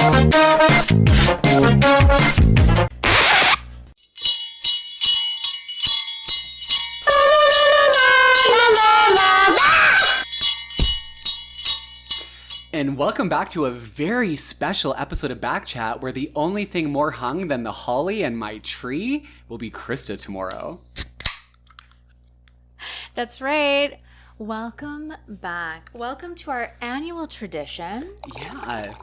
And welcome back to a very special episode of BaKChat, where the only thing more hung than the holly and my tree will be Krista tomorrow. That's right. Welcome back. Welcome to our annual tradition. Yeah.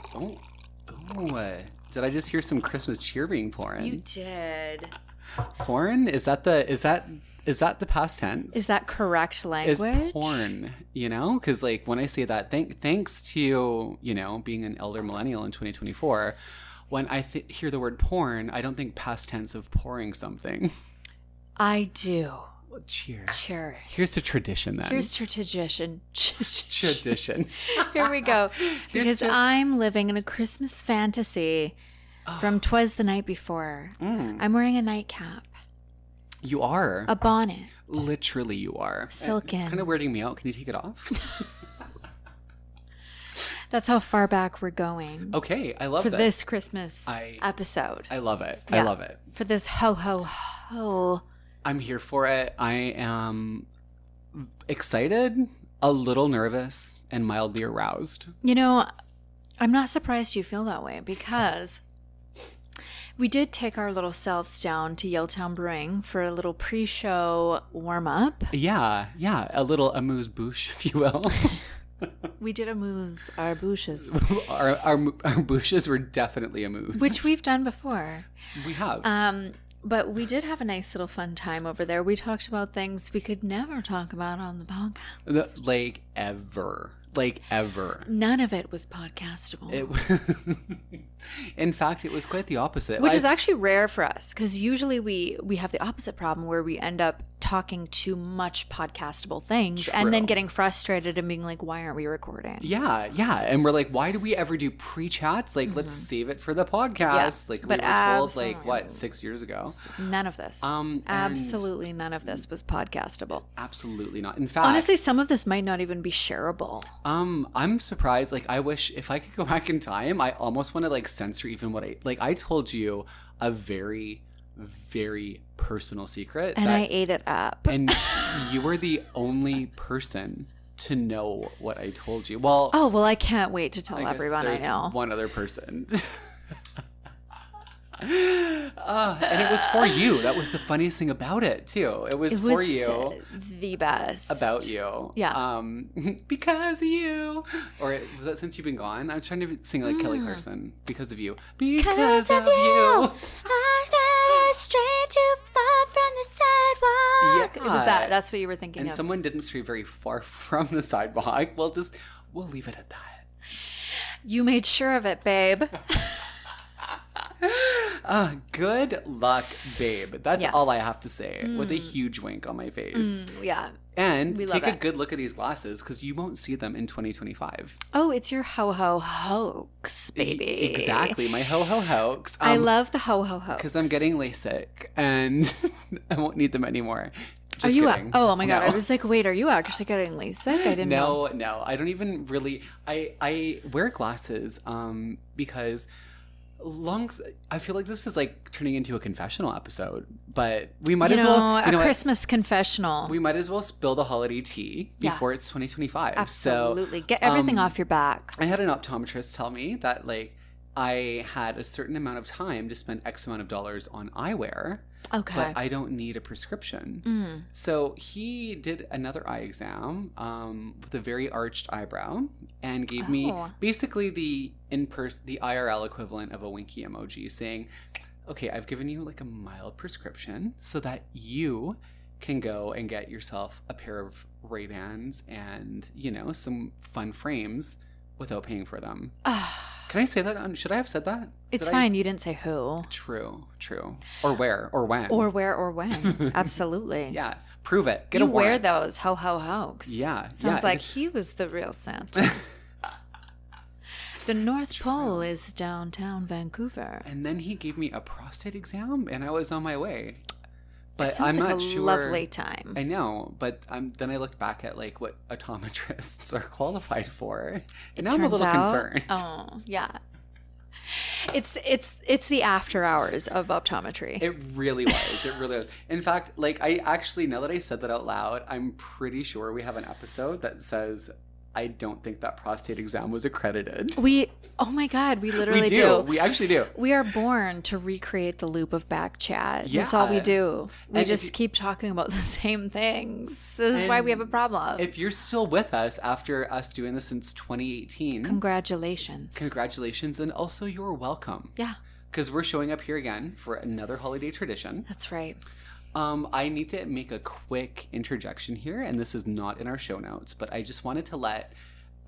Did I just hear some Christmas cheer being poured? You did. Porn? Is that the past tense? Is that correct language? Is porn, Because, when I say that, thanks to, being an elder millennial in 2024, when I hear the word porn, I don't think past tense of pouring something. I do. Well, cheers. Cheers. Here's to tradition, then. Here's to tradition. Tradition. Here we go. Because I'm living in a Christmas fantasy from 'Twas the Night Before. I'm wearing a nightcap. You are. A bonnet. Literally, you are. Silken. It's kind of weirding me out. Can you take it off? That's how far back we're going. Okay, I love for that. this Christmas episode. I love it. Yeah. I love it. For this ho ho ho. I'm here for it. I am excited, a little nervous, and mildly aroused. I'm not surprised you feel that way, because we did take our little selves down to Yaletown Brewing for a little pre-show warm-up. Yeah, a little amuse-bouche, if you will. We did amuse our bouches. our bouches were definitely amused. Which we've done before. We have. But we did have a nice little fun time over there. We talked about things we could never talk about on the podcast. Ever. None of it was podcastable. In fact, it was quite the opposite. Which is actually rare for us, because usually we have the opposite problem where we end up talking too much podcastable things. True. And then getting frustrated and being like, why aren't we recording? Yeah. And we're like, why do we ever do pre-chats? Let's save it for the podcast. Yeah. We were told 6 years ago. None of this. Absolutely none of this was podcastable. Absolutely not. In fact, honestly, some of this might not even be shareable. I'm surprised. I wish if I could go back in time, I almost want to censor even what I told you a very, very personal secret. And I ate it up. And you were the only person to know what I told you. Well, I can't wait to tell everyone I know. One other person. And it was for you. That was the funniest thing about it too. It was for you. The best. About you. Yeah. Because of you. Or was that Since You've Been Gone? I'm trying to sing like Kelly Clarkson. Because of you. Because of you. I strayed too far from the sidewalk. Yeah. It was that's what you were thinking of. And someone didn't stray very far from the sidewalk. We'll leave it at that. You made sure of it, babe. Good luck, babe. That's all I have to say, with a huge wink on my face. Yeah. And take a good look at these glasses, because you won't see them in 2025. Oh, it's your ho-ho hoax, baby. Exactly, my ho-ho hoax. I love the ho-ho hoax. Because I'm getting LASIK, and I won't need them anymore. Just kidding. Oh my God. No. I was like, wait, are you actually getting LASIK? I didn't know. No. I don't even really... I wear glasses because... I feel like this is turning into a confessional episode, but we might as well a Christmas confessional. We might as well spill the holiday tea before it's 2025. Absolutely. So, get everything off your back. I had an optometrist tell me that I had a certain amount of time to spend X amount of dollars on eyewear. Okay. But I don't need a prescription. So he did another eye exam with a very arched eyebrow and gave me basically the IRL equivalent of a winky emoji, saying, okay, I've given you a mild prescription so that you can go and get yourself a pair of Ray-Bans and, some fun frames without paying for them. Can I say that? Should I have said that? It's fine. You didn't say who. True. Or where, or when. Or where, or when. Absolutely. Yeah. Prove it. Get you a warrant. wear those ho-ho-hoax. Yeah. Sounds like he was the real Santa. The North Pole is downtown Vancouver. And then he gave me a prostate exam, and I was on my way. But sounds I'm like not sure. Lovely time. I know, but then I looked back at what optometrists are qualified for, and now I'm a little concerned. Oh, yeah. It's the after hours of optometry. It really was. It really was. In fact, like I actually, now that I said that out loud, I'm pretty sure we have an episode that says, I don't think that prostate exam was accredited. Oh my God, we literally do. We actually do. We are born to recreate the loop of BaKChat. Yeah. That's all we do. We And just keep talking about the same things. This is why we have a problem. If you're still with us after us doing this since 2018, congratulations. Congratulations, and also you're welcome. Yeah. Because we're showing up here again for another holiday tradition. That's right. I need to make a quick interjection here, and this is not in our show notes, but I just wanted to let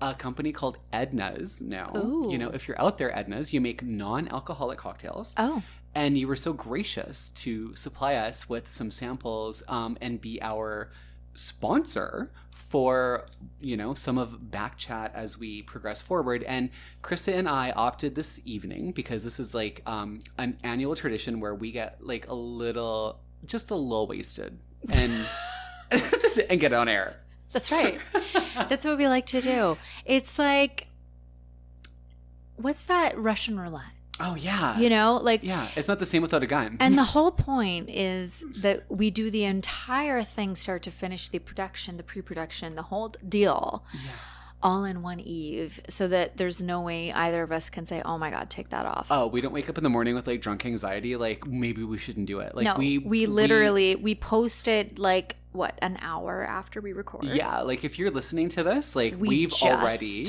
a company called Edna's know. Ooh. You know, if you're out there, Edna's, you make non-alcoholic cocktails. Oh. And you were so gracious to supply us with some samples and be our sponsor for, you know, some of BaKChat as we progress forward. And Krista and I opted this evening, because this is like an annual tradition where we get like just a little wasted and and get on air. That's right. That's what we like to do. It's like, what's that? Russian roulette. Oh, yeah. You know, like... Yeah, it's not the same without a gun. And the whole point is that we do the entire thing start to finish, the production, the pre-production, the whole deal, all in one eve, so that there's no way either of us can say, oh my God, take that off. Oh, we don't wake up in the morning with like drunk anxiety, like maybe we shouldn't do it. Like no, we literally, we post it like, what, an hour after we record? Yeah, like if you're listening to this, like we've already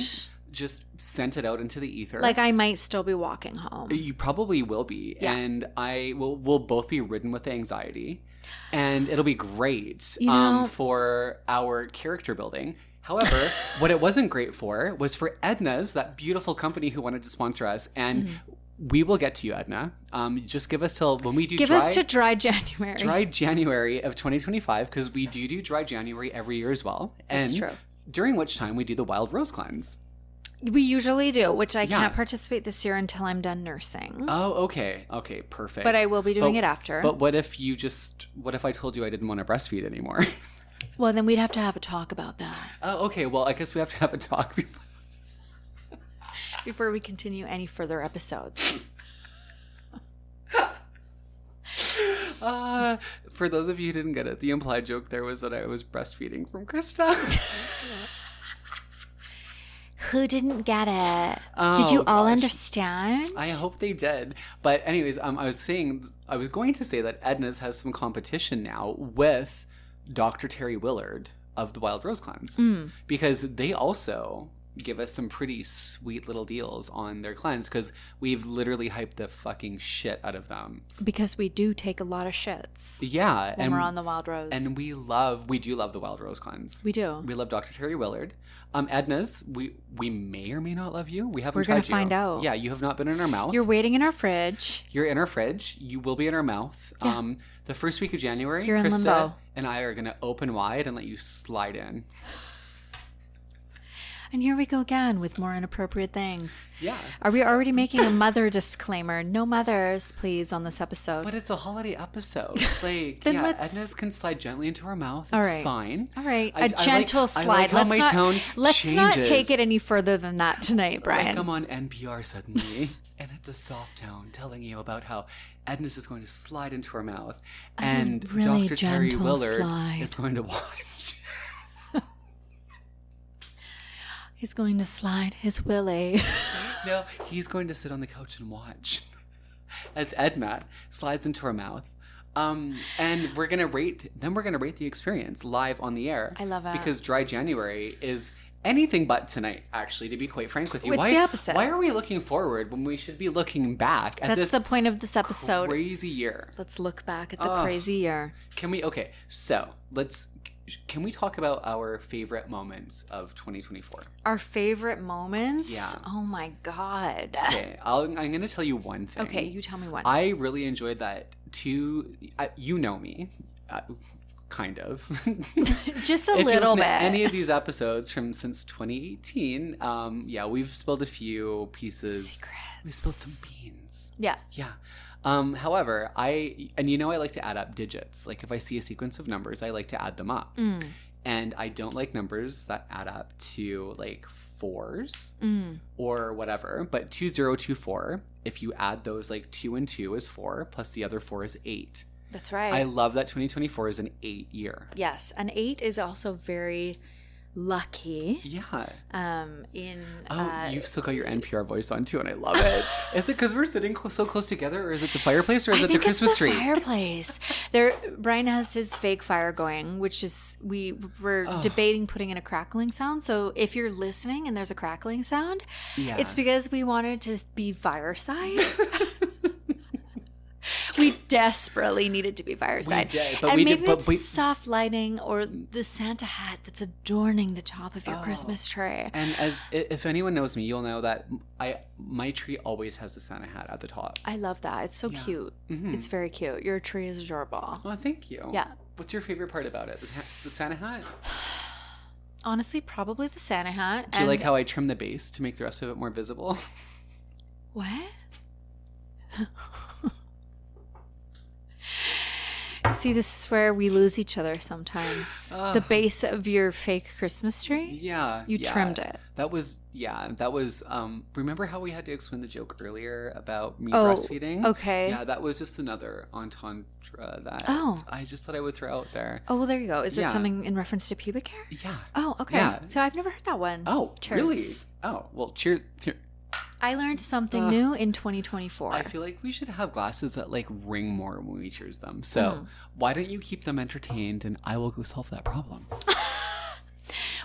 just sent it out into the ether. Like I might still be walking home. You probably will be. Yeah. And we'll both be ridden with anxiety. And it'll be great for our character building. However, what it wasn't great for was for Edna's, that beautiful company who wanted to sponsor us. And we will get to you, Edna. Just give us till when we do Give us to dry January. Dry January of 2025, because we do dry January every year as well. That's true. During which time we do the Wild Rose Cleanse. We usually do, which I can't participate this year until I'm done nursing. Oh, okay. Okay, perfect. But I will be doing it after. But what if I told you I didn't want to breastfeed anymore? Well, then we'd have to have a talk about that. Oh, okay. Well, I guess we have to have a talk before we continue any further episodes. For those of you who didn't get it, the implied joke there was that I was breastfeeding from Krista. Who didn't get it? Did you all understand? I hope they did. But anyways, I was going to say that Edna's has some competition now with Dr. Terry Willard of the Wild Rose Cleanse, because they also give us some pretty sweet little deals on their cleanse, because we've literally hyped the fucking shit out of them. Because we do take a lot of shits. Yeah. When we're on the Wild Rose. And we do love the Wild Rose Cleanse. We do. We love Dr. Terry Willard. Edna's, we may or may not love you. We haven't tried you. We're going to find out. Yeah, you have not been in our mouth. You're waiting in our fridge. You're in our fridge. You will be in our mouth. Yeah. The first week of January, You're in Krista limbo. And I are going to open wide and let you slide in. And here we go again with more inappropriate things. Yeah. Are we already making a mother disclaimer? No mothers, please, on this episode. But it's a holiday episode. Like, then Edna's can slide gently into her mouth. It's fine. All right. A gentle slide. Let's not take it any further than that tonight, Brian. Like I'm on NPR suddenly. And it's a soft tone telling you about how Edna's is going to slide into her mouth. And really Dr. Terry Willard is going to watch. He's going to slide his willy. No, he's going to sit on the couch and watch as Edna slides into her mouth. And we're going to rate the experience live on the air. I love it. Because Dry January is anything but tonight, actually, to be quite frank with you. It's the opposite. Why are we looking forward when we should be looking back at That's the point of this episode. Crazy year. Let's look back at the crazy year. Can we talk about our favorite moments of 2024? Our favorite moments? Yeah. Oh my God. Okay, I'm going to tell you one thing. Okay, you tell me one. I really enjoyed that you know me. Kind of. Just a little bit. Any of these episodes since 2018, we've spilled a few pieces. Secrets. We spilled some beans. Yeah. Yeah. However, I like to add up digits. Like if I see a sequence of numbers, I like to add them up. And I don't like numbers that add up to like fours or whatever, but 2024, if you add those, like 2 and 2 is 4, plus the other 4 is 8. That's right. I love that 2024 is an 8 year. Yes, an 8 is also very lucky. Yeah. You've still got your NPR voice on too, and I love it. Is it because we're sitting so close together, or is it the fireplace, or is it the Christmas tree? Fireplace. Brian has his fake fire going, which is we're debating putting in a crackling sound. So if you're listening and there's a crackling sound, it's because we wanted to be fireside. We desperately needed to be fireside. We did, but and we maybe did, it's soft lighting or the Santa hat that's adorning the top of your Christmas tree. And if anyone knows me, you'll know that my tree always has the Santa hat at the top. I love that. It's so cute. Mm-hmm. It's very cute. Your tree is adorable. Oh, thank you. Yeah. What's your favorite part about it? The Santa hat? Honestly, probably the Santa hat. Do you like how I trim the base to make the rest of it more visible? What? See, this is where we lose each other sometimes. The base of your fake Christmas tree? Yeah. You trimmed it. That was, remember how we had to explain the joke earlier about me breastfeeding? Okay. Yeah, that was just another entendre that I just thought I would throw out there. Oh, well, there you go. Is it something in reference to pubic hair? Yeah. Oh, okay. Yeah. So I've never heard that one. Oh, cheers. Really? Oh, well, cheers. I learned something new in 2024. I feel like we should have glasses that like ring more when we cheers them. So why don't you keep them entertained and I will go solve that problem.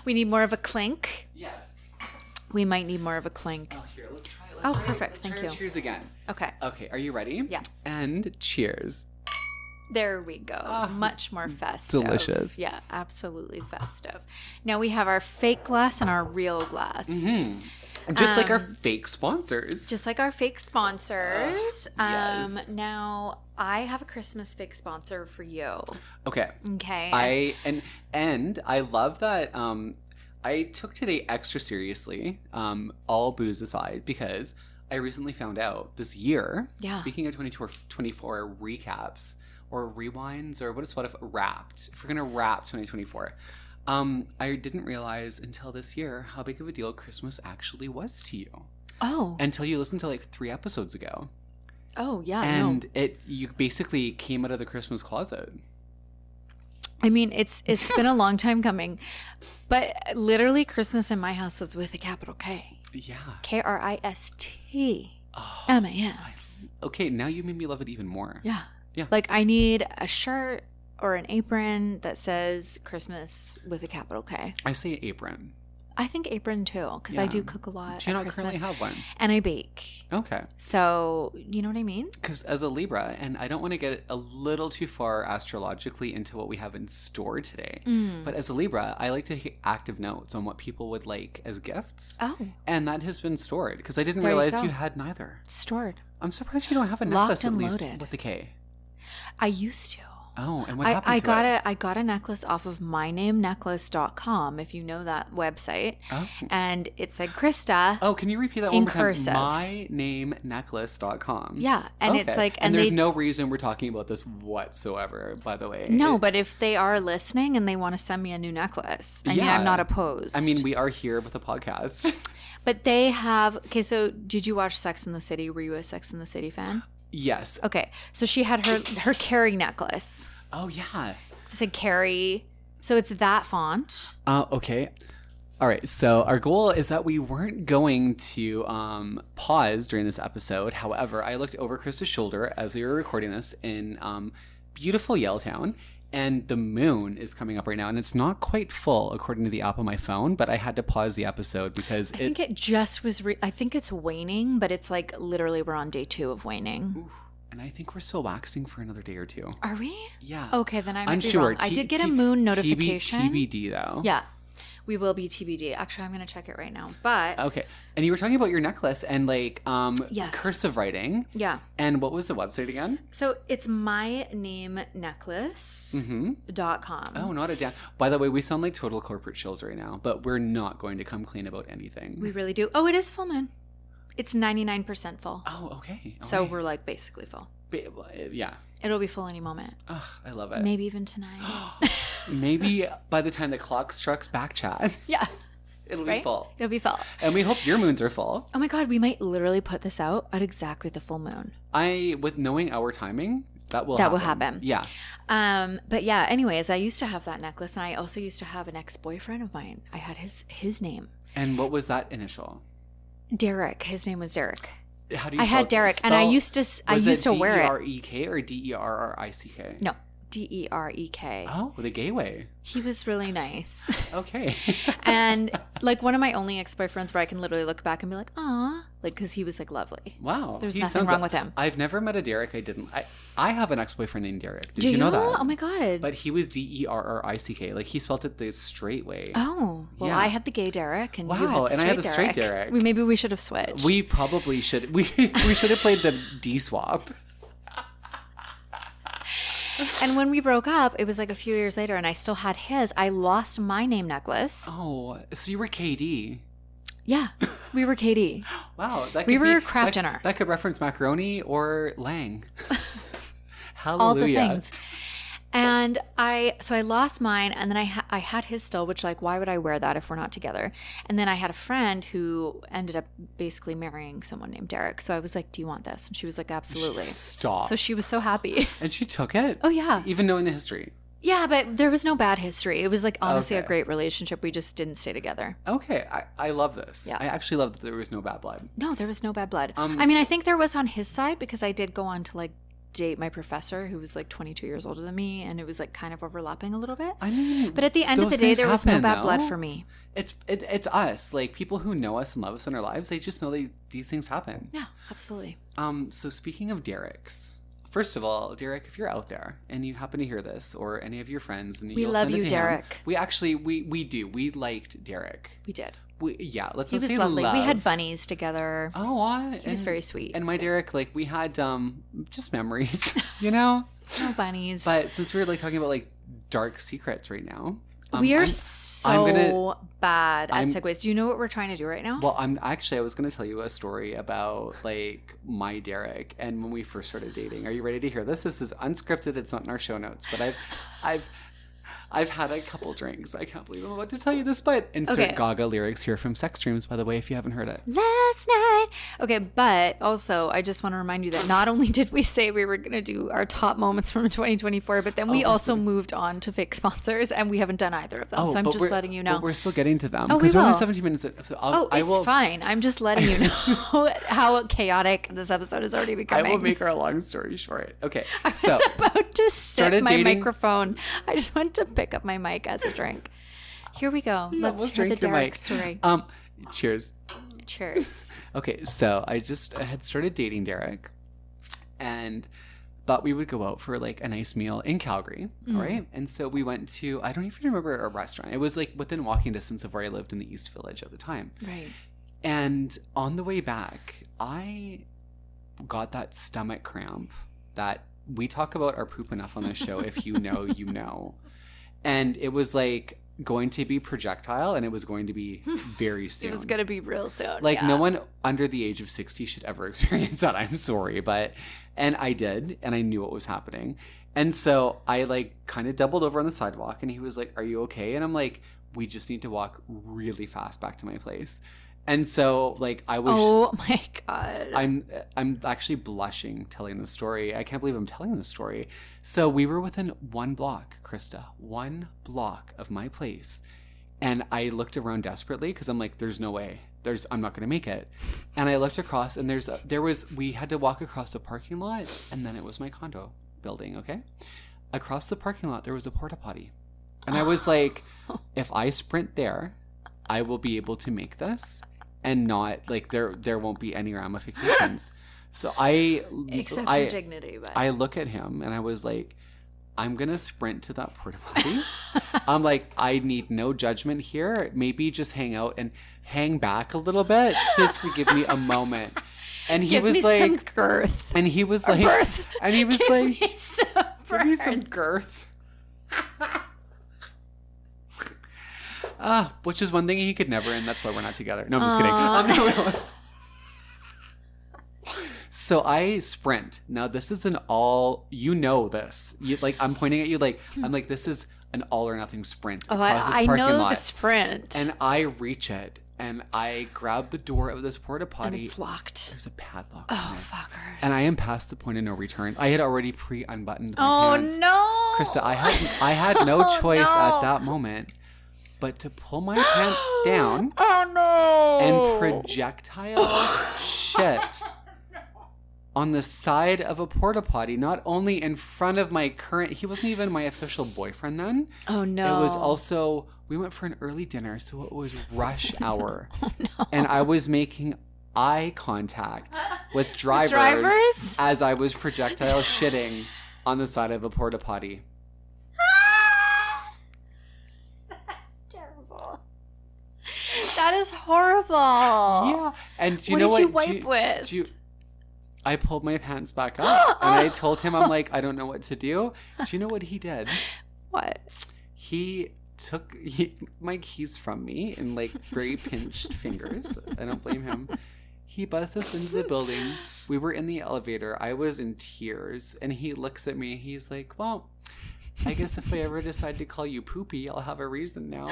We need more of a clink. Yes. We might need more of a clink. Oh, here, let's try. Perfect. Thank you. Cheers again. Okay. Okay, are you ready? Yeah. And cheers. There we go. Much more festive. Delicious. Yeah, absolutely festive. Now we have our fake glass and our real glass. Mm-hmm. Just like our fake sponsors. Just like our fake sponsors. Yes. Now I have a Christmas fake sponsor for you. Okay. Okay. And I love that I took today extra seriously, all booze aside, because I recently found out this year, speaking of 2024 recaps or rewinds or what if wrapped, if we're going to wrap 2024, I didn't realize until this year how big of a deal Christmas actually was to you. Oh. Until you listened to like 3 episodes ago. Oh, yeah. And you basically came out of the Christmas closet. I mean, it's been a long time coming, but literally Christmas in my house was with a capital K. Yeah. Kristman. Okay, now you made me love it even more. Yeah. Yeah. Like I need a shirt or an apron that says Christmas with a capital K. I say apron. I think apron too, because I do cook a lot. Do you not currently have one? And I bake. Okay. So, you know what I mean? Because as a Libra, and I don't want to get a little too far astrologically into what we have in store today, but as a Libra, I like to take active notes on what people would like as gifts. Oh. And that has been stored, because I didn't realize you had neither. Stored. I'm surprised you don't have a necklace at least with the K. I used to. Oh, and what happened to it? I got a necklace off of mynamenecklace.com, if you know that website. Oh. And it said Krista. Oh, can you repeat that one more time? Cursive. mynameneclace.com. Yeah. And it's like... And there's no reason we're talking about this whatsoever, by the way. No, but if they are listening and they want to send me a new necklace, I mean, I'm not opposed. I mean, we are here with a podcast. But they have... Okay, so did you watch Sex and the City? Were you a Sex and the City fan? Yes. Okay. So she had her Carrie necklace. Oh, yeah. It said Carrie. So it's that font. Okay. All right. So our goal is that we weren't going to pause during this episode. However, I looked over Krista's shoulder as we were recording this in beautiful Yaletown. And the moon is coming up right now, and it's not quite full according to the app on my phone, but I had to pause the episode because I think it just was, I think it's waning, but it's like literally we're on day 2 of waning. Ooh, and I think we're still waxing for another day or 2. Are we? Yeah. Okay, then I might be wrong. I did get a moon notification. TBD though. Yeah. We will be TBD. Actually, I'm going to check it right now. But okay. And you were talking about your necklace and like yes. cursive writing. Yeah. And what was the website again? So it's mynameneclace.com. Oh, not a damn. By the way, we sound like total corporate shills right now, but we're not going to come clean about anything. We really do. Oh, it is full moon. It's 99% full. Oh, okay. So we're like basically full. Yeah. It'll be full any moment. Oh, I love it. Maybe even tonight. Maybe by the time the clock strikes BaKChat. Yeah. It'll right? be full. It'll be full. And we hope your moons are full. Oh my God, we might literally put this out at exactly the full moon. With knowing our timing, that will happen. Yeah. But yeah, anyways, I used to have that necklace, and I also used to have an ex-boyfriend of mine. I had his name. And what was that initial? Derek. His name was Derek. How do you I had Derek, and I used to wear it. D-E-R-E-K or D-E-R-R-I-C-K? No, D-E-R-E-K. Oh, the gay way. He was really nice. Okay. And like one of my only ex-boyfriends where I can literally look back and be like, aw, like, because he was like lovely. Wow. There's nothing wrong with him. I've never met a Derek. I have an ex-boyfriend named Derek. Did you know that? Oh my God. But he was D-E-R-R-I-C-K. Like, he spelled it the straight way. Oh. Well, yeah. I had the gay Derek, and you had the straight Derek. And I had the straight Derek. Maybe we should have switched. We probably should. We should have played the D-swap. And when we broke up, it was like a few years later, and I still had his. I lost my name necklace. Oh, so you were KD. Yeah, we were KD. Wow. We were Kraft Dinner. That could reference macaroni or Lang. Hallelujah. All the things. And I lost mine, and then I had his still, which, like, why would I wear that if we're not together? And then I had a friend who ended up basically marrying someone named Derek. So I was like, do you want this? And she was like, absolutely. Stop. So she was so happy. And she took it? Oh, yeah. Even knowing the history? Yeah, but there was no bad history. It was like honestly a great relationship. We just didn't stay together. Okay. I love this. Yeah. I actually love that there was no bad blood. No, there was no bad blood. I mean, I think there was on his side because I did go on to like date my professor who was like 22 years older than me, and it was like kind of overlapping a little bit. I mean, but at the end of the day, there was no bad blood for me. It's us, like people who know us and love us in our lives. They just know these things happen. Yeah, absolutely. So speaking of Derek's, first of all, Derek, if you're out there and you happen to hear this, or any of your friends, and we love you, Derek. We actually we do. We liked Derek. We did. Let's not say he was lovely. love. We had bunnies together. Oh, what? He was very sweet. And my Derek, like, we had just memories, you know? No bunnies. But since we're like talking about like dark secrets right now, we are so bad at segues. Do you know what we're trying to do right now? Well, I was going to tell you a story about like my Derek and when we first started dating. Are you ready to hear this? This is unscripted. It's not in our show notes, but I've had a couple drinks. I can't believe I'm about to tell you this, but insert Gaga lyrics here from Sex Dreams, by the way, if you haven't heard it. Last night. Okay, but also I just want to remind you that not only did we say we were going to do our top moments from 2024, but then we also moved on to fake sponsors, and we haven't done either of them. So I'm just letting you know. But we're still getting to them. Oh, because we're only 17 minutes. So it's fine. I'm just letting you know how chaotic this episode is already becoming. I will make our long story short. Okay. I was about to set my microphone. I just went to pick up my mic as a drink. Here we go. Let's hear the Derek story. Cheers. Cheers. Okay, so I had started dating Derek and thought we would go out for like a nice meal in Calgary, all right? And so we went to, I don't even remember a restaurant. It was like within walking distance of where I lived in the East Village at the time. Right. And on the way back, I got that stomach cramp that we talk about our poop enough on this show. If you know, you know. And it was like going to be projectile, and it was going to be very soon. It was going to be real soon. Like no one under the age of 60 should ever experience that. I'm sorry, and I did, and I knew what was happening. And so I like kind of doubled over on the sidewalk, and he was like, "Are you okay?" And I'm like, "We just need to walk really fast back to my place." And so, like, I was... Oh, my God. I'm actually blushing telling the story. I can't believe I'm telling this story. So we were within 1 block, Krista, 1 block of my place. And I looked around desperately because I'm like, there's no way. I'm not going to make it. And I looked across, and we had to walk across the parking lot, and then it was my condo building, okay? Across the parking lot, there was a porta potty. And I was like, if I sprint there, I will be able to make this. And not like there won't be any ramifications. So except for dignity. But I look at him and I was like, I'm gonna sprint to that porta potty. I'm like, I need no judgment here. Maybe just hang out and hang back a little bit just to give me a moment. And he was like, some girth. And he was like, and he was like, give me some girth. Which is one thing he could never, and that's why we're not together. No, I'm just kidding. So I sprint. Now this isn't all, you know this. I'm pointing at you like, I'm like, this is an all or nothing sprint across this parking know lot. The sprint. And I reach it. And I grab the door of this porta potty. And it's locked. There's a padlock. Oh, fuckers. And I am past the point of no return. I had already pre-unbuttoned my pants. Oh, no. Krista, I had no choice at that moment but to pull my pants down. Oh, no. And projectile shit on the side of a porta potty. Not only in front of my current... He wasn't even my official boyfriend then. Oh, no. It was also... We went for an early dinner, so it was rush hour. Oh, no. And I was making eye contact with drivers as I was projectile shitting on the side of a porta potty. That's terrible. That is horrible. Yeah. And do you know what? What did you wipe with? I pulled my pants back up and I told him, I'm like, I don't know what to do. Do you know what he did? What? He took my keys from me in like very pinched fingers. I don't blame him. He buzzed us into the building. We were in the elevator. I was in tears. And he looks at me. He's like, well, I guess if I ever decide to call you Poopy, I'll have a reason now.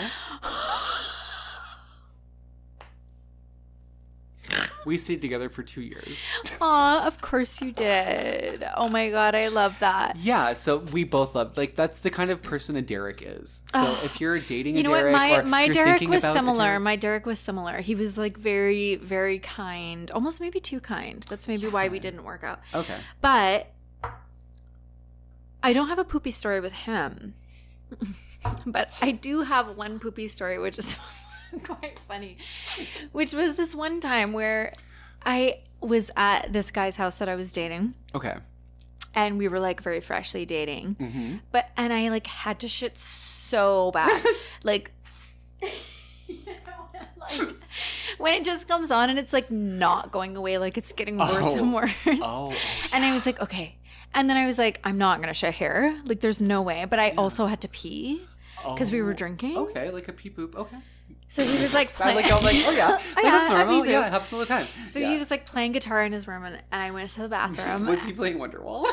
We stayed together for 2 years. Aw, of course you did. Oh my God, I love that. Yeah, so we both love, like, that's the kind of person a Derek is. So if you're dating a Derek, what? My Derek was similar. My Derek was similar. He was like very, very kind, almost maybe too kind. That's maybe why we didn't work out. Okay. But I don't have a poopy story with him. But I do have one poopy story, which is quite funny, which was this one time where I was at this guy's house that I was dating. Okay. And we were like very freshly dating. Mm-hmm. And I like had to shit so bad. Like, you know, like when it just comes on and it's like not going away, like it's getting worse and worse. Oh. Yeah. And I was like, okay. And then I was like, I'm not going to shit here. Like there's no way. But I also had to pee because we were drinking. Okay, like a pee poop. Okay. So he was like playing. I'm like, oh yeah, that's normal. Yeah, it happens all the time. So he was like playing guitar in his room, and I went to the bathroom. Was he playing Wonderwall?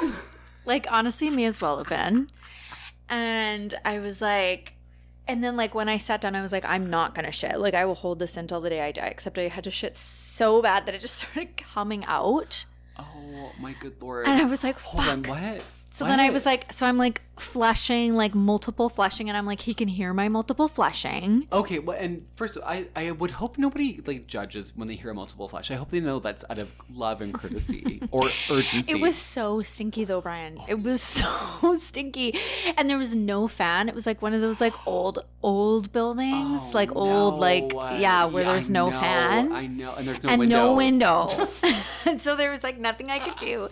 Like honestly, may as well have been. And I was like, and then like when I sat down, I was like, I'm not gonna shit. Like I will hold this until the day I die. Except I had to shit so bad that it just started coming out. Oh my good Lord! And I was like, hold on, what? So then I was like, so I'm like flushing, like multiple flushing, and I'm like, he can hear my multiple flushing. Okay, well, and first, I would hope nobody like judges when they hear a multiple flush. I hope they know that's out of love and courtesy or urgency. It was so stinky though, Brian. It was so stinky, and there was no fan. It was like one of those like old buildings, where there's no fan. I know, and there's no and window. no window. And so there was like nothing I could do,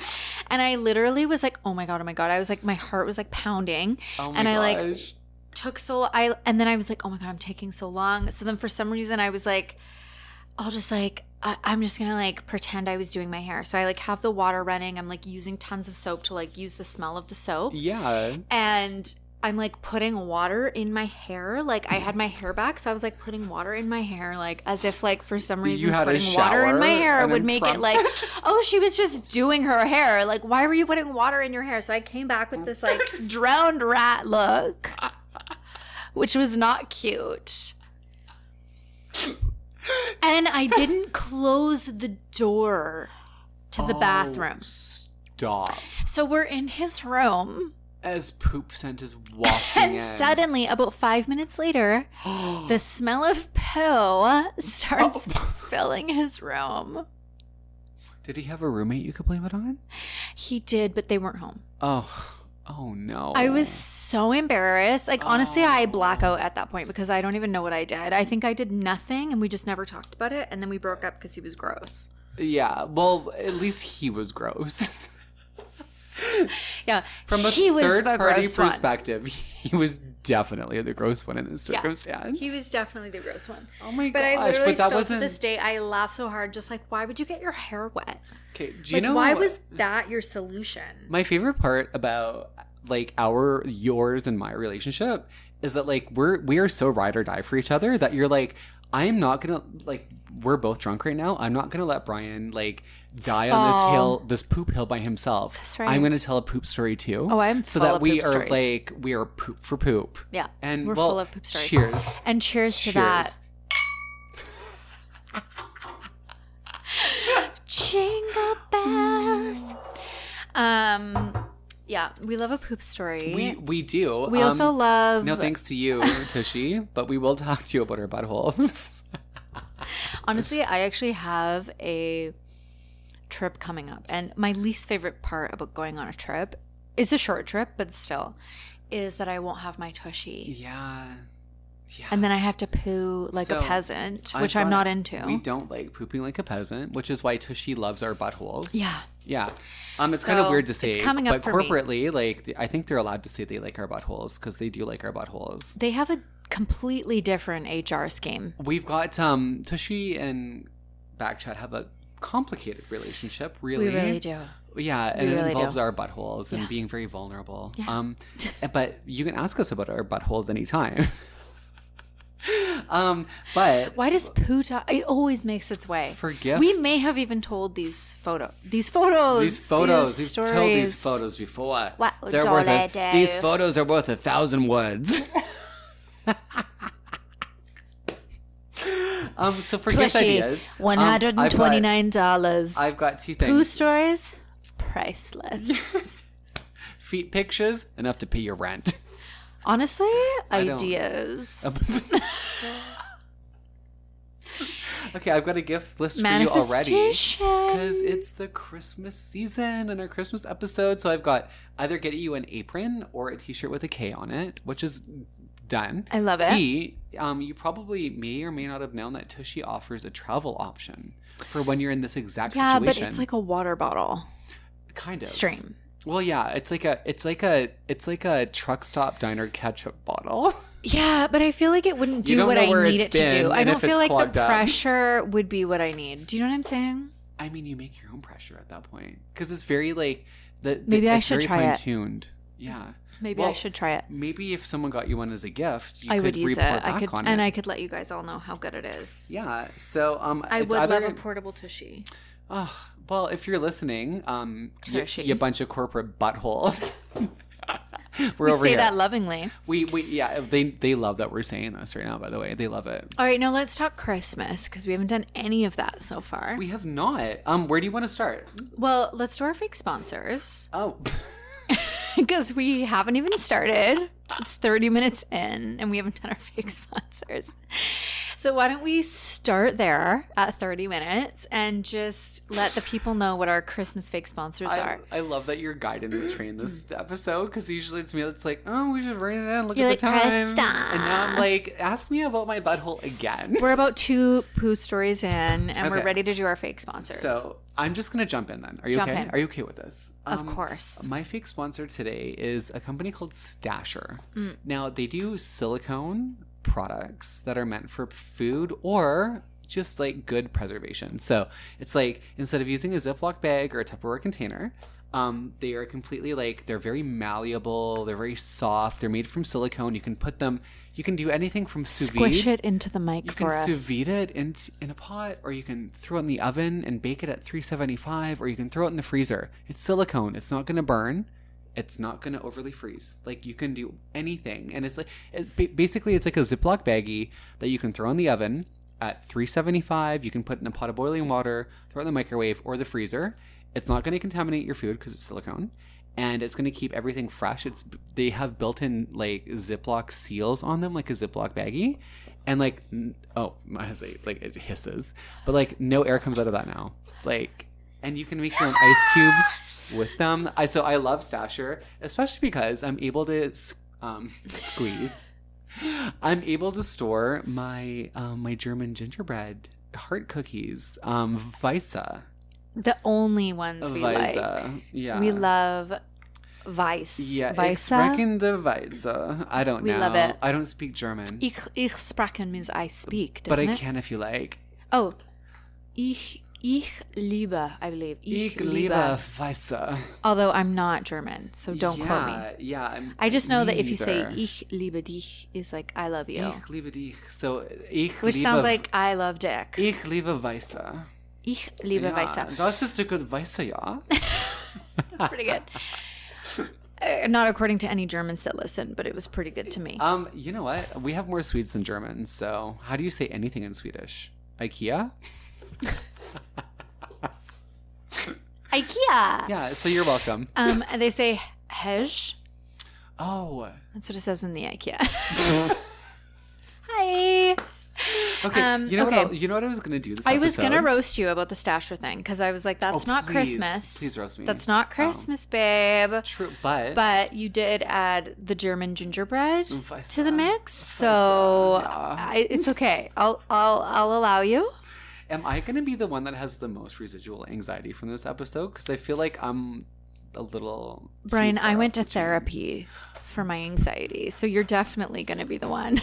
and I literally was like, oh my god. I was like, my heart was like pounding. Oh my and I gosh. like and then I was like, oh my god, I'm taking so long. So then for some reason I was like, I'll just like, I'm just gonna like pretend I was doing my hair. So I like have the water running. I'm like using tons of soap to like use the smell of the soap. Yeah. And I'm like putting water in my hair. Like I had my hair back, so I was like putting water in my hair, like as if like for some reason putting water in my hair would make it like, oh, she was just doing her hair. Like, why were you putting water in your hair? So I came back with this like drowned rat look, which was not cute. And I didn't close the door to the bathroom. Stop. So we're in his room. As poop scent is wafting in. And suddenly, about 5 minutes later, the smell of poo starts filling his room. Did he have a roommate you could blame it on? He did, but they weren't home. Oh no. I was so embarrassed. Like, honestly, I black out at that point because I don't even know what I did. I think I did nothing, and we just never talked about it, and then we broke up because he was gross. Yeah, well, at least he was gross. Yeah, from a third-party perspective, he was definitely the gross one in this circumstance. He was definitely the gross one. Oh my gosh! But I literally still to this day, I laugh so hard. Just like, why would you get your hair wet? Okay, do you know why was that your solution? My favorite part about like yours and my relationship is that like we are so ride or die for each other that you're like, I'm not gonna we're both drunk right now. I'm not gonna let Brian die on this poop hill by himself. That's right. I'm gonna tell a poop story too. Oh, I'm so full that of we poop are stories. we are poop for poop. Yeah, and we're full of poop stories. Cheers. And cheers to that. Jingle bells. Yeah, we love a poop story. We do. We also love... No thanks to you, Tushy, but we will talk to you about our buttholes. Honestly, I actually have a trip coming up. And my least favorite part about going on a trip is a short trip, but still, is that I won't have my Tushy. Yeah. And then I have to poo like a peasant, which I'm not into. We don't like pooping like a peasant, which is why Tushy loves our buttholes. Yeah. Yeah. It's kind of weird to say, it's coming up but for corporately, me. I think they're allowed to say they like our buttholes because they do like our buttholes. They have a completely different HR scheme. We've got Tushy and BaKChat have a complicated relationship, really. We really do. Yeah, and it involves our buttholes and being very vulnerable. Yeah. But you can ask us about our buttholes anytime. But why does poo talk? It always makes its way. For gifts. We may have even told these photos. We've told these photos before. What these photos are worth 1,000 words. So for gift ideas, $129. I've got two things. Poo stories, priceless. Feet pictures, enough to pay your rent. Honestly, ideas. Okay, I've got a gift list for you already because it's the Christmas season and our Christmas episode. So I've got either get you an apron or a t-shirt with a K on it, which is done. I love it. B, you probably may or may not have known that Tushy offers a travel option for when you're in this exact situation. Yeah, but it's like a water bottle. Kind of. Stream. Well, yeah, it's like a truck stop diner ketchup bottle. Yeah, but I feel like it wouldn't do what I need it to do. I don't feel like the pressure would be what I need. Do you know what I'm saying? I mean, you make your own pressure at that point because it's very maybe I should try it. Fine-tuned. Yeah. Maybe I should try it. Maybe if someone got you one as a gift, I would use it. And I could let you guys all know how good it is. Yeah. So I would love a portable Tushy. Oh, well, if you're listening, you bunch of corporate buttholes. We say that lovingly. They love that we're saying this right now, by the way. They love it. All right, now let's talk Christmas because we haven't done any of that so far. We have not. Where do you want to start? Well, let's do our fake sponsors. Oh. Because we haven't even started. It's 30 minutes in and we haven't done our fake sponsors. So why don't we start there at 30 minutes and just let the people know what our Christmas fake sponsors are. I love that you're guiding this train this episode because usually it's me that's like, oh, we should write it in, look at the time. And now I'm like, ask me about my butthole again. We're about 2 poo stories in and we're ready to do our fake sponsors. So I'm just going to jump in then. Are you okay? Are you okay with this? Of course. My fake sponsor today is a company called Stasher. Now, they do silicone products that are meant for food or just like good preservation. So it's like instead of using a Ziploc bag or a Tupperware container, they are completely they're very malleable, they're very soft, they're made from silicone. You can do anything from sous vide. Squish it into the mic for us. You can sous vide it in a pot, or you can throw it in the oven and bake it at 375, or you can throw it in the freezer. It's silicone. It's not going to burn. It's not going to overly freeze. You can do anything. And it's basically it's like a Ziploc baggie that you can throw in the oven at 375. You can put in a pot of boiling water, throw it in the microwave or the freezer. It's not going to contaminate your food because it's silicone. And it's going to keep everything fresh. They have built-in Ziploc seals on them, like a Ziploc baggie. And it hisses. But no air comes out of that now. And you can make your own ice cubes with them. So I love Stasher, especially because I'm able to squeeze. I'm able to store my my German gingerbread heart cookies, Weisse. The only ones we like. Yeah. We love Weiss. Yeah, Weisse? Ich sprechen de Weisse. I don't know. We love it. I don't speak German. Ich sprechen means I speak, but doesn't I it? can if you like. Oh. Ich Ich liebe, I believe. Ich liebe Weiße. Although I'm not German, so don't quote me. Yeah, I just know that if you neither. say Ich liebe dich, is like I love you. Ich liebe dich. So, Which sounds like I love dick. Ich liebe Weiße. Ich liebe Weiße. Das ist a good Weiße, ja. That's pretty good. Not according to any Germans that listen, but it was pretty good to me. You know what? We have more Swedes than Germans, so how do you say anything in Swedish? IKEA? IKEA. Yeah, so you're welcome. And they say hej. Oh. That's what it says in the IKEA. Hi. Okay. You know what I was gonna do this episode? I was gonna roast you about the stasher thing because I was like, "That's not Christmas. Please roast me. That's not Christmas, babe." True, but you did add the German gingerbread to the mix, so yeah. it's okay. I'll allow you. Am I gonna be the one that has the most residual anxiety from this episode? Because I feel like I'm a little. Brian, I went to therapy for my anxiety, so you're definitely gonna be the one.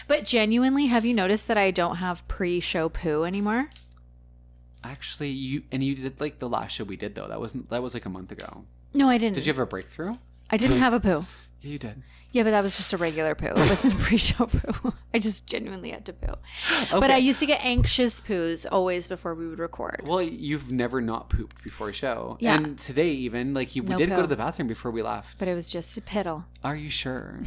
But genuinely, have you noticed that I don't have pre-show poo anymore? Actually, you did like the last show we did though. That was like a month ago. No, I didn't. Did you have a breakthrough? I didn't have a poo. Yeah, you did. Yeah, but that was just a regular poo. It wasn't a pre-show poo. I just genuinely had to poo. Okay. But I used to get anxious poos always before we would record. Well, you've never not pooped before a show. Yeah. And today even, like we did go to the bathroom before we left. But it was just a piddle. Are you sure?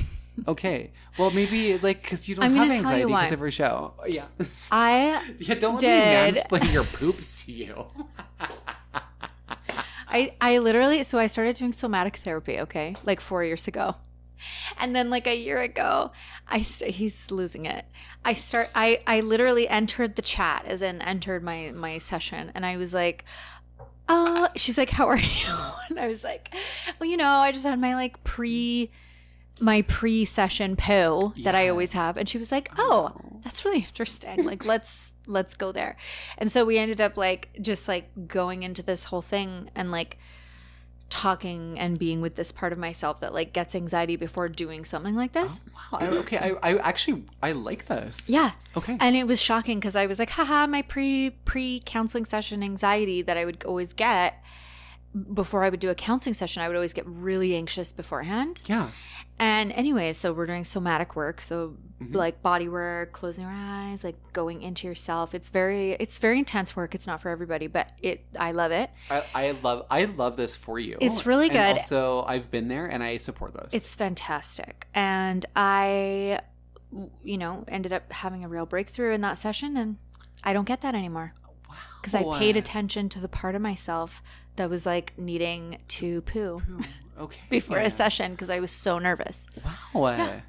Okay. Well, maybe like because you don't I'm have gonna tell you anxiety why. because of our show. Yeah. I don't did. let me mansplain your poops to you. I literally, so I started doing somatic therapy, okay, like 4 years ago. And then like a year ago, he's losing it. I literally entered the chat, as in entered my session, and I was like, she's like, how are you? And I was like, well, I just had my like pre-session poo that I always have. And she was like, oh, that's really interesting. Like, let's go there. And so we ended up like just like going into this whole thing and like talking and being with this part of myself that like gets anxiety before doing something like this. Oh, wow. Okay. I like this. Yeah. Okay. And it was shocking because I was like, haha, my pre-counseling session anxiety that I would always get before I would do a counseling session, I would always get really anxious beforehand. Yeah. And anyway, so we're doing somatic work. So like body work, closing your eyes, like going into yourself. It's very intense work. It's not for everybody, but I love it. I love this for you. It's really good. And also, I've been there and I support those. It's fantastic. And I, ended up having a real breakthrough in that session, and I don't get that anymore. Wow. Because I paid attention to the part of myself that was like needing to poo. Okay. Before a session because I was so nervous. Wow. Yeah.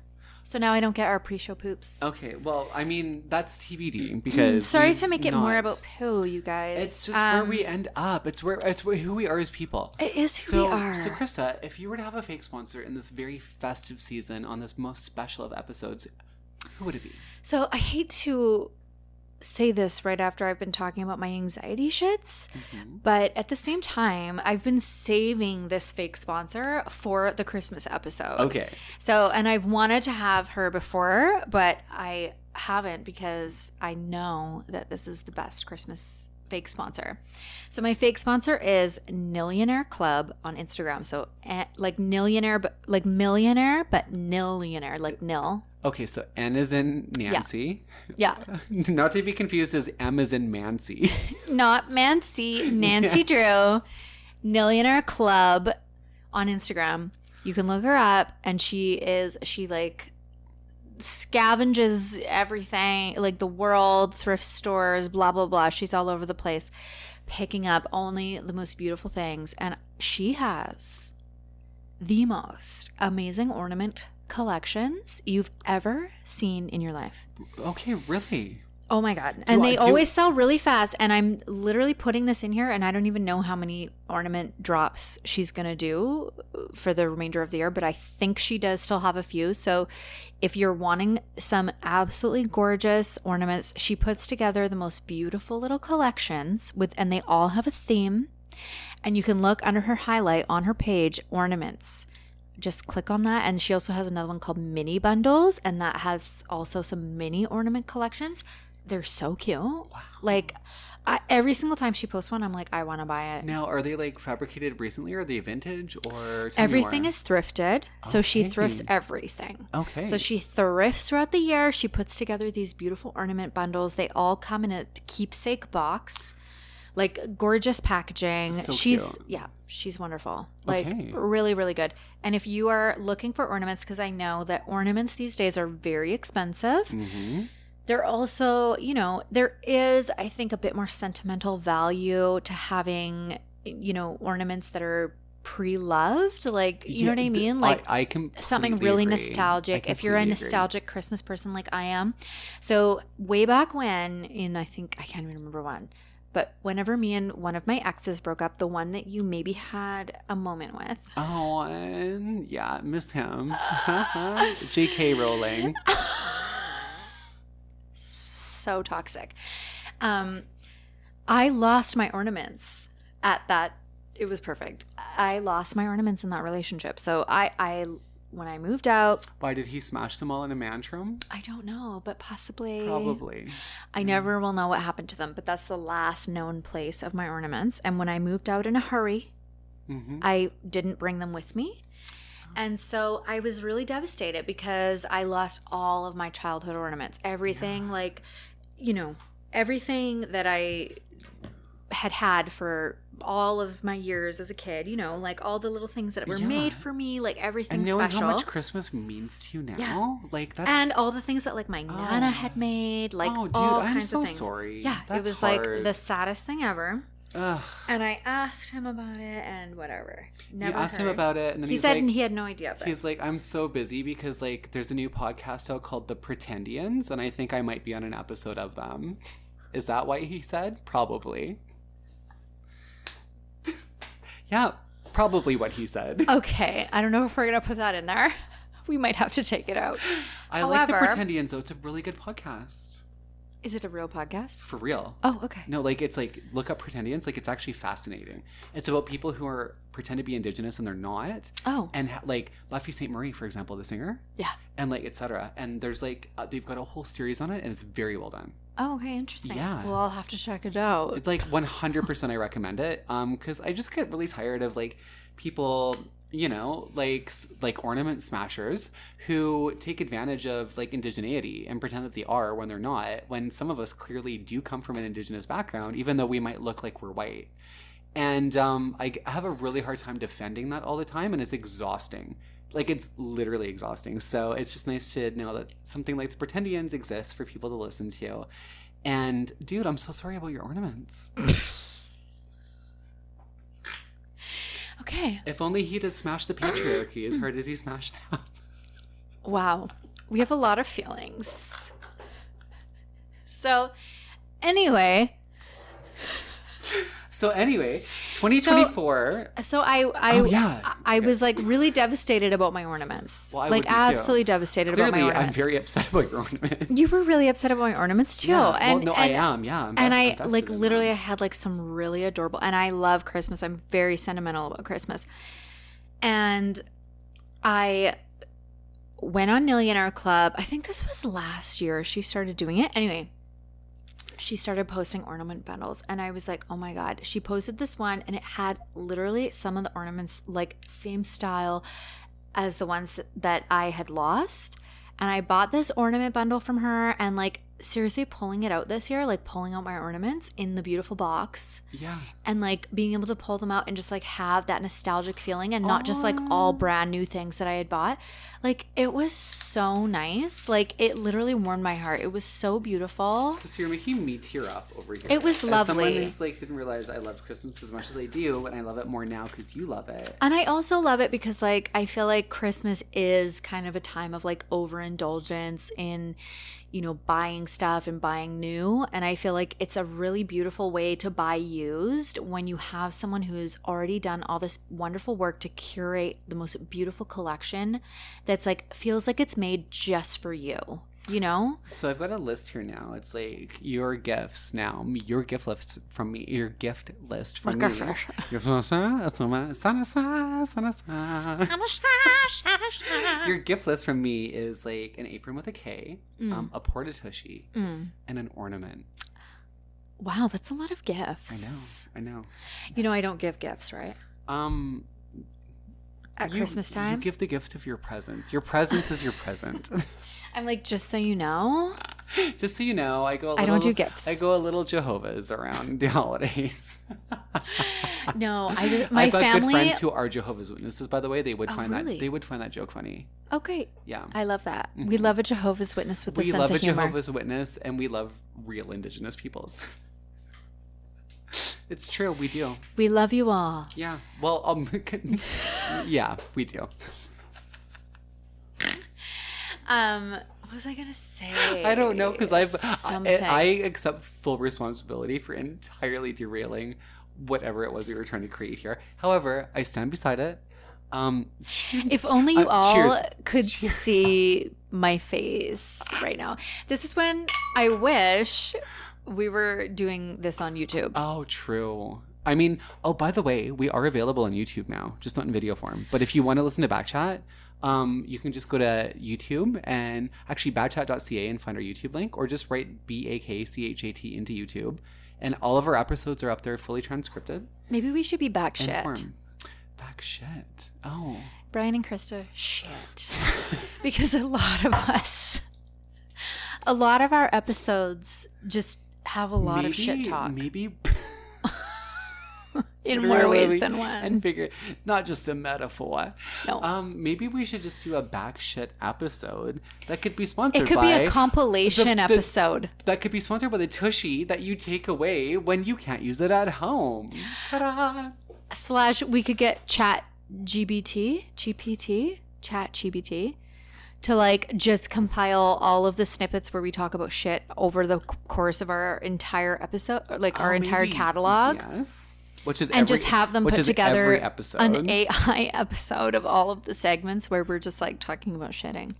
So now I don't get our pre-show poops. Okay. Well, I mean, that's TBD because sorry to make it more about poo, you guys. It's just where we end up. It's who we are as people. It is who we are. So Krista, if you were to have a fake sponsor in this very festive season on this most special of episodes, who would it be? So I hate to say this right after I've been talking about my anxiety shits, but at the same time I've been saving this fake sponsor for the Christmas episode. Okay. So, and I've wanted to have her before, but I haven't because I know that this is the best Christmas fake sponsor. So my fake sponsor is Nillionaire Club on Instagram. So like Nillionaire, but like millionaire, but Nillionaire, like nil. Okay, so N is in Nancy. Yeah. Not to be confused as M is in Mancy. Not Mancy, Nancy Drew. Nillionaire Club on Instagram. You can look her up, and she like scavenges everything, like the world, thrift stores, blah, blah, blah. She's all over the place picking up only the most beautiful things. And she has the most amazing ornament collections you've ever seen in your life. Okay, really? Oh my God. And they always sell really fast. And I'm literally putting this in here, and I don't even know how many ornament drops she's going to do for the remainder of the year, but I think she does still have a few. So if you're wanting some absolutely gorgeous ornaments, she puts together the most beautiful little collections and they all have a theme. And you can look under her highlight on her page, ornaments. Just click on that. And she also has another one called Mini Bundles, and that has also some mini ornament collections. They're so cute. Wow. Like, every single time she posts one, I'm like, I want to buy it. Now, are they like fabricated recently, or are they vintage, or everything is thrifted? So she thrifts everything. Okay. So she thrifts throughout the year. She puts together these beautiful ornament bundles. They all come in a keepsake box, like gorgeous packaging. So she's cute. she's wonderful. Like really, really good. And if you are looking for ornaments, because I know that ornaments these days are very expensive. Mm-hmm. They're also, you know, there is, I think, a bit more sentimental value to having, you know, ornaments that are pre-loved. Like, you know what I mean? Like, I completely something really agree. nostalgic. If you're a nostalgic Christmas person like I am. So way back when, I can't even remember when, but whenever me and one of my exes broke up, the one that you maybe had a moment with. Oh, and yeah, miss him. JK Rowling. So toxic. I lost my ornaments at that. It was perfect. I lost my ornaments in that relationship. So I when I moved out. Why did he smash them all in a mantrum? I don't know, but possibly. Probably. I never will know what happened to them, but that's the last known place of my ornaments. And when I moved out in a hurry, I didn't bring them with me. And so I was really devastated because I lost all of my childhood ornaments. Everything, like, you know, everything that I had for all of my years as a kid, you know, like all the little things that were made for me, like everything special. And knowing how much special. Christmas means to you now, like that's... And all the things that like my Nana had made, like all kinds of things. I'm so sorry. Yeah, that's it was hard. like the saddest thing ever. Ugh. And I asked him about it and whatever. Never You asked him about it and then he said he had no idea. But... He's like, I'm so busy because like there's a new podcast out called The Pretendians and I think I might be on an episode of them. Is that what he said? Probably. Yeah, probably what he said. Okay, I don't know if we're going to put that in there. We might have to take it out. However, like The Pretendians though. It's a really good podcast. Is it a real podcast? For real. Oh, okay. No, like it's like, look up Pretendians. Like it's actually fascinating. It's about people who are pretend to be Indigenous and they're not. Oh. And like Buffy St. Marie, for example, the singer. Yeah. And like, etc. And there's like, they've got a whole series on it and it's very well done. Oh, okay. Interesting. Yeah. Well, I'll have to check it out. It's like 100% I recommend it. Because I just get really tired of like people... you know, like ornament smashers who take advantage of like indigeneity and pretend that they are when they're not, when some of us clearly do come from an Indigenous background, even though we might look like we're white. And I have a really hard time defending that all the time, and it's exhausting. Like, it's literally exhausting. So it's just nice to know that something like The Pretendians exists for people to listen to. And, dude, I'm so sorry about your ornaments. Okay. If only he'd have smashed the patriarchy as hard as he smashed them. Wow. We have a lot of feelings. So, anyway. 2024. So I was like really devastated about my ornaments. Well, I like would be absolutely devastated Clearly, about my ornaments. I'm very upset about your ornaments. You were really upset about my ornaments too. Yeah. And, well, no, I am. Yeah. I'm like literally, I had like some really adorable, and I love Christmas. I'm very sentimental about Christmas. And I went on Millionaire Club. I think this was last year. She started doing it. Anyway, she started posting ornament bundles and I was like, oh my God. She posted this one and it had literally some of the ornaments like same style as the ones that I had lost. And I bought this ornament bundle from her and like seriously pulling it out this year, like pulling out my ornaments in the beautiful box. Yeah. And like being able to pull them out and just like have that nostalgic feeling and not just like all brand new things that I had bought. Like it was so nice. Like it literally warmed my heart. It was so beautiful. So you're making me tear up over here. It was lovely. As someone who's like didn't realize I loved Christmas as much as I do, and I love it more now because you love it. And I also love it because like I feel like Christmas is kind of a time of like overindulgence in, you know, buying stuff and buying new. And I feel like it's a really beautiful way to buy used when you have someone who's already done all this wonderful work to curate the most beautiful collection that's like feels like it's made just for you. you know? So I've got a list here now. It's like your gifts now. Your gift list from me. Your gift list from me. Your gift list from me is like an apron with a K, a porta-tushy, and an ornament. Wow, that's a lot of gifts. I know. You know, I don't give gifts, right? At Christmas time? You give the gift of your presents. Your presence is your present. I'm like, just so you know. Just so you know, I don't do gifts. I go a little Jehovah's around the holidays. No, I've got good friends who are Jehovah's Witnesses, by the way. They would find that joke funny. Oh, great. Yeah. I love that. Mm-hmm. We love a Jehovah's Witness with a sense of humor. We love a Jehovah's Witness, and we love real Indigenous peoples. It's true, we do. We love you all. Yeah. Well, yeah, we do. What was I gonna say? I don't know, because I accept full responsibility for entirely derailing whatever it was we were trying to create here. However, I stand beside it. If only you all could see my face right now. This is when I wish we were doing this on YouTube. Oh, true. I mean, by the way, we are available on YouTube now, just not in video form. But if you want to listen to BaKChat, you can just go to YouTube and actually BaKChat.ca and find our YouTube link, or just write BaKChat into YouTube. And all of our episodes are up there fully transcripted. Maybe we should be BaKChat. BaKChat. Oh. Brian and Krista, shit. Because a lot of our episodes just have a lot of shit talk. Maybe in more ways than one. And figure, not just a metaphor. No. Maybe we should just do a BaKChat episode that could be sponsored by... It could be a compilation episode. That could be sponsored by the tushy that you take away when you can't use it at home. Ta-da! / we could get ChatGPT to like just compile all of the snippets where we talk about shit over the course of our entire episode, like our entire catalog. Yes. Just have them put together an AI episode of all of the segments where we're just like talking about shitting.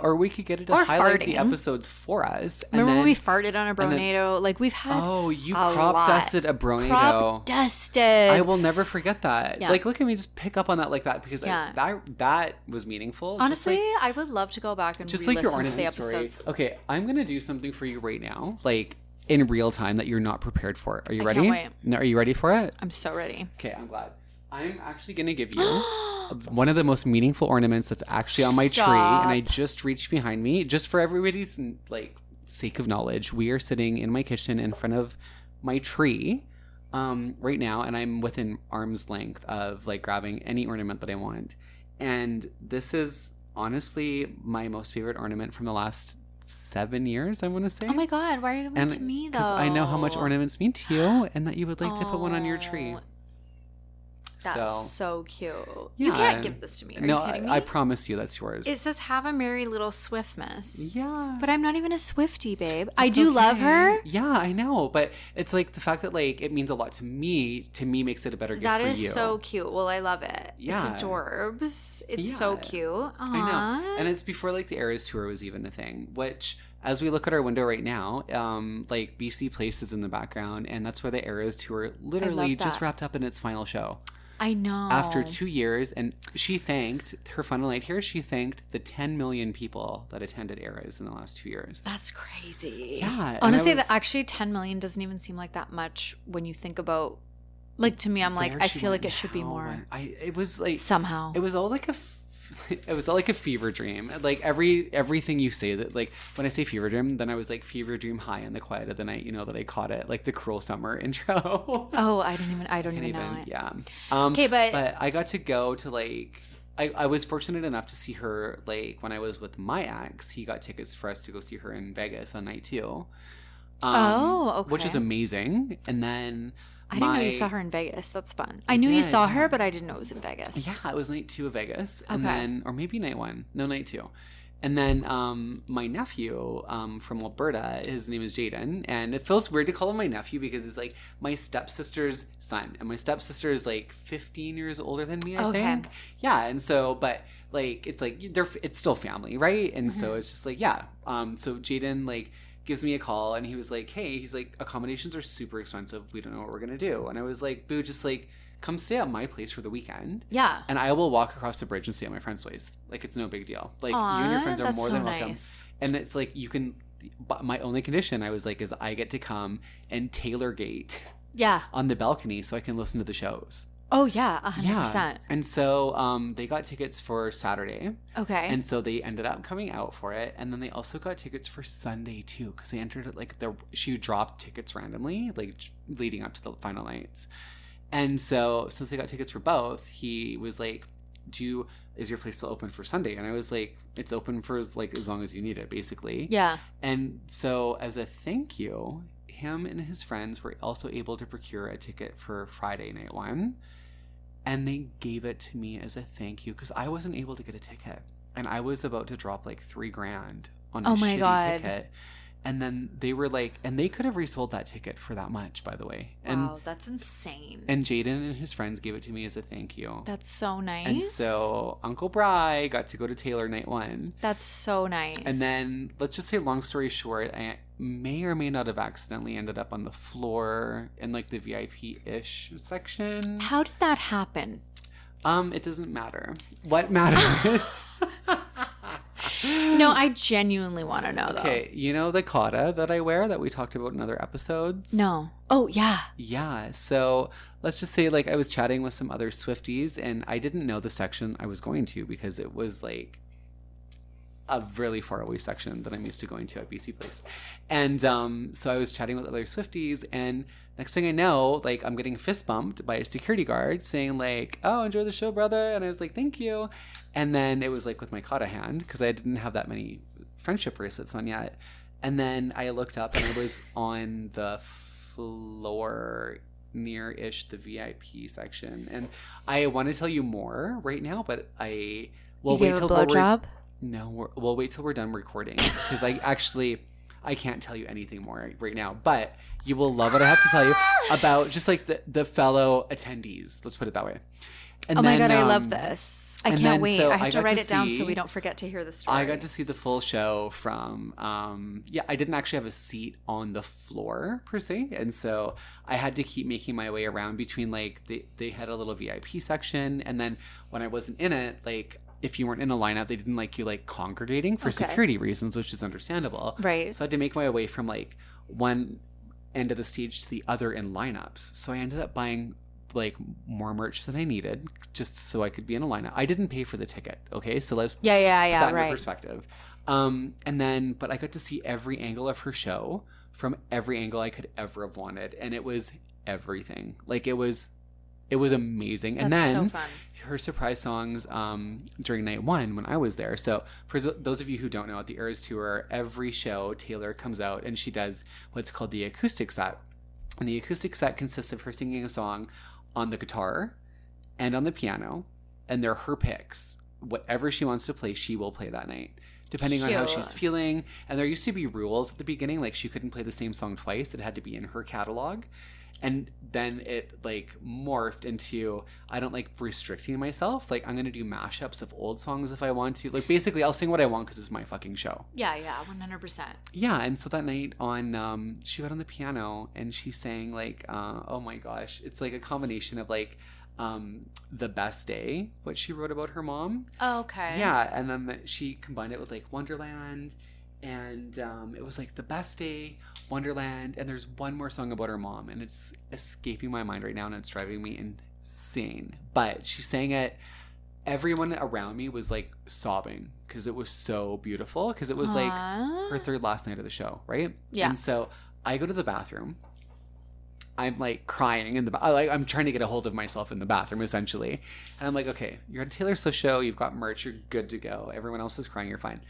Or we could get it to highlight the episodes for us. Remember when we farted on a Bronado? Like we've had you crop dusted a Bronado. Crop dusted. I will never forget that. Yeah. Like look at me just pick up on that like that, because that was meaningful. Honestly, I would love to go back and just re-listen like your to the episodes. Okay, I'm going to do something for you right now. Like in real time that you're not prepared for. Are you ready? Can't wait. No, are you ready for it? I'm so ready. Okay, I'm glad. I'm actually going to give you one of the most meaningful ornaments that's actually on my tree, and I just reached behind me. Just for everybody's like sake of knowledge, we are sitting in my kitchen in front of my tree right now, and I'm within arm's length of like grabbing any ornament that I want. And this is honestly my most favorite ornament from the last 7 years, I want to say. Oh my god, why are you giving it to me though? Because I know how much ornaments mean to you, and that you would like to put one on your tree. That's so cute. Yeah. You can't give this to me. Are you kidding me? I promise you that's yours. It says, have a merry little Swiftmas. Yeah. But I'm not even a Swiftie, babe. I do love her. Yeah, I know. But it's like the fact that like it means a lot to me makes it a better gift for you. That is so cute. Well, I love it. Yeah. It's adorbs. It's so cute. Aww. I know. And it's before like the Eras Tour was even a thing, which... As we look at our window right now, like BC Place is in the background, and that's where the Eras Tour literally just wrapped up in its final show. I know. After 2 years, and she thanked, her final night here, she thanked the 10 million people that attended Eras in the last 2 years. That's crazy. Yeah. Honestly, actually 10 million doesn't even seem like that much when you think about, like to me, I'm like, I feel like it should be more. It was like. Somehow. It was all like a fever dream. Like everything you say is it. Like when I say fever dream, then I was like fever dream high in the quiet of the night. You know that I caught it, like the Cruel Summer intro. Oh, I don't even know it. Yeah. Okay, but I got to go to like. I was fortunate enough to see her like when I was with my ex. He got tickets for us to go see her in Vegas on night 2. Okay. Which is amazing. And then. I didn't know you saw her in Vegas. That's fun. I knew you saw her, but I didn't know it was in Vegas. Yeah, it was night 2 of Vegas. Okay. And then, or maybe night 1. No, night 2. And then my nephew from Alberta, his name is Jaden. And it feels weird to call him my nephew because it's like my stepsister's son. And my stepsister is like 15 years older than me, I think. Yeah. And so, but like, it's like, it's still family, right? And so it's just like, yeah. So Jaden like gives me a call and he was like, hey, he's like, accommodations are super expensive. We don't know what we're going to do. And I was like, boo, just like, come stay at my place for the weekend. Yeah. And I will walk across the bridge and stay at my friend's place. Like, it's no big deal. Like, you and your friends are more than welcome. Nice. And it's like, you can, my only condition, I was like, is I get to come and tailor-gate on the balcony so I can listen to the shows. Oh, yeah, 100%. Yeah. And so they got tickets for Saturday. Okay. And so they ended up coming out for it. And then they also got tickets for Sunday, too, because they entered it, like, she dropped tickets randomly, like, leading up to the final nights. And so, since they got tickets for both, he was like, is your place still open for Sunday? And I was like, it's open for as long as you need it, basically. Yeah. And so, as a thank you, him and his friends were also able to procure a ticket for Friday night one. And they gave it to me as a thank you because I wasn't able to get a ticket. And I was about to drop like $3,000 on a shitty ticket. And then they were like, and they could have resold that ticket for that much, by the way. And, wow, that's insane. And Jaden and his friends gave it to me as a thank you. That's so nice. And so Uncle Bri got to go to Taylor night one. That's so nice. And then, let's just say, long story short, I may or may not have accidentally ended up on the floor in like the VIP-ish section. How did that happen? It doesn't matter. What matters? No, I genuinely want to know, though. Okay, you know the kata that I wear that we talked about in other episodes? No. Oh, yeah. Yeah, so let's just say, like, I was chatting with some other Swifties, and I didn't know the section I was going to because it was, like, a really far away section that I'm used to going to at BC Place. And so I was chatting with other Swifties, and next thing I know, like, I'm getting fist bumped by a security guard saying, like, oh, enjoy the show, brother. And I was like, thank you. And then it was, like, with my kata hand because I didn't have that many friendship bracelets on yet. And then I looked up and I was on the floor near-ish the VIP section. And I want to tell you more right now, but I will wait till we'll wait till we're done recording because I can't tell you anything more right now, but you will love what I have to tell you about just like the fellow attendees. Let's put it that way. And oh my God, I love this. I can't wait. So I have to write it down so we don't forget to hear the story. I got to see the full show from, I didn't actually have a seat on the floor per se. And so I had to keep making my way around between like, they had a little VIP section. And then when I wasn't in it, like, if you weren't in a lineup, they didn't like you like congregating for security reasons, which is understandable. Right. So I had to make my way from like one end of the stage to the other in lineups. So I ended up buying like more merch than I needed just so I could be in a lineup. I didn't pay for the ticket. Okay. So let's put that in perspective. And then, but I got to see every angle of her show from every angle I could ever have wanted. And it was everything. Like it was amazing. And then so her surprise songs during night one when I was there. So for those of you who don't know, at the Eras Tour, every show Taylor comes out and she does what's called the acoustic set. And the acoustic set consists of her singing a song on the guitar and on the piano. And they're her picks. Whatever she wants to play, she will play that night, depending on how she's feeling. And there used to be rules at the beginning, like she couldn't play the same song twice. It had to be in her catalog. And then it like morphed into, I don't like restricting myself. Like I'm going to do mashups of old songs if I want to. Like basically I'll sing what I want because it's my fucking show. Yeah, 100%. Yeah. And so that night on, she got on the piano and she sang like, oh my gosh, it's like a combination of like, The Best Day, what she wrote about her mom. Oh, okay. Yeah. And then she combined it with like Wonderland. And it was like The Best Day, Wonderland, and there's one more song about her mom, and it's escaping my mind right now, and it's driving me insane. But she sang it. Everyone around me was like sobbing because it was so beautiful, because it was like her third last night of the show, right? Yeah. And so I go to the bathroom. I'm like crying in the I'm trying to get a hold of myself in the bathroom essentially, and I'm like, okay, you're at a Taylor Swift show, you've got merch, you're good to go. Everyone else is crying, you're fine.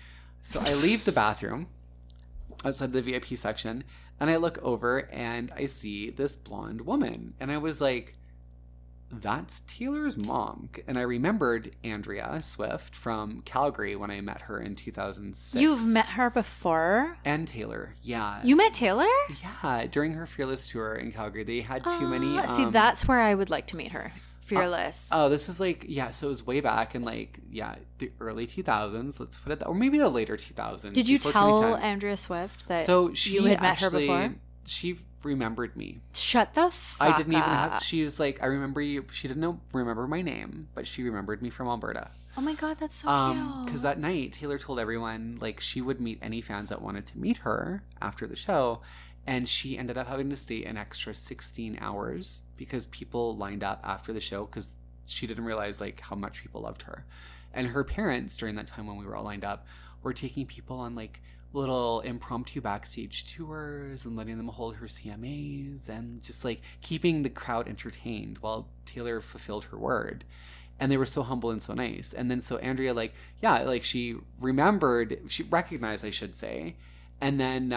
So I leave the bathroom outside the VIP section and I look over and I see this blonde woman. And I was like, that's Taylor's mom. And I remembered Andrea Swift from Calgary when I met her in 2006. You've met her before? And Taylor, yeah. You met Taylor? Yeah, during her Fearless tour in Calgary. They had too many... see, that's where I would like to meet her. Fearless. This is like, yeah, so it was way back in like, yeah, the early 2000s. Let's put it that, or maybe the later 2000s. Did you tell Andrea Swift that you had met her before? She remembered me. Shut the fuck up. I didn't even have, she was like, I remember you. She didn't remember my name, but she remembered me from Alberta. Oh my God, that's so cute. Because that night, Taylor told everyone, like, she would meet any fans that wanted to meet her after the show. And she ended up having to stay an extra 16 hours because people lined up after the show because she didn't realize, like, how much people loved her. And her parents, during that time when we were all lined up, were taking people on, like, little impromptu backstage tours and letting them hold her CMAs and just, like, keeping the crowd entertained while Taylor fulfilled her word. And they were so humble and so nice. And then so Andrea, like, yeah, like, she recognized, I should say. And then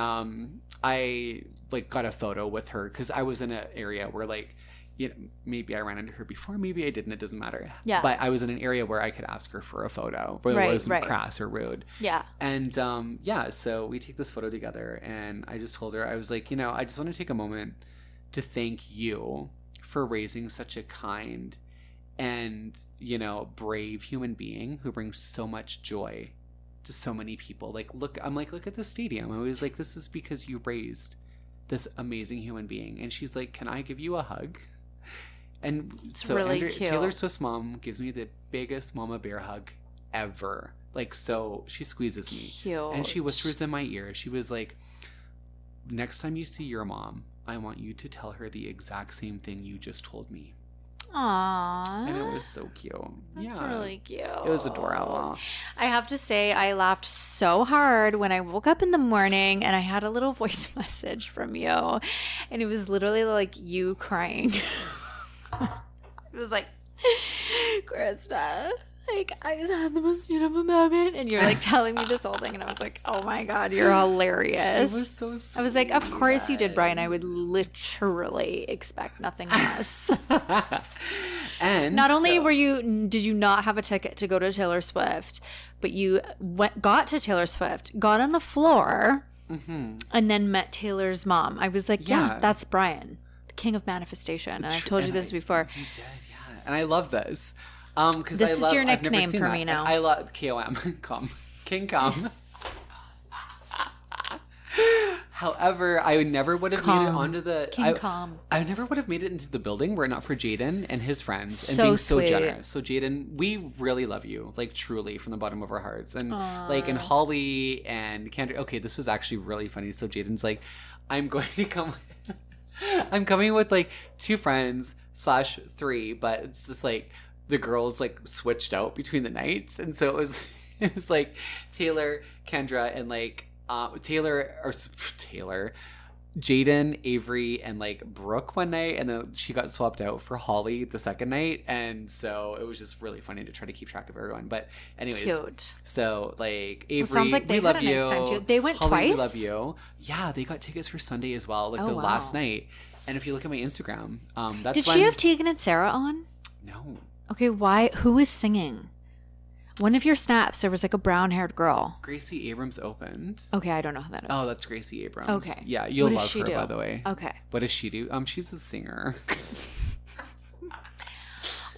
I, like, got a photo with her because I was in an area where, like, you know, maybe I ran into her before, maybe I didn't, it doesn't matter. Yeah. But I was in an area where I could ask her for a photo, where it wasn't crass or rude. Yeah. And yeah, so we take this photo together, and I just told her, I was like, you know, I just want to take a moment to thank you for raising such a kind and, you know, brave human being who brings so much joy to so many people. Like, look, I'm like, look at the stadium. I was like, this is because you raised this amazing human being. And she's like, can I give you a hug? And it's so really cute. Taylor Swift's mom gives me the biggest mama bear hug ever. Like, so she squeezes me. Cute. And she whispers in my ear. She was like, next time you see your mom, I want you to tell her the exact same thing you just told me. Aww. And it was so cute. That's really cute. It was adorable. I have to say, I laughed so hard when I woke up in the morning and I had a little voice message from you. And it was literally like you crying. It was like, Krista, like, I just had the most beautiful moment. And you're like telling me this whole thing. And I was like, oh my God, you're hilarious. She was so sweet. I was like, of course you did, Brian. I would literally expect nothing less. And not only did you not have a ticket to go to Taylor Swift, but you got to Taylor Swift, got on the floor, and then met Taylor's mom. I was like, yeah, that's Brian, the king of manifestation. And I've told you this before. You did, yeah. And I love this. Because this is your nickname for me now. I love KOM. King Come. However, I never would have made it onto the I never would have made it into the building were it not for Jaden and his friends and being so generous. So Jaden, we really love you, like, truly from the bottom of our hearts. And like, and Holly and Kendra. Okay, this was actually really funny. So Jaden's like, I'm coming with like 2 friends / 3, but it's just like the girls like switched out between the nights, and so it was like Taylor, Kendra, and like Jaden, Avery, and like Brooke one night, and then she got swapped out for Holly the second night, and so it was just really funny to try to keep track of everyone. But anyways, cute. So like Avery, sounds like they had a nice time too. They went Holly, twice. We love you. Yeah, they got tickets for Sunday as well, like the last night. And if you look at my Instagram, that's did she have Tegan and Sarah on? No. Okay, why? Who was singing? One of your snaps, there was like a brown-haired girl. Gracie Abrams opened. Okay, I don't know who that is. Oh, that's Gracie Abrams. Okay. Yeah, you'll love her, by the way. Okay. What does she do? She's a singer.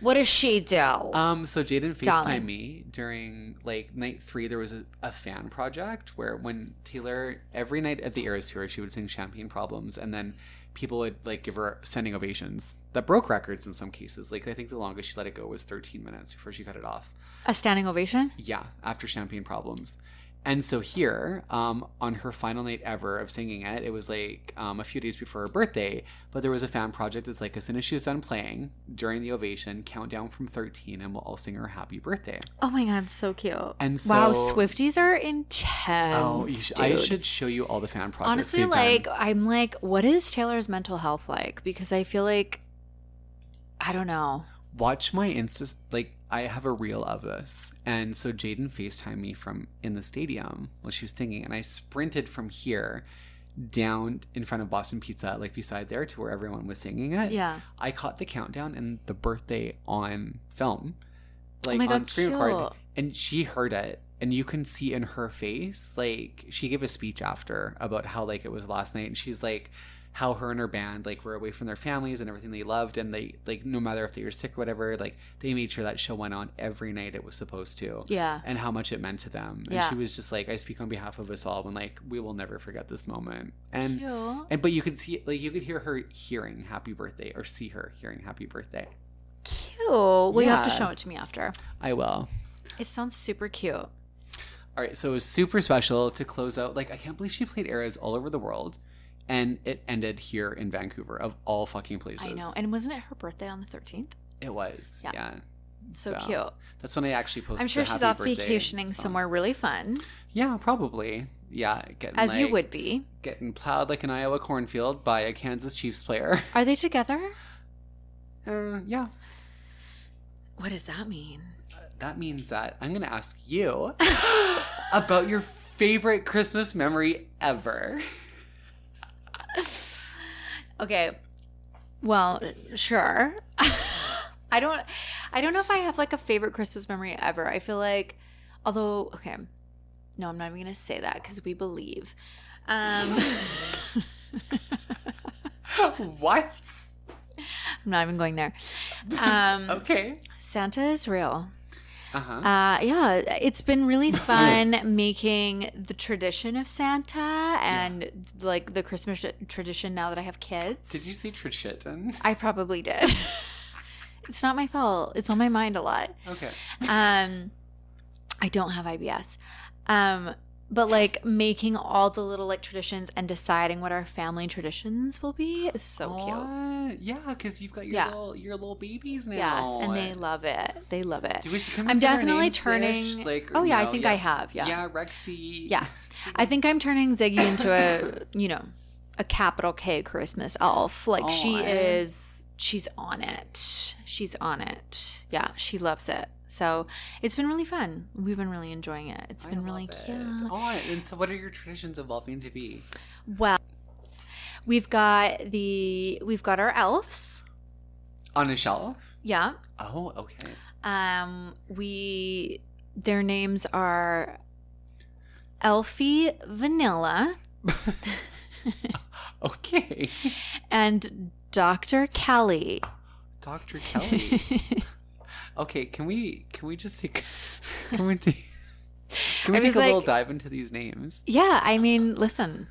What does she do? So Jaden FaceTimed me during like night 3. There was a fan project where when Taylor, every night at the Eras Tour, she would sing Champagne Problems, and then people would like give her standing ovations that broke records in some cases. Like, I think the longest she let it go was 13 minutes before she cut it off. A standing ovation? Yeah, after Champagne Problems. And so here, on her final night ever of singing it, it was like a few days before her birthday, but there was a fan project that's like, as soon as she's done playing, during the ovation, count down from 13 and we'll all sing her happy birthday. Oh my God, so cute. And so, wow, Swifties are intense. Oh, I should show you all the fan projects. Honestly, like, I'm like, what is Taylor's mental health like? Because I feel like, I don't know. Watch my Insta, like, I have a reel of this. And so Jaden FaceTimed me from in the stadium while she was singing, and I sprinted from here down in front of Boston Pizza, like beside there to where everyone was singing it. Yeah. I caught the countdown and the birthday on film, like oh my on God, screen cute. record, and she heard it. And you can see in her face, like, she gave a speech after about how, like, it was last night. And she's like, how her and her band, like, were away from their families and everything they loved. And they, like, no matter if they were sick or whatever, like, they made sure that show went on every night it was supposed to. Yeah. And how much it meant to them. And she was just like, I speak on behalf of us all. And, like, we will never forget this moment. And, but you could see, like, you could hear her hearing happy birthday or see her hearing happy birthday. Cute. Well, you have to show it to me after. I will. It sounds super cute. All right, so it was super special to close out. Like, I can't believe she played eras all over the world, and it ended here in Vancouver, of all fucking places. I know. And wasn't it her birthday on the 13th? It was, yeah. So cute. That's when I actually posted I'm sure she's off vacationing somewhere really fun. Yeah, probably. Yeah. As you would be. Getting plowed like an Iowa cornfield by a Kansas Chiefs player. Are they together? Yeah. What does that mean? That means that I'm going to ask you about your favorite Christmas memory ever. Okay. Well, sure. I don't know if I have like a favorite Christmas memory ever. I feel like, although, okay. No, I'm not even going to say that because we believe. What? I'm not even going there. Okay. Santa is real. Uh-huh. Yeah, it's been really fun making the tradition of Santa and like the Christmas tradition now that I have kids. Did you say tradition? I probably did. It's not my fault. It's on my mind a lot. Okay. I don't have IBS. But like making all the little like traditions and deciding what our family traditions will be is so cute. Yeah, because you've got your little babies now. Yes, and they love it. They love it. I'm definitely turning. Like, oh yeah, I think I have. Yeah. Yeah, Rexy. Yeah, I think I'm turning Ziggy into a capital K Christmas elf. Like she's on it. She's on it. Yeah, she loves it. So it's been really fun. We've been really enjoying it. It's been really cute. Oh, and so what are your traditions evolving to be? Well, we've got our elves on a shelf. Yeah. Oh, okay. Their names are Elfie Vanilla. Okay. And Dr. Kelly. Dr. Kelly. Okay, can we just take a little dive into these names? Yeah, I mean, listen,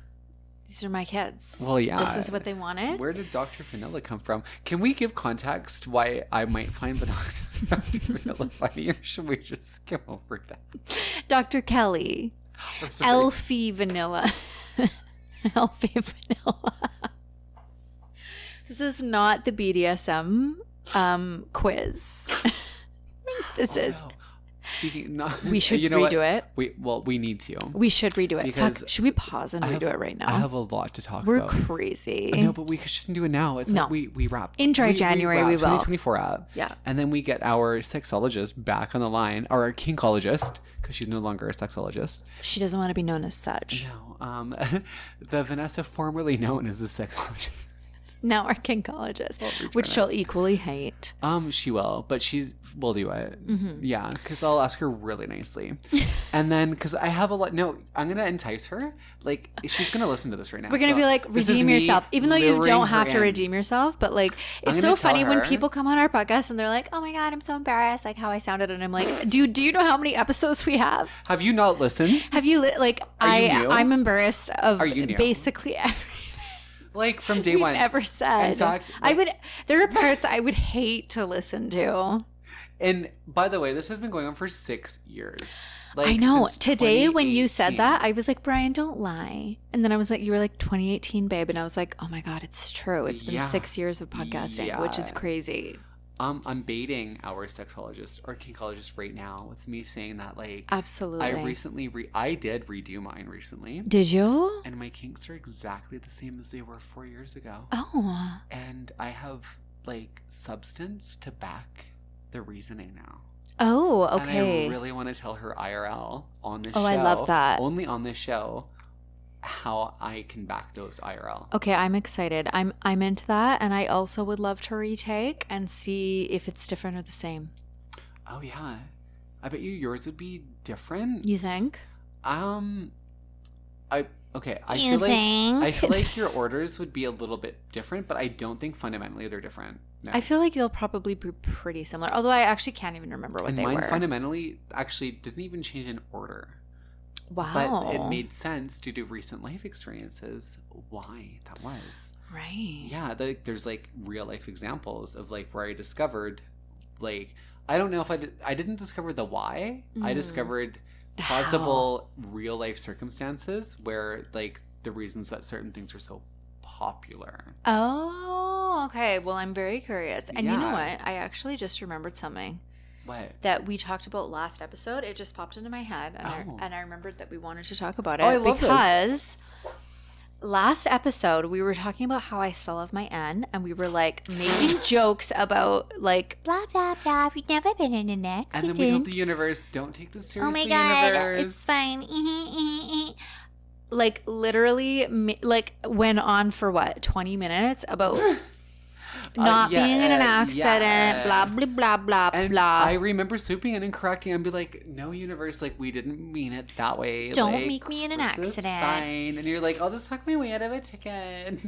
these are my kids. Well, yeah. This is what they wanted. Where did Dr. Vanilla come from? Can we give context why I might find Dr. Vanilla funny, or should we just skim over that? Dr. Kelly. Elfie Vanilla. Elfie Vanilla. This is not the BDSM quiz. This is. No. Speaking, no, we should redo it. We need to. We should redo it. Because should we pause and redo it right now? I have a lot to talk about. We're crazy. No, but we shouldn't do it now. It's like we wrap. In dry January, we will. 2024 up. Yeah. And then we get our sexologist back on the line, or our kinkologist, because she's no longer a sexologist. She doesn't want to be known as such. No. The Vanessa formerly known as a sexologist. Now our kinkologist, which she'll equally hate. She will, but we'll do it. Mm-hmm. Yeah, because I'll ask her really nicely. And then, because I have a lot, I'm going to entice her. Like, she's going to listen to this right now. We're going to be like, redeem yourself. Even though you don't have to redeem yourself. But like, it's so funny when people come on our podcast and they're like, oh my God, I'm so embarrassed, like how I sounded. And I'm like, do you know how many episodes we have? Have you not listened? Have you, I'm embarrassed of basically every. Like from day one. We've ever said. In fact, there are parts I would hate to listen to. And by the way, this has been going on for 6 years. Like, I know. Today when you said that, I was like, Brian, don't lie. And then I was like, you were like 2018, babe. And I was like, oh my God, it's true. It's been 6 years of podcasting, which is crazy. I'm baiting our sexologist or kinkologist right now with me saying that, like, absolutely. I did redo mine recently. Did you? And my kinks are exactly the same as they were 4 years ago. Oh. And I have like substance to back the reasoning now. Oh, okay. And I really want to tell her IRL on this show. Oh, I love that. Only on this show. how I can back those IRL. Okay, I'm excited. I'm into that, and I also would love to retake and see if it's different or the same. Oh yeah, I bet you yours would be different. You think? I feel like your orders would be a little bit different, but I don't think fundamentally they're different. No. I feel like they'll probably be pretty similar, although I actually can't even remember what they were. Mine fundamentally actually didn't even change in order. Wow. But it made sense due to recent life experiences why that was. Right. Yeah, there's like real life examples of like where I discovered, like, I don't know if I didn't discover the why. I discovered plausible real life circumstances where like the reasons that certain things are so popular. Oh, okay. Well, I'm very curious. And you know what? I actually just remembered something. What? That we talked about last episode. It just popped into my head, and I remembered that we wanted to talk about it. I love because last episode we were talking about how I still have my N, and we were like making jokes about like blah blah blah. We've never been in an accident. And then we told the universe, "Don't take this seriously, oh my god, universe. It's fine." Like literally, like went on for what 20 minutes about. Not being in an accident, blah, blah, blah, blah, and blah. I remember swooping in and correcting and be like, no, universe, like, we didn't mean it that way. Don't like, make me in an accident. Fine. And you're like, I'll just talk my way out of a ticket.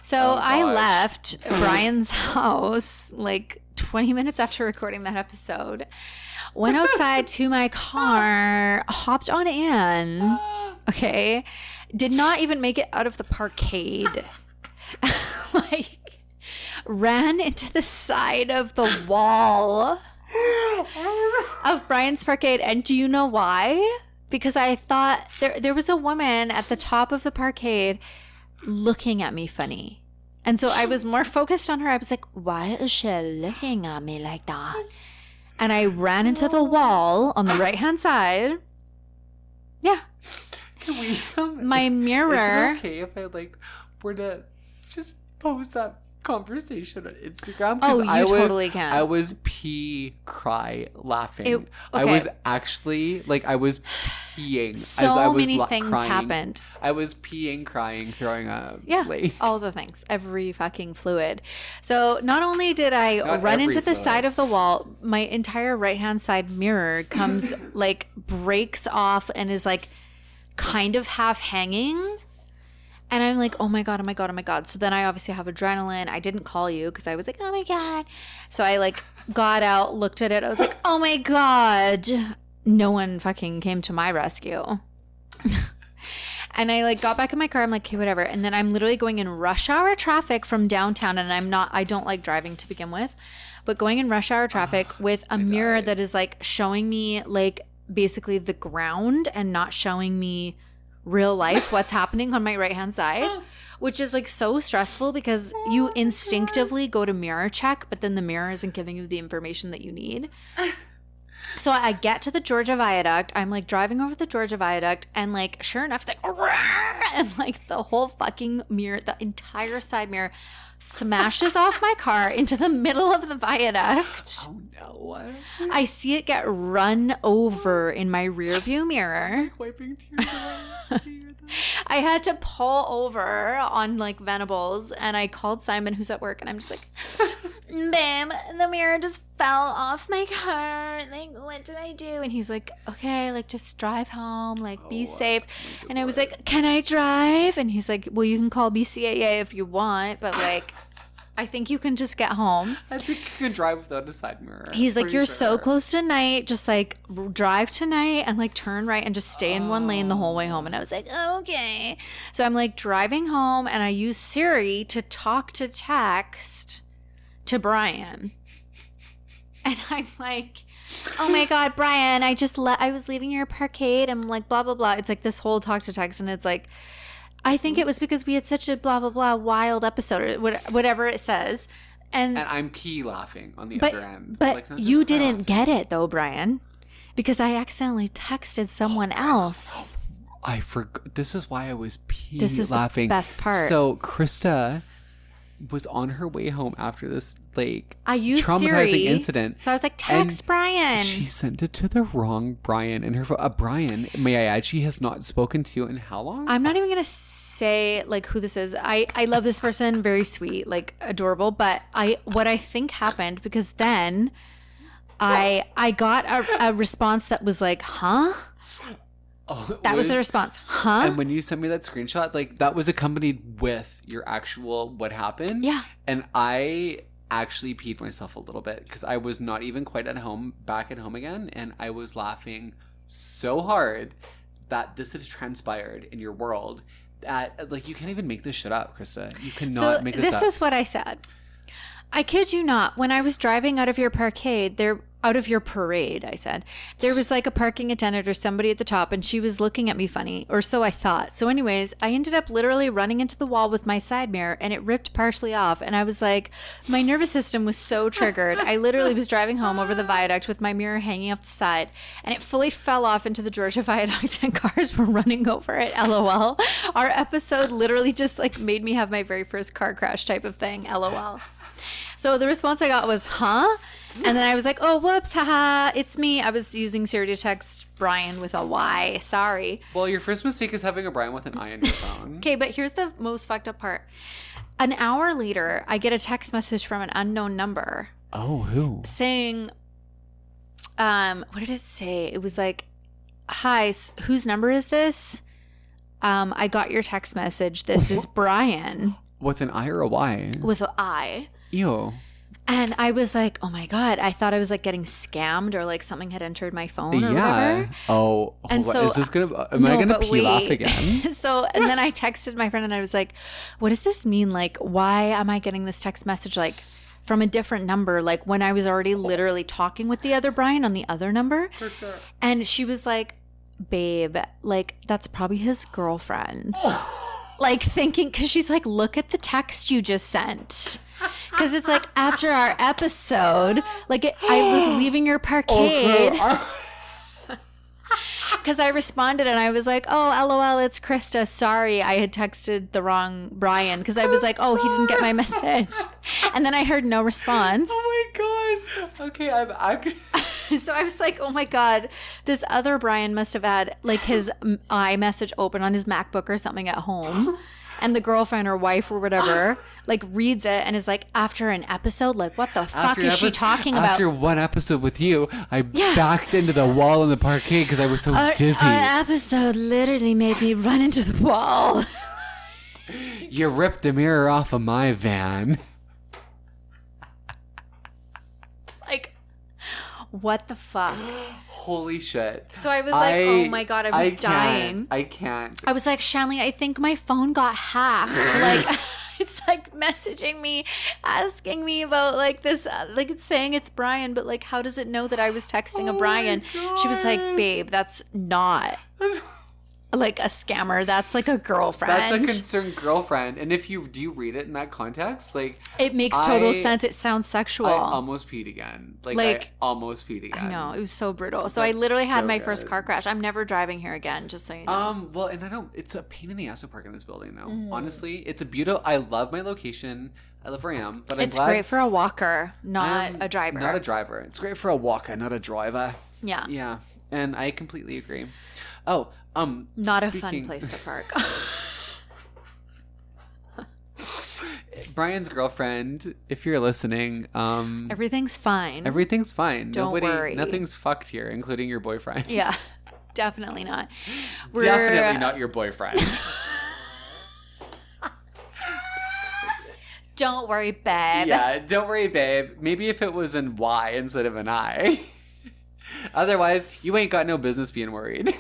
So I left Brian's house like 20 minutes after recording that episode, went outside to my car, hopped on in, okay, did not even make it out of the parkade. Like, ran into the side of the wall of Brian's parkade. And do you know why? Because I thought there was a woman at the top of the parkade looking at me funny. And so I was more focused on her. I was like, why is she looking at me like that? And I ran into the wall on the right-hand side. Yeah. Can we my mirror. Is it okay if I like were to just post that conversation on Instagram? Oh, you totally can. I was cry laughing. I was actually like, I was peeing so as I was many things crying. Happened. I was peeing, crying, throwing up. Yeah, like, all the things, every fucking fluid. So not only did I run into the side of the wall, my entire right hand side mirror comes like breaks off and is like kind of half hanging. And I'm like, oh my God, oh my God, oh my God. So then I obviously have adrenaline. I didn't call you because I was like, oh my God. So I like got out, looked at it. I was like, oh my God. No one fucking came to my rescue. And I like got back in my car. I'm like, okay, whatever. And then I'm literally going in rush hour traffic from downtown. And I don't like driving to begin with, but going in rush hour traffic with a mirror that is like showing me like basically the ground and not showing me real life what's happening on my right hand side, which is like so stressful because you instinctively go to mirror check, but then the mirror isn't giving you the information that you need. So I get to the Georgia Viaduct. I'm like driving over the Georgia Viaduct, and like sure enough, it's like, and like the whole fucking mirror, the entire side mirror smashes off my car into the middle of the viaduct. Oh no. I see it get run over in my rear view mirror. Like wiping tears away. I had to pull over on like Venables, and I called Simon, who's at work, and I'm just like, babe, the mirror just fell off my car. Like, what did I do? And he's like, okay, like just drive home, like be safe. And I was like, can I drive? And he's like, well, you can call BCAA if you want, but like, I think you can just get home. I think you can drive without a side mirror. He's like, you're so close to night. Just like drive tonight and like turn right and just stay in one lane the whole way home. And I was like, okay. So I'm like driving home, and I use Siri to talk to text to Brian. And I'm like, oh my God, Brian, I was leaving your parkade. I'm like, blah, blah, blah. It's like this whole talk to text. And it's like, I think it was because we had such a blah, blah, blah wild episode, or whatever it says. And I'm laughing on the other end. But like, you didn't get it though, Brian, because I accidentally texted someone else. I forgot. This is why I was This is laughing. The best part. So Krista was on her way home after this like I used traumatizing Siri, incident. So I was like, text Brian. She sent it to the wrong Brian, and her Brian, may I add, she has not spoken to you in how long? I'm not even gonna say like who this is. I love this person, very sweet, like adorable. But what I think happened, because then I got a response that was like, huh? Oh, that was the response. Huh? And when you sent me that screenshot, like that was accompanied with your actual what happened. Yeah. And I actually peed myself a little bit because I was not even quite back at home again. And I was laughing so hard that this had transpired in your world that like you can't even make this shit up, Krista. You cannot make this up. This is what I said. I kid you not. When I was driving out of your parade, I said, there was like a parking attendant or somebody at the top, and she was looking at me funny, or so I thought. So anyways, I ended up literally running into the wall with my side mirror, and it ripped partially off. And I was like, my nervous system was so triggered. I literally was driving home over the viaduct with my mirror hanging off the side, and it fully fell off into the Georgia Viaduct, and cars were running over it. LOL. Our episode literally just like made me have my very first car crash type of thing. LOL. So the response I got was, huh? And then I was like, oh, whoops, haha, it's me. I was using Siri to text Brian with a Y. Sorry. Well, your first mistake is having a Brian with an I on your phone. Okay, but here's the most fucked up part. An hour later, I get a text message from an unknown number. Oh, who? Saying, what did it say? It was like, hi, whose number is this? I got your text message. This is Brian. With an I or a Y? With an I. Ew. And I was like, oh my God, I thought I was like getting scammed or like something had entered my phone or whatever. Oh, and so, is this am I going to peel off again? And then I texted my friend and I was like, what does this mean? Like, why am I getting this text message like from a different number? Like when I was already literally talking with the other Brian on the other number. For sure. And she was like, babe, like that's probably his girlfriend. Like thinking, because she's like, look at the text you just sent. Because it's like after our episode, like I was leaving your parkade. Because I responded and I was like, oh, LOL, it's Krista. Sorry, I had texted the wrong Brian. Because I was like, oh, he didn't get my message. And then I heard no response. Oh my God. Okay, I'm So I was like, oh my God, this other Brian must have had like his iMessage open on his MacBook or something at home. And the girlfriend or wife or whatever like reads it and is like, after an episode, like what the fuck is she talking about? After one episode with you, I backed into the wall in the parquet because I was so dizzy. Our episode literally made me run into the wall. You ripped the mirror off of my van. Like, what the fuck? Holy shit. So I was like, oh my God, I was dying. I can't. I was like, Shanley, I think my phone got hacked. Like, it's like messaging me, asking me about like this, like it's saying it's Brian, but like, how does it know that I was texting a Brian? She was like, babe, that's not like a scammer. That's like a girlfriend. That's a concerned girlfriend. And if do you read it in that context? Like it makes total sense. It sounds sexual. I almost peed again. Like I almost peed again. I know, it was so brutal. So I literally had my first car crash. I'm never driving here again, just so you know. Well, and it's a pain in the ass to park in this building though. Honestly, it's a beautiful. I love my location. I love where I am, but it's great for a walker, not a driver. Not a driver. It's great for a walker, not a driver. Yeah. Yeah. And I completely agree. Oh, not a fun place to park. Brian's girlfriend, if you're listening, everything's fine. Everything's fine. Don't worry. Nothing's fucked here, including your boyfriend. Yeah, definitely not. Definitely not your boyfriend. Don't worry, babe. Yeah, don't worry, babe. Maybe if it was an Y instead of an I. Otherwise, you ain't got no business being worried.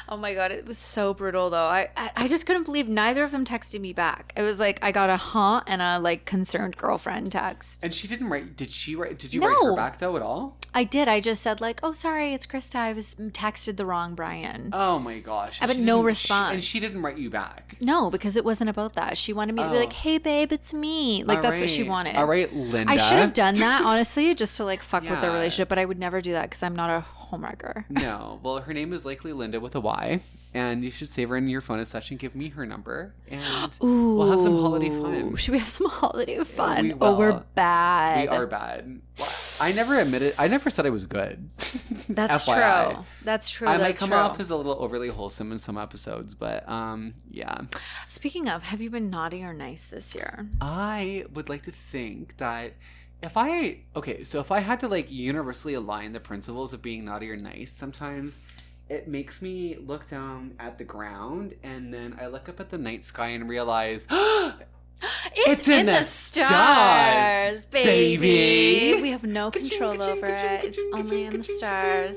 Oh my God, it was so brutal though. I just couldn't believe neither of them texted me back. It was like I got a huh and a like concerned girlfriend text. And she didn't write. Did you write her back though at all? I did. I just said like, oh sorry, it's Krista. I was texted the wrong Brian. Oh my gosh. But no response. And she didn't write you back. No, because it wasn't about that. She wanted me to be like, hey babe, it's me. Like that's what she wanted. All right, Linda. I should have done that honestly, just to like fuck with their relationship. But I would never do that because I'm not a homewrecker. No. Well, her name is likely Linda with a Y, and you should save her in your phone as such and give me her number, and we'll have some holiday fun. Should we have some holiday fun? We will. Oh, we're bad. We are bad. Well, I never said I was good. That's FYI. true. That's true. I might come off as a little overly wholesome in some episodes, but yeah. Speaking of, have you been naughty or nice this year? I would like to think that if I had to like universally align the principles of being naughty or nice, sometimes it makes me look down at the ground and then I look up at the night sky and realize it's in the stars, baby. We have no control over it. It's only in the stars.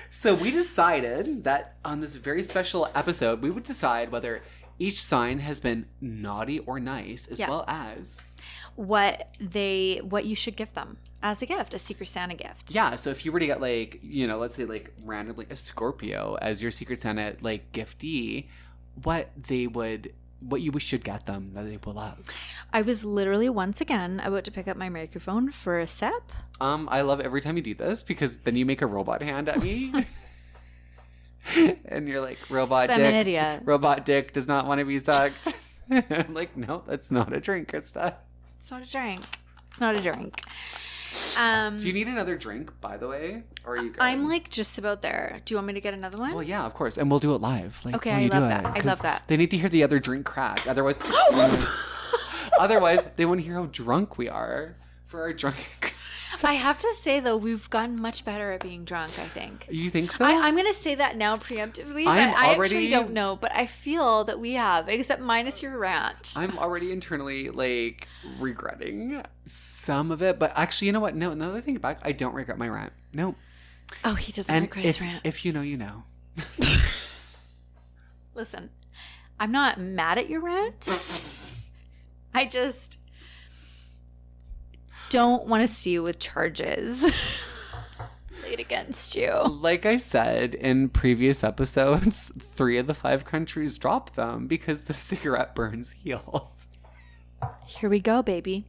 So we decided that on this very special episode, we would decide whether each sign has been naughty or nice, as well as what you should give them as a gift, a Secret Santa gift. Yeah, so if you were to get like, let's say like randomly a Scorpio as your Secret Santa like giftee, what you should get them that they will love. I was literally once again about to pick up my microphone for a sip. I love every time you do this because then you make a robot hand at me. And you're like, robot dick. I'm an idiot. Robot dick does not want to be sucked. I'm like, no, that's not a drink, Krista. It's not a drink. It's not a drink. Do you need another drink, by the way? Or are you good? I'm like just about there. Do you want me to get another one? Well, yeah, of course. And we'll do it live. Like, okay, I love that. I love that. They need to hear the other drink crack. Otherwise, they won't hear how drunk we are for our drunken I have to say, though, we've gotten much better at being drunk, I think. You think so? I'm going to say that now preemptively, but I actually don't know. But I feel that we have, except minus your rant. I'm already internally, like, regretting some of it. But actually, you know what? No, now that I think back, I don't regret my rant. No. Oh, he doesn't regret his rant. If you know, you know. Listen, I'm not mad at your rant. I just don't want to see you with charges laid against you. Like I said in previous episodes, 3 of the 5 countries dropped them because the cigarette burns heal. Here we go, baby.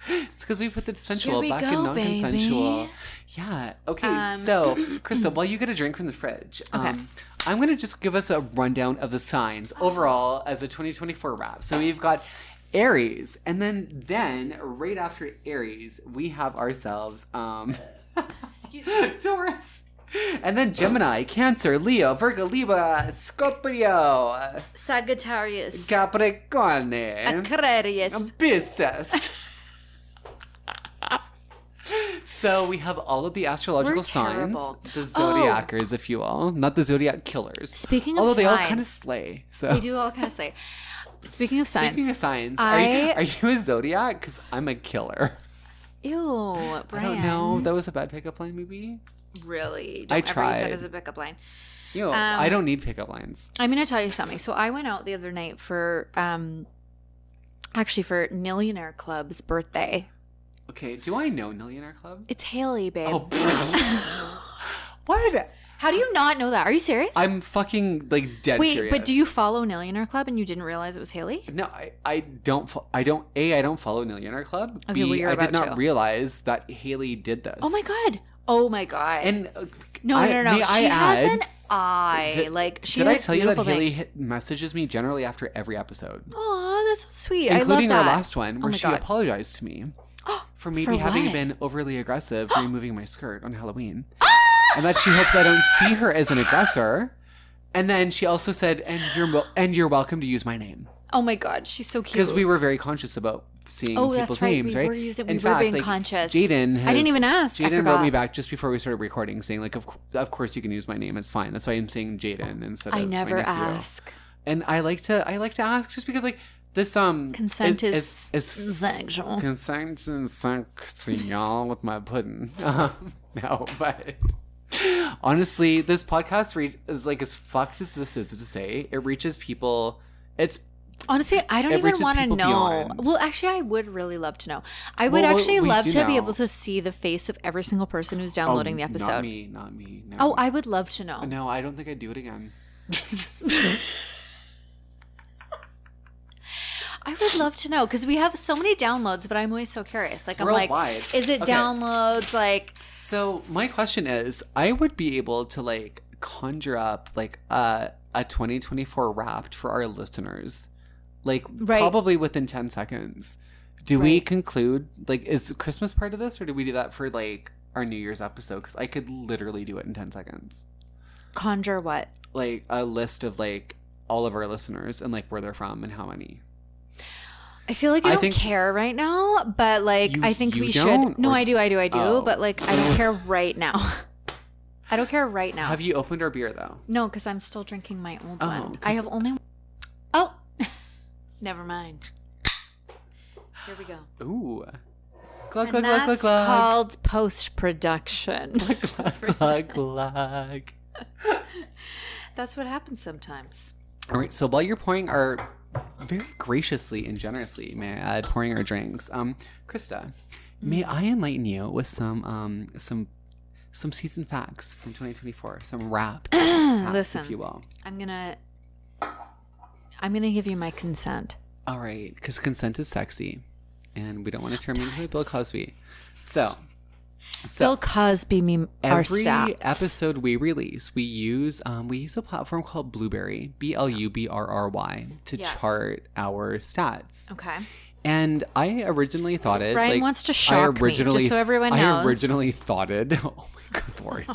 It's because we put the sensual back in non-consensual. Baby. Yeah. Okay, so, Krista, while you get a drink from the fridge, I'm going to just give us a rundown of the signs overall as a 2024 wrap. So we've got Aries, and then right after Aries, we have ourselves excuse me, Taurus, and then Gemini, Cancer, Leo, Virgo, Libra, Scorpio, Sagittarius, Capricorn, Aquarius, Pisces. So we have all of the astrological signs, the zodiacers, if you will, not the zodiac killers. Speaking of although signs, they all kind of slay. So they do all kind of slay. Speaking of signs, are you a zodiac? Because I'm a killer. Ew, Brian. I don't know. That was a bad pickup line, maybe. Really? I tried. Ever use that as a pickup line. Ew, I don't need pickup lines. I'm gonna tell you something. So I went out the other night for Millionaire Club's birthday. Okay, do I know Millionaire Club? It's Haley, babe. Oh, what? How do you not know that? Are you serious? I'm fucking like dead serious. Wait, but do you follow Millionaire Club and you didn't realize it was Haley? No, I don't follow Millionaire Club. Okay, B, well, you're I about did not to. realize that Haley did this. Oh my god. And no. She has an eye. Did I tell you that Haley messages me generally after every episode? Oh, that's so sweet. Including I love that. our last one where she apologized to me for maybe having been overly aggressive removing my skirt on Halloween. And that she hopes I don't see her as an aggressor. And then she also said, and you're welcome to use my name. Oh my god, she's so cute. Because we were very conscious about seeing people's names, right? We were being conscious. Jaden I didn't even ask. Jaden wrote me back just before we started recording saying, like, of course you can use my name. It's fine. That's why I'm saying Jaden instead of I never my nephew. ask. And I like to ask just because, like, this consent is sexual. Consent is sexual with my pudding. No, but honestly, this podcast is like as fucked as this is to say. It reaches people. Honestly, I don't even want to know. Beyond. Well, actually, I would really love to know. I would actually love to be able to see the face of every single person who's downloading the episode. Not me. No. Oh, I would love to know. No, I don't think I'd do it again. I would love to know because we have so many downloads, but I'm always so curious. Like, I'm worldwide. like, is it downloads? Like, so my question is, I would be able to like conjure up like a 2024 Wrapped for our listeners, like probably within 10 seconds. Do we conclude, like, is Christmas part of this, or do we do that for like our New Year's episode? Because I could literally do it in 10 seconds. Conjure what? Like a list of like all of our listeners and like where they're from and how many. I feel like I don't care right now, but like I think we should. No, I do. Oh. But like I don't care right now. I don't care right now. Have you opened our beer though? No, because I'm still drinking my old one. I have only. Oh, never mind. Here we go. Ooh. Glug, glug, glug, glug, glug. That's called post-production. Glug, glug, glug, glug. That's what happens sometimes. All right. So while you're pouring our, very graciously and generously, may I add, pouring our drinks, Krista, may I enlighten you with some season facts from 2024, some Wrapped facts, listen, if you will. I'm gonna give you my consent. All right, because consent is sexy. And we don't want to turn me into Bill Cosby. So Bill Cosby, our staff. Every episode we release, we use a platform called Blueberry, Blubrry, to chart our stats. Okay. And I originally thought it. Brian wants to shock me, just so everyone knows. I originally thought it. Oh my good Lord.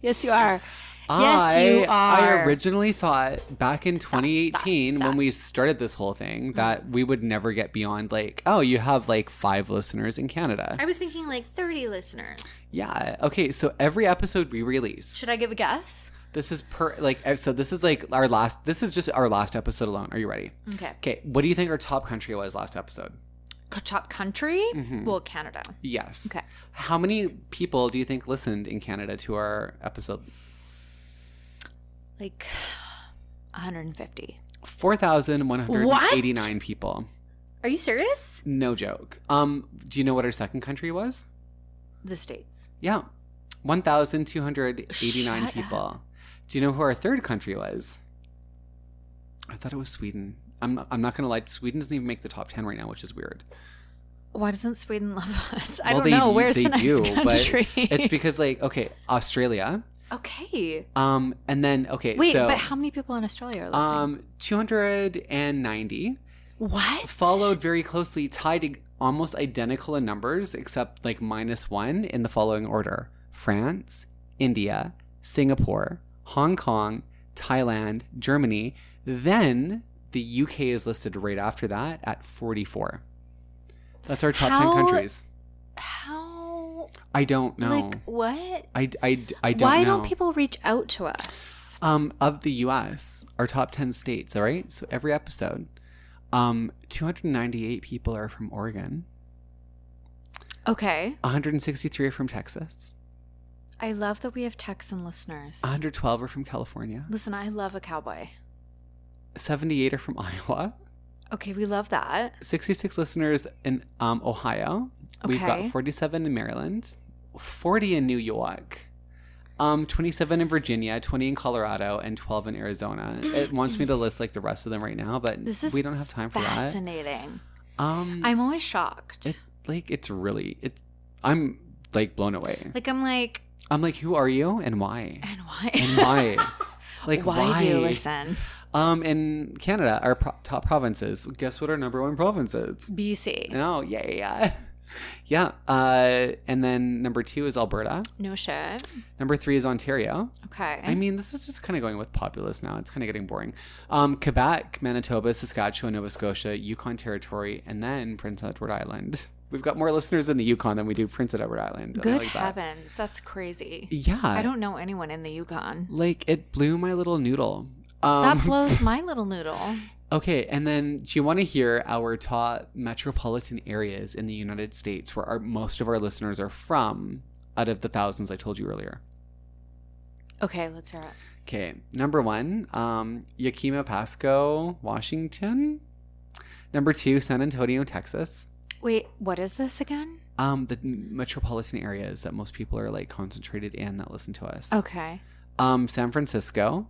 Yes, you are. Yes, you are. I originally thought back in 2018 when we started this whole thing that we would never get beyond like, oh, you have like 5 listeners in Canada. I was thinking like 30 listeners. Yeah. Okay. So every episode we release. Should I give a guess? This is this is like our last. This is just our last episode alone. Are you ready? Okay. Okay. What do you think our top country was last episode? Top country? Mm-hmm. Well, Canada. Yes. Okay. How many people do you think listened in Canada to our episode? Like 150. 4,189 people. Are you serious? No joke. Do you know what our second country was? The States. Yeah. 1,289 people. Up. Do you know who our third country was? I thought it was Sweden. I'm not going to lie. Sweden doesn't even make the top 10 right now, which is weird. Why doesn't Sweden love us? I don't know. Where's the next country? But it's because like, okay, Australia. Okay. And then wait, but how many people in Australia are listening? 290. What? Followed very closely, tied almost identical in numbers, except like -1 in the following order: France, India, Singapore, Hong Kong, Thailand, Germany. Then the UK is listed right after that at 44. That's our top 10 countries. How? I don't know. Like what? I don't know. Why don't people reach out to us? Of the U.S., our top 10 states, all right? So every episode, 298 people are from Oregon. Okay. 163 are from Texas. I love that we have Texan listeners. 112 are from California. Listen, I love a cowboy. 78 are from Iowa. Okay, we love that. 66 listeners in Ohio. Okay. We've got 47 in Maryland, 40 in New York, 27 in Virginia, 20 in Colorado, and 12 in Arizona. It wants me to list like the rest of them right now, but we don't have time for that. Fascinating. I'm always shocked. I'm like blown away. Like I'm like, who are you and why? And why? And why? Like why do you listen? In Canada, our top provinces. Guess what our number 1 province is? BC. Oh, yeah. Yeah. And then number 2 is Alberta. No shit. Number 3 is Ontario. Okay. I mean, this is just kind of going with populace now. It's kind of getting boring. Quebec, Manitoba, Saskatchewan, Nova Scotia, Yukon Territory, and then Prince Edward Island. We've got more listeners in the Yukon than we do Prince Edward Island. Good heavens. That's crazy. Yeah. I don't know anyone in the Yukon. Like, it blew my little noodle. That blows my little noodle. Okay, and then do you want to hear our top metropolitan areas in the United States where most of our listeners are from out of the thousands I told you earlier? Okay, let's hear it. Okay, number 1, Yakima, Pasco, Washington. Number 2, San Antonio, Texas. Wait, what is this again? The metropolitan areas that most people are like concentrated in that listen to us. Okay. San Francisco,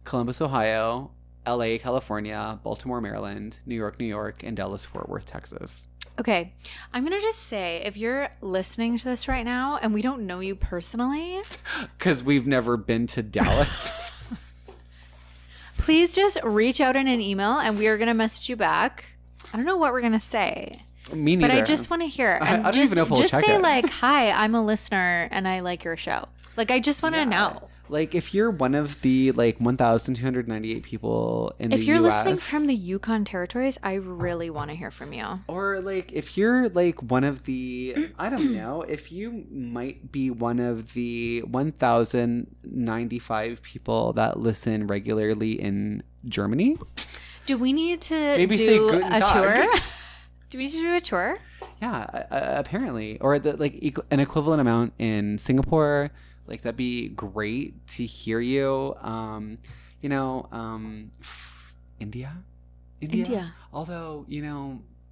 Columbus, Ohio, LA, California, Baltimore, Maryland, New York, and Dallas, Fort Worth, Texas. Okay. I'm going to just say, if you're listening to this right now and we don't know you personally. Because we've never been to Dallas. Please just reach out in an email and we are going to message you back. I don't know what we're going to say. Me neither. But I just want to hear. And I don't even know if we'll check it. Just say like, hi, I'm a listener and I like your show. Like, I just want to know. Like, if you're one of the, like, 1,298 people in the U.S. If you're listening from the Yukon territories, I really want to hear from you. Or, like, if you're, like, one of the, I don't know, if you might be one of the 1,095 people that listen regularly in Germany. Do we need to Maybe do say a tour? Do we need to do a tour? Yeah, apparently. Or, an equivalent amount in Singapore. Like, that'd be great to hear you. India. Although,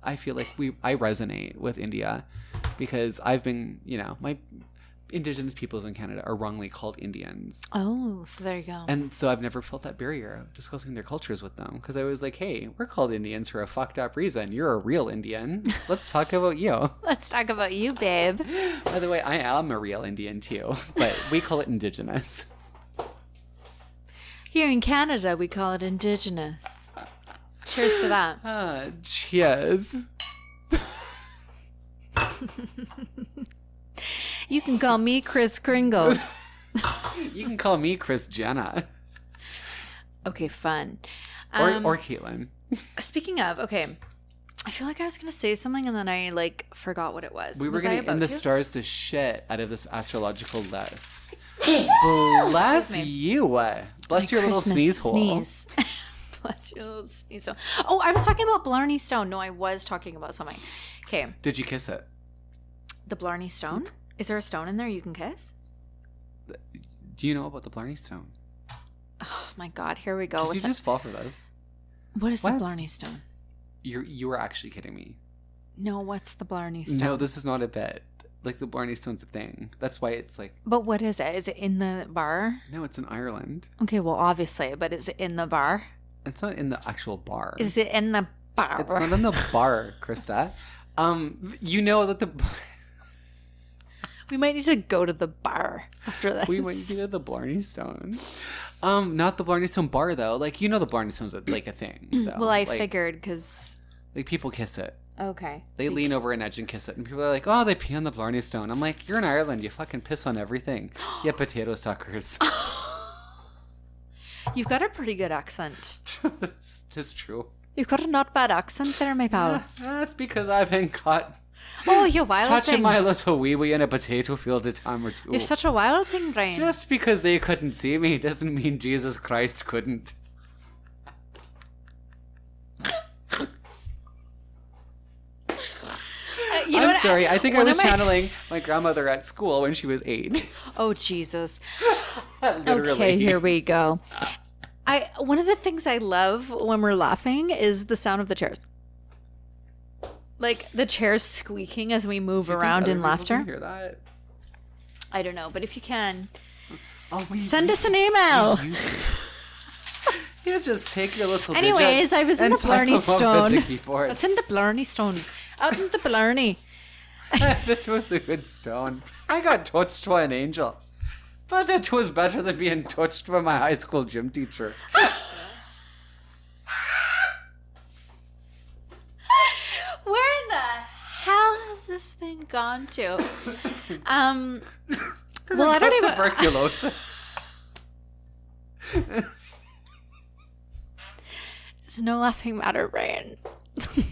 I feel like I resonate with India because I've been, my Indigenous peoples in Canada are wrongly called Indians. Oh, so there you go. And so I've never felt that barrier of discussing their cultures with them because I was like, hey, we're called Indians for a fucked up reason. You're a real Indian. Let's talk about you. Let's talk about you, babe. By the way, I am a real Indian too, but we call it Indigenous. Here in Canada, we call it Indigenous. Cheers to that. Cheers. You can call me Chris Kringle. You can call me Chris Jenna. Okay, fun. Or Caitlin. Speaking of, okay. I feel like I was going to say something and then I forgot what it was. We were going to end the stars the shit out of this astrological list. Bless you. Bless your little sneeze hole. Bless your little sneeze hole. Oh, I was talking about Blarney Stone. No, I was talking about something. Okay. Did you kiss it? The Blarney Stone? Is there a stone in there you can kiss? Do you know about the Blarney Stone? Oh my God, here we go. Did you just fall for this? What is the Blarney Stone? You were actually kidding me. No, what's the Blarney Stone? No, this is not a bit. Like, the Blarney Stone's a thing. That's why it's like... But what is it? Is it in the bar? No, it's in Ireland. Okay, well, obviously, but is it in the bar? It's not in the actual bar. Is it in the bar? It's not in the bar, Krista. You know that the... We might need to go to the bar after this. We might need to go to the Blarney Stone. Not the Blarney Stone bar, though. Like, the Blarney Stone's like a thing, though. Well, I figured because... Like, people kiss it. Okay. They lean over an edge and kiss it. And people are like, oh, they pee on the Blarney Stone. I'm like, you're in Ireland. You fucking piss on everything. You potato suckers. You've got a pretty good accent. It's true. You've got a not bad accent there, my pal. Yeah, that's because I've been caught... Oh, you wild touching thing. my little wee-wee in a potato field a time or two. You're such a wild thing, Brian. Just because they couldn't see me doesn't mean Jesus Christ couldn't. I'm sorry. I think I was channeling my grandmother at school when she was 8. Oh, Jesus. Literally. Okay, here we go. One of the things I love when we're laughing is the sound of the chairs. Like the chairs squeaking as we move around in laughter. Can hear that? I don't know, but if you can, send us an email. You just take your little. Anyways, I was in the Blarney Stone. I was in the Blarney Stone. Out in the Blarney. That was a good stone. I got touched by an angel, but it was better than being touched by my high school gym teacher. Where in the hell has this thing gone to? Well, I don't even. Tuberculosis. It's no laughing matter, Brian.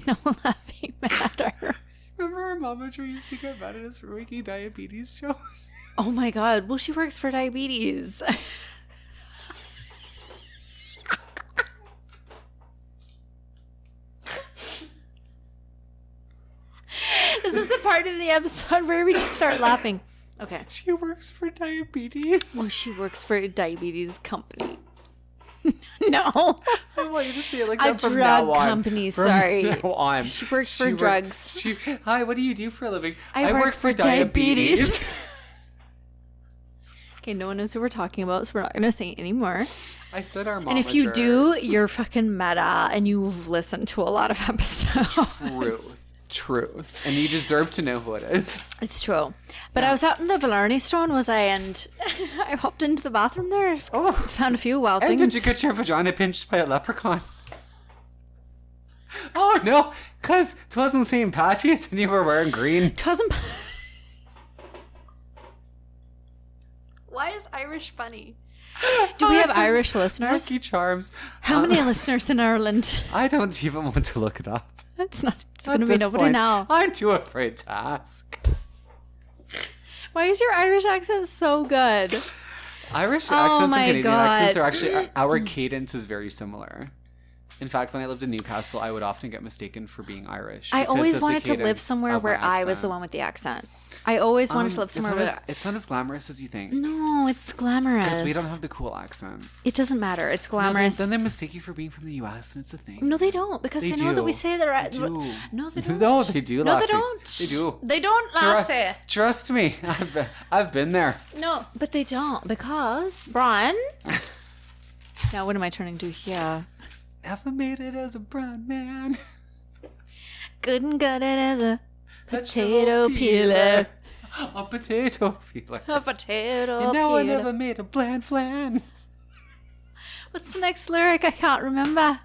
No laughing matter. Remember our momager used to get mad at us for making diabetes jokes? Oh my God. Well, she works for diabetes. This is the part of the episode where we just start laughing. Okay. She works for diabetes. Well, she works for a diabetes company. No. I want you to say it like that from now on. A drug company, sorry. From now on. She works for drugs. Hi, what do you do for a living? I work for diabetes. Okay, no one knows who we're talking about, so we're not going to say it anymore. I said our momager. And if you do, you're fucking meta and you've listened to a lot of episodes. Truth. And you deserve to know who it is. It's true. But I was out in the Blarney Stone, was I? And I hopped into the bathroom there. Oh. Found a few wild things. And did you get your vagina pinched by a leprechaun? Oh, no. Because 'twasn't St. Patty's and you were wearing green. 'Twasn't... Why is Irish funny? Do we have Irish listeners? Lucky charms. How many listeners in Ireland? I don't even want to look it up. It's going to be nobody point, now. I'm too afraid to ask. Why is your Irish accent so good? Irish accents and Canadian accents are actually, our cadence is very similar. In fact, when I lived in Newcastle, I would often get mistaken for being Irish. I always wanted to live somewhere where I was the one with the accent. I always wanted to live somewhere where... It's not as glamorous as you think. No, it's glamorous. Because we don't have the cool accent. It doesn't matter. It's glamorous. Then they mistake you for being from the US, and it's a thing. No, they don't. Because they know that we say they're... They do. No, they don't. No, they do, No, they don't. They do. They don't, Lassie. Trust me. I've been there. No, but they don't. Because, Brian... Now, what am I turning to here? Never made it as a brown man. Couldn't get it as a potato peeler. A potato peeler. A potato and now peeler. I never made a bland flan. What's the next lyric? I can't remember.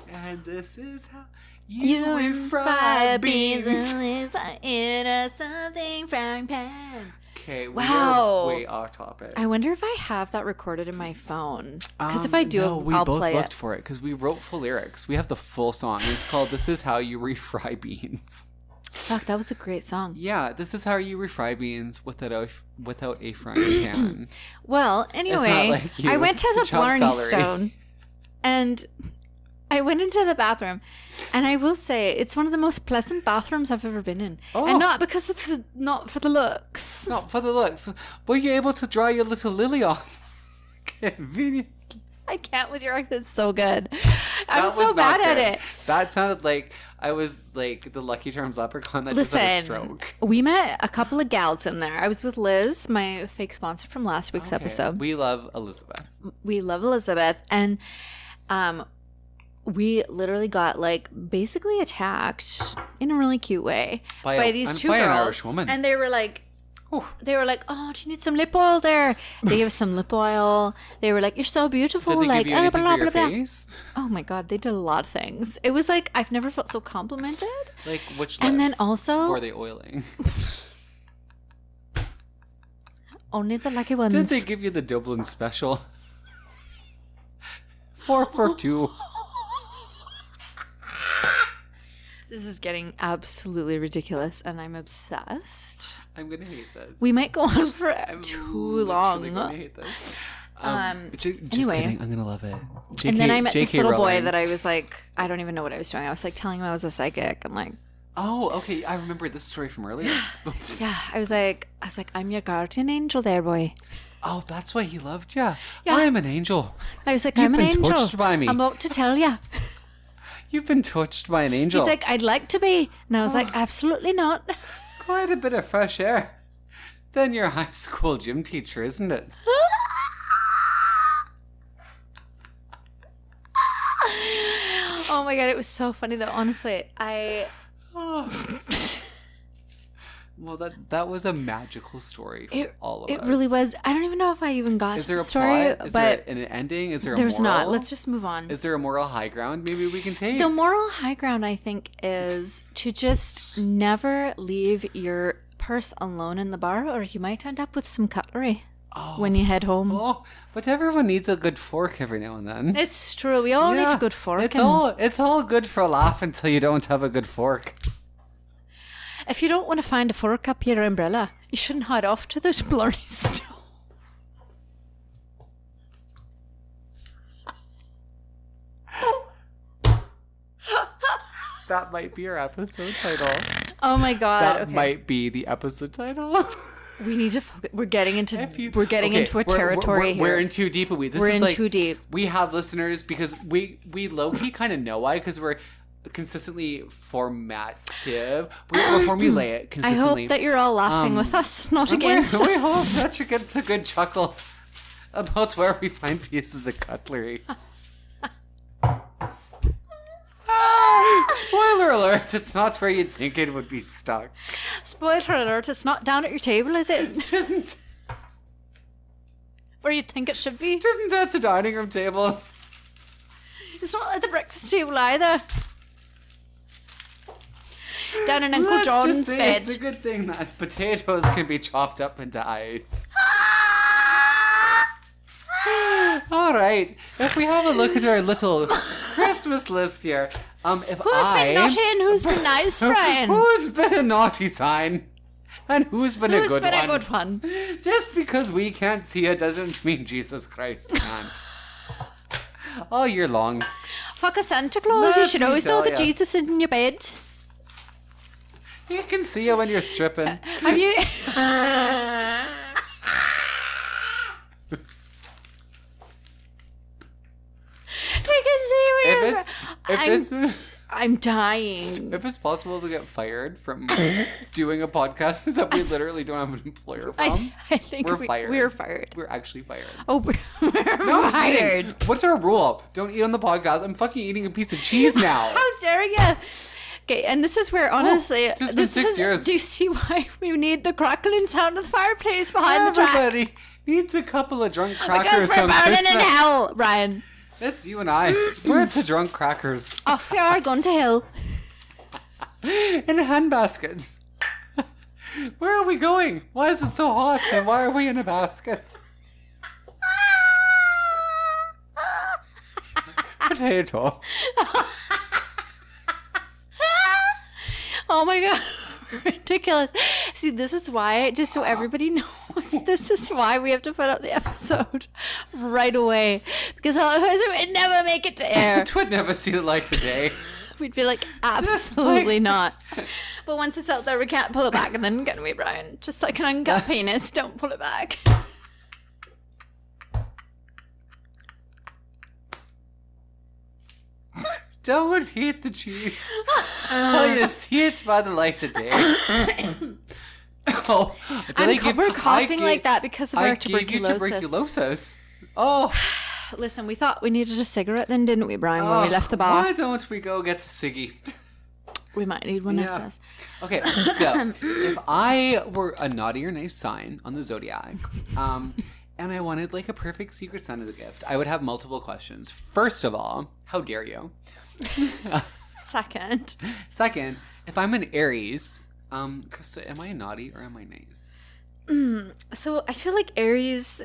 And this is how you fry beans. In something frying pan. Okay, wow. We're way off topic. I wonder if I have that recorded in my phone. Because if I do, I'll play it. We both looked for it because we wrote full lyrics. We have the full song. It's called "This Is How You Refry Beans." Fuck, that was a great song. Yeah, this is how you refry beans without a frying pan. Well, anyway, I went to the Blarney Stone, and I went into the bathroom, and I will say it's one of the most pleasant bathrooms I've ever been in, and not because of not for the looks. Not for the looks. Were you able to dry your little lily off? Convenient. I can't with your accent. It's so good. I'm so bad at it. That sounded like I was like the Lucky Charms leprechaun that just had a stroke. We met a couple of gals in there. I was with Liz, my fake sponsor from last week's episode. We love Elizabeth. And we literally got like basically attacked in a really cute way by these two girls. An Irish woman. And they were like, oh, do you need some lip oil there? They gave us some lip oil. They were like, you're so beautiful. Did they give you anything for your face? Oh my God, they did a lot of things. It was like, I've never felt so complimented. Like which lips? And then also... Were they oiling? Only the lucky ones. Did they give you the Dublin special? 4 for 2. This is getting absolutely ridiculous, and I'm obsessed. I'm gonna hate this. We might go on for too long. I'm gonna hate this. Just anyway, kidding. I'm gonna love it. And then I met this little boy that I was like, I don't even know what I was doing. I was like telling him I was a psychic, and like, oh, okay, I remember this story from earlier. Yeah, I was like, I'm your guardian angel, there, boy. Oh, that's why he loved you. Yeah. I'm an angel. I was like, I'm an angel. You've been touched by me. I'm about to tell you. You've been touched by an angel. He's like, I'd like to be. And I was like, absolutely not. Quite a bit of fresh air. Then your high school gym teacher, isn't it? Oh my God, it was so funny though. Honestly, Well, that was a magical story for all of us. It really was. I don't even know if I even got to the story. Is there a plot? Is there an ending? Is there a moral? There's not. Let's just move on. Is there a moral high ground maybe we can take? The moral high ground, I think, is to just never leave your purse alone in the bar, or you might end up with some cutlery when you head home. Oh, but everyone needs a good fork every now and then. It's true. We all need a good fork. It's all good for a laugh until you don't have a good fork. If you don't want to find a fork up your umbrella, you shouldn't head off to the Blarney Stone. That might be our episode title. Oh my God. That might be the episode title. We need to focus. We're getting into a territory here. We're in too deep. We're in too deep. We have listeners because we low-key kind of know why, because consistently formative. We're formulaic consistently. I hope that you're all laughing with us, not against us. We hope that you get a good chuckle about where we find pieces of cutlery. Spoiler alert, it's not where you'd think it would be stuck. Spoiler alert, it's not down at your table, is it? It isn't. Where you think it should be? Isn't that the dining room table? It's not at the breakfast table either. Down in Uncle Let's John's just say bed. It's a good thing that potatoes can be chopped up into ice. All right, if we have a look at our little Christmas list here, Who's been naughty and who's been nice, Brian? Who's been a naughty sign? And who's been a good one? Who's been a good one? Just because we can't see it doesn't mean Jesus Christ can't. All year long. Fuck a Santa Claus, you should always know that ya. Jesus is in your bed. He can see you when you're stripping. Have you... I can see you. I'm dying. If it's possible to get fired from doing a podcast that we literally don't have an employer from, I think we're fired. We're fired. We're actually fired. Oh, we're No, fired. eating. What's our rule? Don't eat on the podcast. I'm fucking eating a piece of cheese now. How dare you? Okay, and this is where, honestly... It's been 6 years. Do you see why we need the crackling sound of the fireplace behind the track? Everybody needs a couple of drunk crackers. Because we're burning in hell, Ryan. That's you and I. We're the drunk crackers. Off we are, going to hell. In a handbasket. Where are we going? Why is it so hot? And why are we in a basket? Potato. Oh my god. Ridiculous. See, this is why, just so everybody knows, this is why we have to put out the episode right away. Because otherwise it would never make it to air. It would never see the light of day. We'd be like, absolutely not. But once it's out there, we can't pull it back. And then, can we, Brian? Just like an uncut penis, don't pull it back. Don't eat the cheese. Until you see it by the light of day. Oh, We're coughing like that because of our tuberculosis. Gave you tuberculosis. Oh. Listen, we thought we needed a cigarette then, didn't we, Brian, when we left the bar? Why don't we go get a ciggy? We might need one after this. Okay, so if I were a naughty or nice sign on the Zodiac, and I wanted like a perfect Secret Santa as a gift, I would have multiple questions. First of all, how dare you? Second, if I'm an Aries, Krista, am I naughty or am I nice? So I feel like Aries...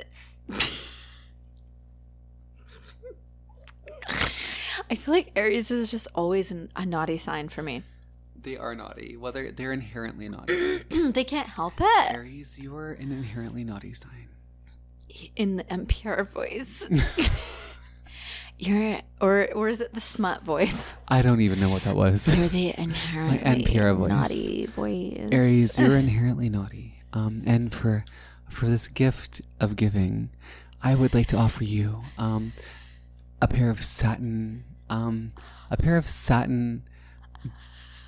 I feel like Aries is just always a naughty sign for me. They are naughty. Well, they're inherently naughty. They can't help it. Aries, you are an inherently naughty sign. In the NPR voice. Or is it the smut voice? I don't even know what that was. You're the inherently NPR voice. naughty voice. Aries, you're inherently naughty. And for this gift of giving, I would like to offer you a pair of satin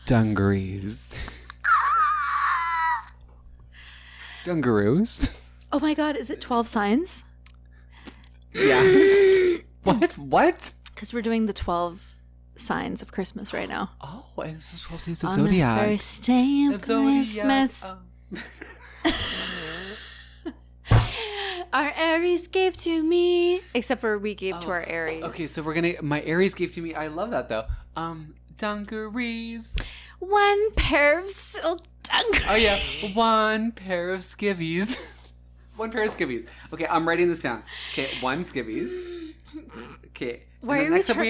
dungarees. Dungaroos? Oh my god, is it 12 signs? Yes. What? Because we're doing the 12 signs of Christmas right now. Oh, and it's the 12 days of On Zodiac. the first day of Christmas. Our Aries gave to me. Except for we gave to our Aries. Okay, so my Aries gave to me. I love that though. Dungarees. One pair of silk dungarees. Oh yeah, one pair of skivvies. One pair of skivvies. Okay, I'm writing this down. Okay, one skivvies. Okay. Why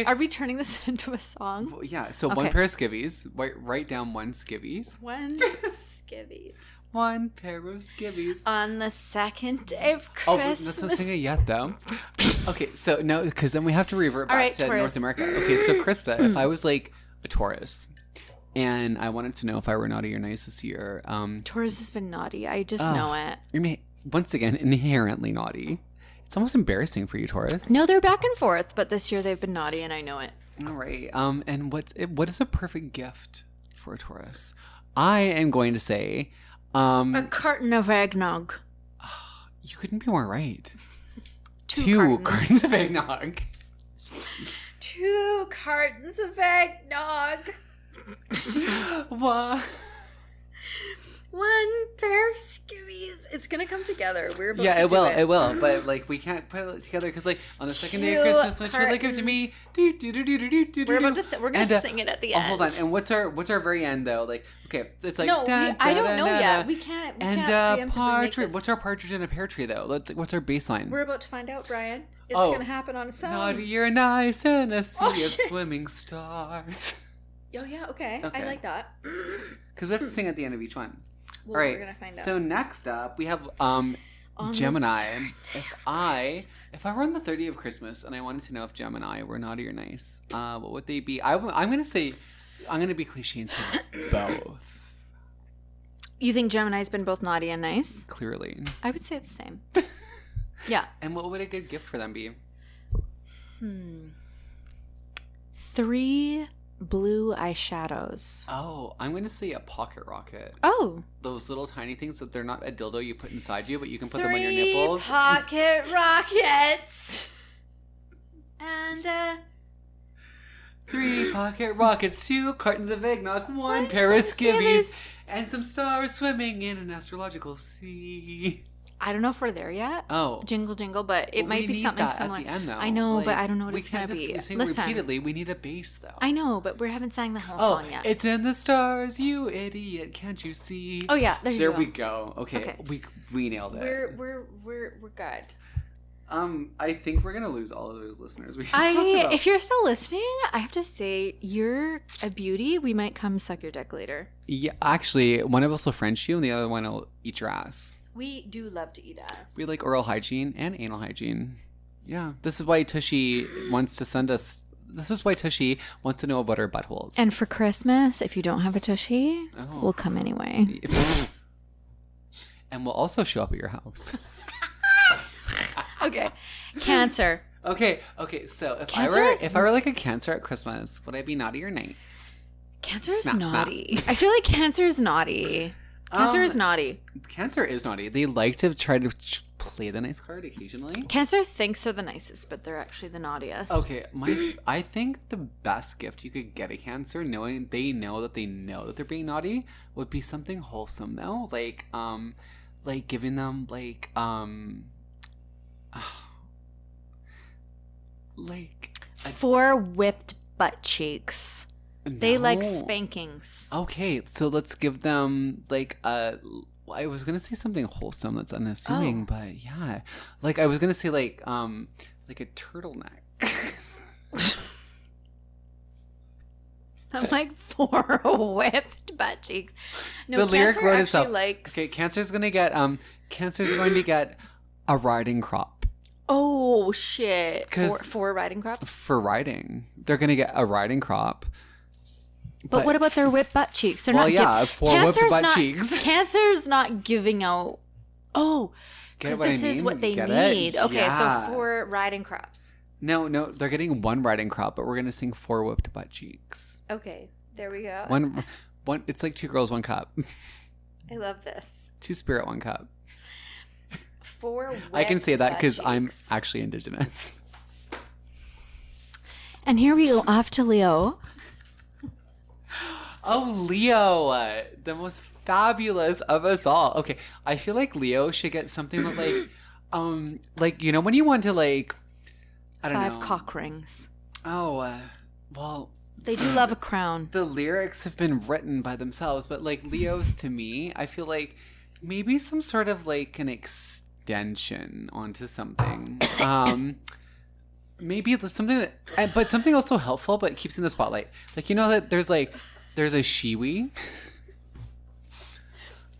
are we turning this into a song? Yeah, so one pair of skivvies. Write down one skivvies. One skivvies. One pair of skivvies. On the second day of Christmas. Oh, let's not sing it yet, though. Okay, so no, because then we have to revert back to Taurus. North America. Okay, so Krista, if I was like a Taurus, and I wanted to know if I were naughty or nice this year. Taurus has been naughty. I just know it. I mean, once again, inherently naughty. It's almost embarrassing for you, Taurus. No, they're back and forth, but this year they've been naughty, and I know it. All right. And what is a perfect gift for a Taurus? I am going to say, a carton of eggnog. You couldn't be more right. Two cartons of eggnog. 2 cartons of eggnog. What? 1 pair of skivvies. It's gonna come together. We're about to it do will. it. It will. But like, we can't put it together because like on the second day of Christmas, when Charlie give to me, we're gonna sing it at the end. Hold on. And what's our very end though? Like, okay, it's like I don't know yet. We can't. And partridge. What's our partridge in a pear tree though? What's our baseline? We're about to find out, Brian. It's gonna happen on its own. Naughty or nice in a sea of swimming stars. Oh yeah, okay. I like that. Because we have to sing at the end of each one. Well, all right. We're gonna find out. So next up, we have Gemini. If I were on the 30th of Christmas and I wanted to know if Gemini were naughty or nice, what would they be? I'm gonna be cliche and say both. You think Gemini's been both naughty and nice? Clearly. I would say the same. Yeah. And what would a good gift for them be? 3 blue eyeshadows. Oh, I'm going to say a pocket rocket. Oh. Those little tiny things that they're not a dildo you put inside you, but you can put them on your nipples. 3 pocket rockets. And 3 pocket rockets, 2 cartons of eggnog, 1 pair of skivvies, and some stars swimming in an astrological sea. I don't know if we're there yet. Oh. Jingle, jingle, but it might be something similar. At the end, though. I know, but I don't know what it's going to be. We can't just sing repeatedly. We need a bass, though. I know, but we haven't sang the whole song yet. It's in the stars, you idiot. Can't you see? Oh, yeah. There we go. Okay. We nailed it. We're good. I think we're going to lose all of those listeners. If you're still listening, I have to say, you're a beauty. We might come suck your dick later. Yeah, actually, one of us will French you and the other one will eat your ass. We do love to eat ass. We like oral hygiene and anal hygiene. Yeah. This is why Tushy wants to send us... This is why Tushy wants to know about our buttholes. And for Christmas, if you don't have a Tushy, we'll come anyway. And we'll also show up at your house. Okay. Cancer. Okay. So if I were like a Cancer at Christmas, would I be naughty or nice? Cancer is naughty. I feel like Cancer is naughty. Cancer is naughty. Cancer is naughty. They like to try to play the nice card occasionally. Cancer thinks they're the nicest, but they're actually the naughtiest. Okay, I think the best gift you could get a Cancer, knowing they know that they're being naughty, would be something wholesome though, like giving them like 4 whipped butt cheeks. No. They like spankings. Okay, so let's give them like I was gonna say something wholesome that's unassuming, but yeah, like I was gonna say like a turtleneck. I'm like 4 whipped butt cheeks. No, the lyric Cancer wrote actually itself. likes. Okay, Cancer's going to get a riding crop. Oh shit! For riding crops. For riding, they're going to get a riding crop. But what about their whipped butt cheeks? They're 4 whipped butt cheeks. Cancer's not giving out. Oh, because this is what they need. Okay, yeah. So 4 riding crops. No, they're getting 1 riding crop, but we're going to sing 4 whipped butt cheeks. Okay, there we go. One. It's like 2 girls, 1 cup. I love this. 2 spirit, 1 cup. 4 whipped I can say that because cheeks. I'm actually Indigenous. And here we go off to Leo. Oh, Leo, the most fabulous of us all. Okay, I feel like Leo should get something that like you know when you want to like, I don't know. 5 cock rings. Oh, well. They do love a crown. The lyrics have been written by themselves, but like Leo's to me, I feel like maybe some sort of like an extension onto something. Maybe it's something that, but something also helpful, but keeps in the spotlight. Like, you know that there's a shiwi.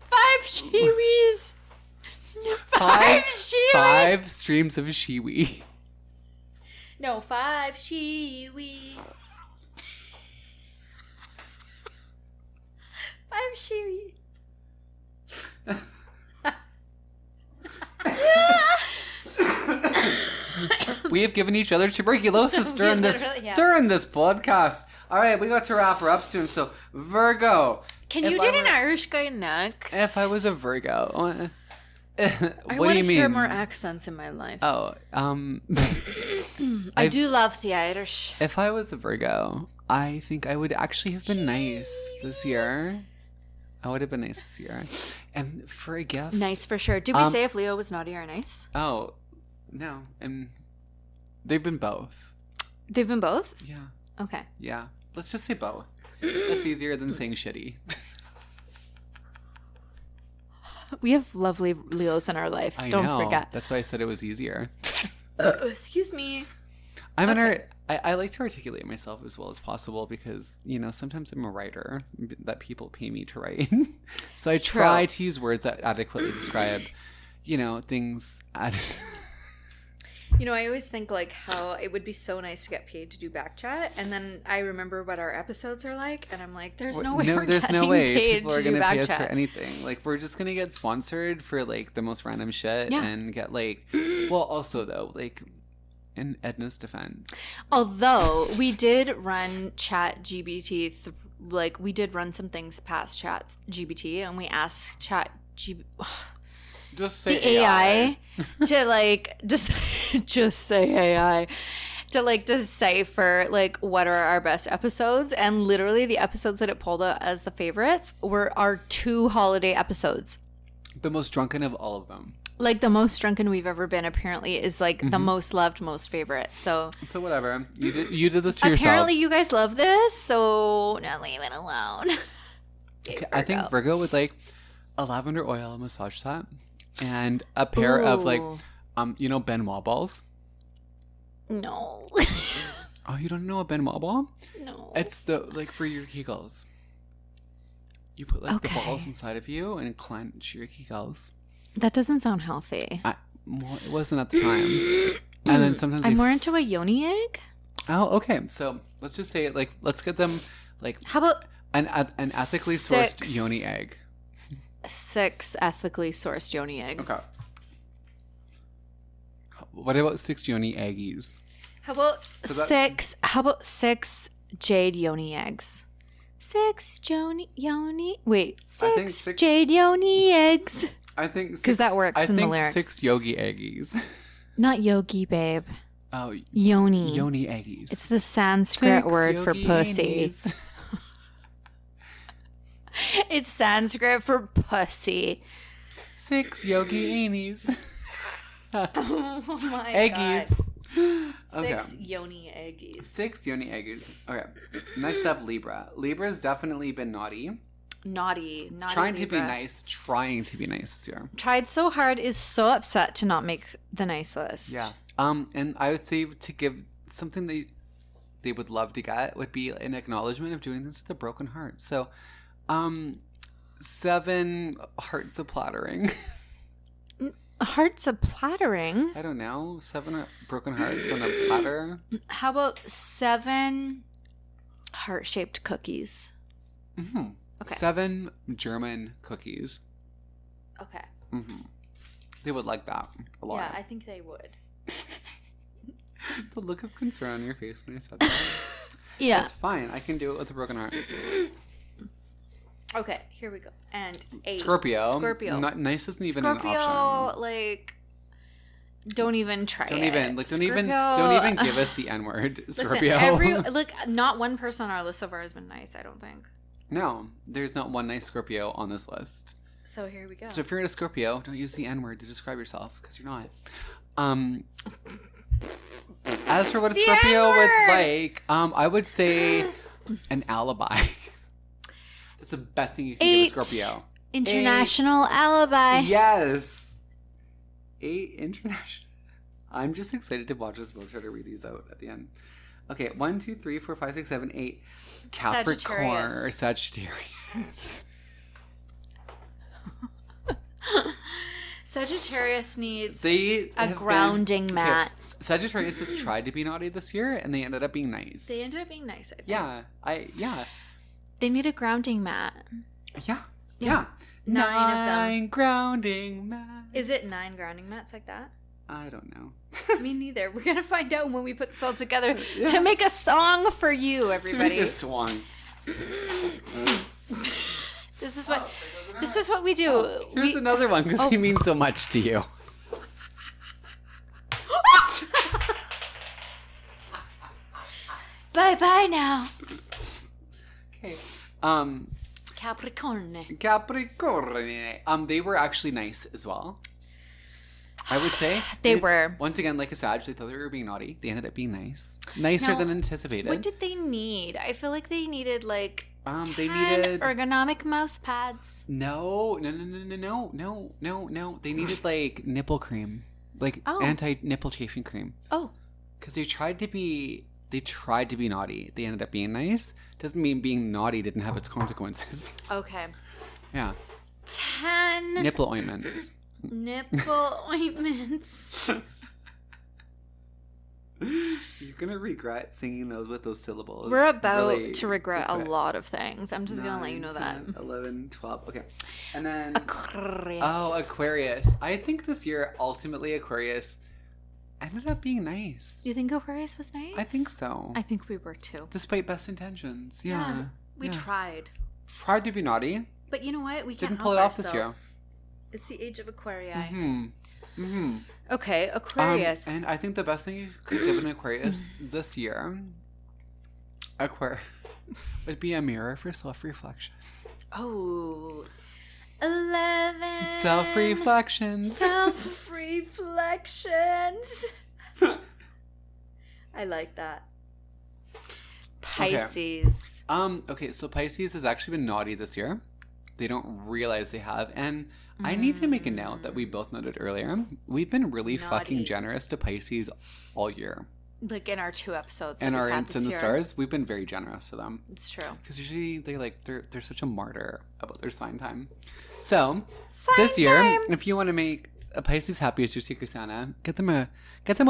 5 shiwis. 5 shiwis. 5 streams of shiwi. No, 5 shiwi. 5 shiwi. We have given each other tuberculosis during this podcast. All right, we got to wrap her up soon. So, Virgo. Can you date an Irish guy next? If I was a Virgo. What do you mean? I want to hear more accents in my life. Oh, I do love the Irish. If I was a Virgo, I think I would actually have been nice this year. I would have been nice this year. And for a gift. Nice for sure. Did we say if Leo was naughty or nice? Oh, no. And they've been both. They've been both? Yeah. Okay. Yeah. Let's just say both. That's easier than saying shitty. We have lovely Leos in our life. Don't forget. That's why I said it was easier. Excuse me. I like to articulate myself as well as possible because, sometimes I'm a writer that people pay me to write. So I try to use words that adequately describe, things. I always think like how it would be so nice to get paid to do BaKChat, and then I remember what our episodes are like, and I'm like, there's no way people are gonna pay us for anything. Like, we're just gonna get sponsored for like the most random shit and get like, well, also though, like, in Edna's defense, although we did run Chat GBT, we did run some things past Chat GBT, and we asked Chat GBT. Just say the AI to like just say AI to like decipher like what are our best episodes, and literally the episodes that it pulled out as the favorites were our 2 holiday episodes. The most drunken of all of them. Like the most drunken we've ever been apparently is like the most loved, most favorite. So whatever. You did this to yourself. Apparently you guys love this, so now leave it alone. Okay, I think Virgo would like a lavender oil massage set. And a pair of like, Ben Wa balls. No. Oh, you don't know a Ben Wa ball? No. It's for your Kegels. You put like the balls inside of you and clench your Kegels. That doesn't sound healthy. Well, it wasn't at the time. And then sometimes I'm more into a yoni egg. Oh, okay. So let's just say like let's get them like. How about an ethically sourced yoni egg? 6 ethically sourced yoni eggs. Okay. What about 6 yoni eggies? How about 6? How about 6 jade yoni eggs? 6 yoni. Wait, 6 jade yoni eggs. I think because that works in the lyrics. 6 yogi eggies. Not yogi, babe. Oh, yoni. Yoni eggies. It's the Sanskrit word for pussy. It's Sanskrit for pussy. 6 yogi eggies. Oh my eggies. God. 6 yoni eggies. 6 yoni eggies. Okay. Next up, Libra. Libra's definitely been naughty. Naughty trying Libra. Trying to be nice this year. Tried so hard, is so upset to not make the nice list. Yeah. And I would say to give something they would love to get would be an acknowledgement of doing this with a broken heart. So 7 hearts of plattering. Hearts of plattering? I don't know. 7 broken hearts on a platter. How about 7 heart-shaped cookies? Mm-hmm. Okay. 7 German cookies. Okay. Mm-hmm. They would like that a lot. Yeah, I think they would. The look of concern on your face when I said that. Yeah. That's fine. I can do it with a broken heart. Okay, here we go. And 8. Scorpio. Nice isn't even an option. Scorpio, like, don't even try it. Don't even give us the N word. Scorpio. Not one person on our list so far has been nice, I don't think. No, there's not one nice Scorpio on this list. So here we go. So if you're a Scorpio, don't use the N word to describe yourself because you're not. As for what a Scorpio would like, I would say an alibi. That's the best thing you can give a Scorpio. International alibi. Yes. 8 international. I'm just excited to watch us both try to read these out at the end. Okay, 1, 2, 3, 4, 5, 6, 7, 8. Capricorn or Sagittarius. Sagittarius needs a grounding mat. Sagittarius has tried to be naughty this year, and they ended up being nice. They ended up being nice, I think. Yeah. They need a grounding mat. Yeah. 9 of them. 9 grounding mats. Is it 9 grounding mats like that? I don't know. Me neither. We're going to find out when we put this all together to make a song for you, everybody. To make a song. This is what we do. Here's another one because he means so much to you. Bye now. Okay. Capricorn. They were actually nice as well. I would say they were. Once again, like a Sag, they thought they were being naughty. They ended up being nicer than anticipated. What did they need? I feel like they needed like 10 they needed ergonomic mouse pads. No. They needed like nipple cream, like anti-nipple chafing cream. Oh, because they tried to be naughty. They ended up being nice. Doesn't mean being naughty didn't have its consequences. Okay. Yeah. 10 nipple ointments. Nipple ointments. You're gonna regret singing those with those syllables. We're about to regret a lot of things. I'm just 9, gonna let you know 10, that. 11, 12. Okay. And then Aquarius. Oh, Aquarius. I think this year, ultimately, Aquarius ended up being nice. You think Aquarius was nice? I think so. I think we were too. Despite best intentions. Yeah. We tried. Tried to be naughty. But you know what? We didn't can't pull it help off this year. It's the age of Aquarii. Okay, Aquarius. And I think the best thing you could give an Aquarius this year, would be a mirror for self-reflection. Oh. 11. Self-reflections. Self-reflections. I like that. Pisces. Okay, so Pisces has actually been naughty this year. They don't realize they have. And I need to make a note that we both noted earlier. We've been really fucking generous to Pisces all year. Like in our 2 episodes. And our It's in the Stars, we've been very generous to them. It's true. Because usually they're such a martyr about their sign time. So this year, if you want to make a Pisces happy as your Secret Santa, get them a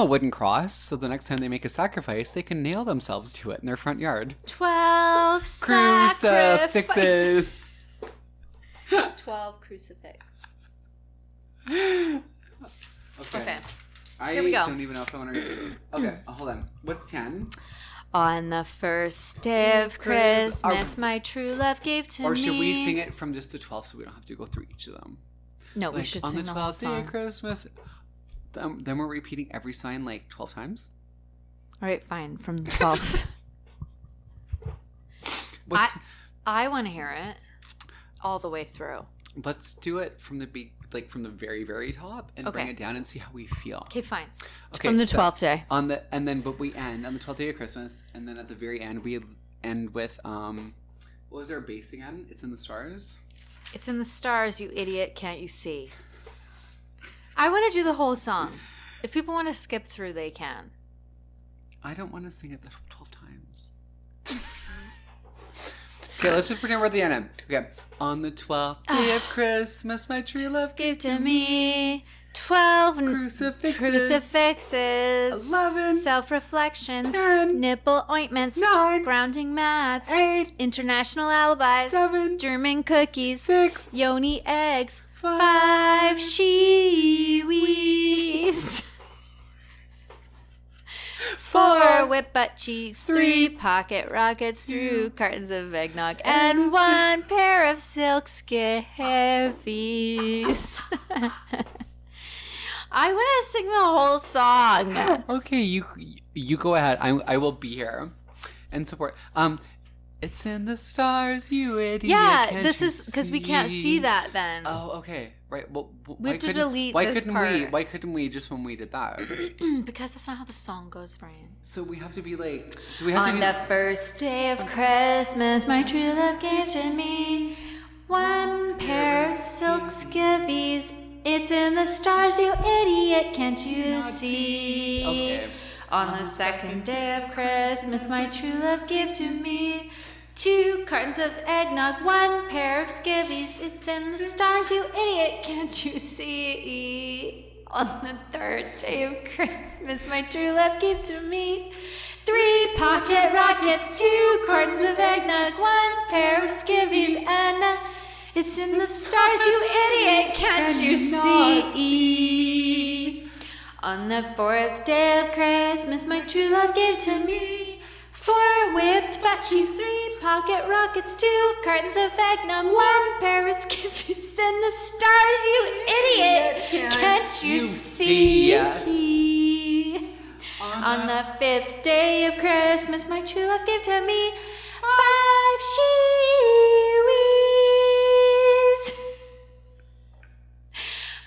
wooden cross, so the next time they make a sacrifice, they can nail themselves to it in their front yard. 12 crucifixes. 12 crucifix. Okay. Here we go. I don't even know if I want to read this. Okay, hold on. What's 10? On the first day of Christmas, my true love gave to me. Or should we sing it from just the 12th so we don't have to go through each of them? No, we should sing the whole song. On the 12th day of Christmas. Then we're repeating every sign like 12 times? All right, fine. From the 12th. I want to hear it all the way through. Let's do it from the very, very top and bring it down and see how we feel. Okay, fine. Okay, from the 12th day. But we end on the 12th day of Christmas, and then at the very end we end with what was our base again? It's in the Stars. It's in the stars, you idiot! Can't you see? I want to do the whole song. If people want to skip through, they can. I don't want to sing it 12 times. Okay, let's just pretend we're at the end. Okay. On the 12th day of Christmas, my true love gave to me 12 crucifixes, 11 self-reflections, 10 nipple ointments, 9 grounding mats, 8 international alibis, 7 German cookies, 6 yoni eggs, 5 shiwis. 4 whip butt cheeks, 3 pocket rockets, 2 cartons of eggnog, and 1 pair of silk skivvies. I want to sing the whole song. Okay, you go ahead. I will be here and support. It's in the stars, you idiot. Yeah, this is because we can't see that then. Oh, okay. Right. Well, we have to delete this part. Why couldn't we just when we did that? Because that's not how the song goes, Brian. So we have to be like. On the first day of Christmas, my true love gave to me 1 pair of silk skivvies. It's in the stars, you idiot. Can't you see? Okay. On the second day of Christmas, my true love gave to me 2 cartons of eggnog, 1 pair of skivvies. It's in the stars, you idiot, can't you see? On the 3rd day of Christmas, my true love gave to me 3 pocket rockets, 2 cartons of eggnog, 1 pair of skivvies, and it's in the stars, you idiot, can't you see? On the 4th day of Christmas, my true love gave to me 4 whipped butt cheeks, 3 pocket rockets, 2 cartons of eggnog, 1 pair of skivvies, and the stars, you idiot! Can't you see? On the 5th day of Christmas, my true love gave to me 5 Chewies,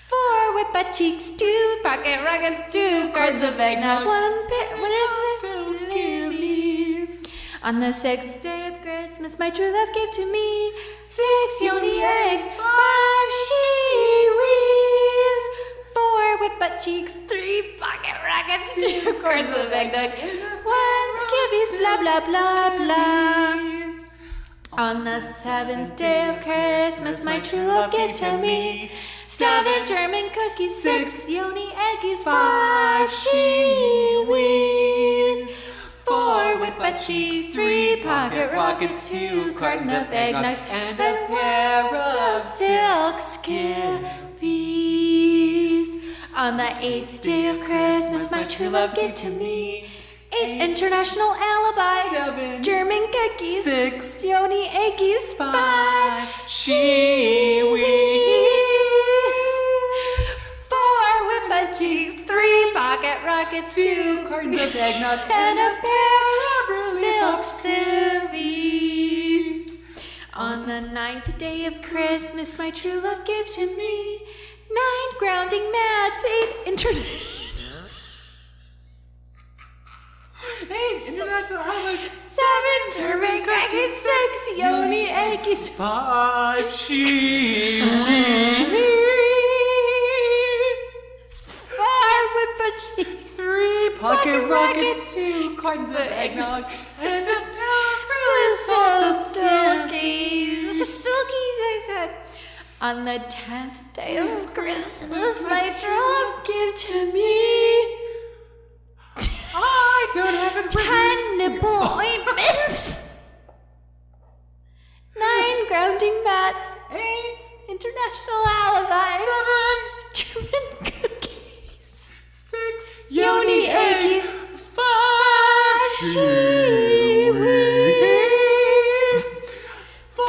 4 whipped butt cheeks, 2 pocket rockets, 2 cartons of eggnog, 1 pair of skivvies. On the 6th day of Christmas, my true love gave to me 6 yoni eggs, 5 Chewies, 4 whipped butt cheeks, 3 pocket rockets, 2 cartons of eggnog, 1 skivvies, blah, blah, blah, blah. On the 7th day of Christmas, my true love gave to me 7 German cookies, 6 yoni eggies, 5 Chewies, 4 whipped butt cheeks, 3 pocket rockets, 2 cartons of eggnog, and a pair of silk skivvies. On the 8th day of Christmas, my true love gave to me 8 international alibi, 7 German cookies, 6 yoni eggies, 5 Chewies, 4 whipped butt cheeks, 3 pocket rockets, 2 cartons of eggnog, and a pair of silk skivvies. On the 9th day of Christmas, my true love gave to me 9 grounding mats, 8 international alibi, 7 German cookies, 6 yoni eggies, 5 Chewies, 5 whipped butt cheeks, 3 pocket rockets, 2 cartons of eggnog, and a pair of silkies, I said. On the 10th day of Christmas, my true love gave to me I don't have it 10 nipple ointments, 9 grounding mats, 8 international alibi, 7 German cookies, 6 yoni eggs, 5 Chewies, 4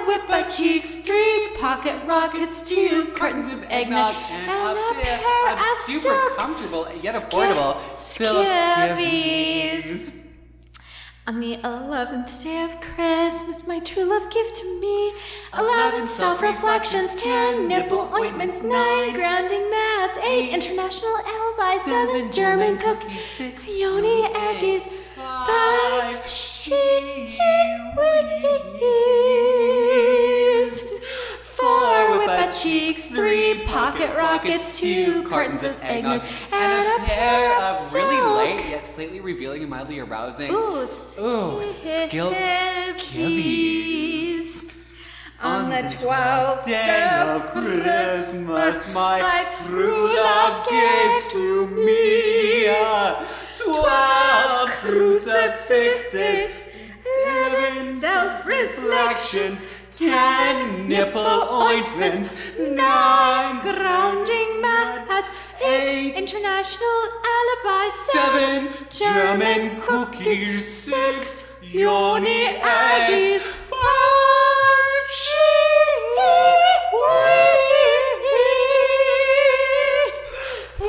whipped butt cheeks, 3 pocket rockets, 2 cartons of eggnog, and a pair of super silk comfortable yet affordable silk skivvies. On the 11th day of Christmas, my true love gave to me 11 self-reflections, 10 nipple ointments, 9 grounding mats, 8 international alibi, 7 German cookies, 6 yoni eggies, 5 Chewies, 4 whipped butt cheeks, 3 pocket rockets, 2 cartons of eggnog, and a pair of really light yet slightly revealing and mildly arousing. Ooh, skilled skivvies. On the 12th day of Christmas, my true love gave to me 12 crucifixes, 11 self-reflections, 10 nipple ointments, 9 grounding mats, 8 international alibi, 7 German cookies, 6 yoni eggies, 5 Chewies, 4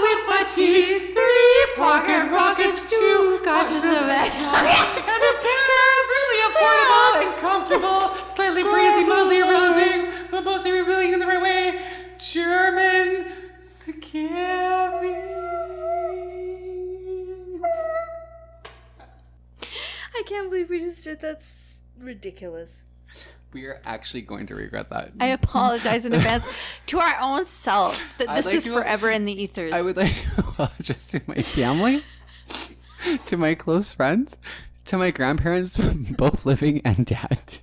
whipped butt cheeks, 3 pocket rockets, 2 cartons of eggnog, and a pair of really affordable and comfortable, slightly breezy, mildly arousing, but mostly revealing in the right way, German skivvies. I can't believe we just did that. That's ridiculous. We are actually going to regret that. I apologize in advance to our own self that this is forever in the ethers. I would like to apologize to my family, to my close friends, to my grandparents, both living and dead.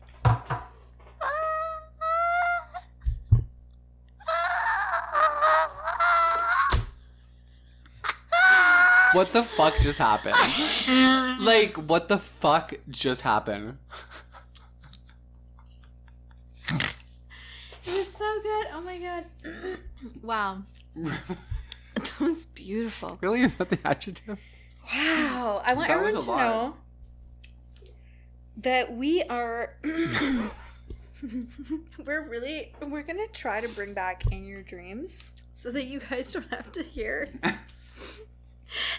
What the fuck just happened? Like, what the fuck just happened? It was so good. Oh my god. Wow. was beautiful. Really? Is that the adjective? Wow. I want everyone to know that we are... we're going to try to bring back In Your Dreams so that you guys don't have to hear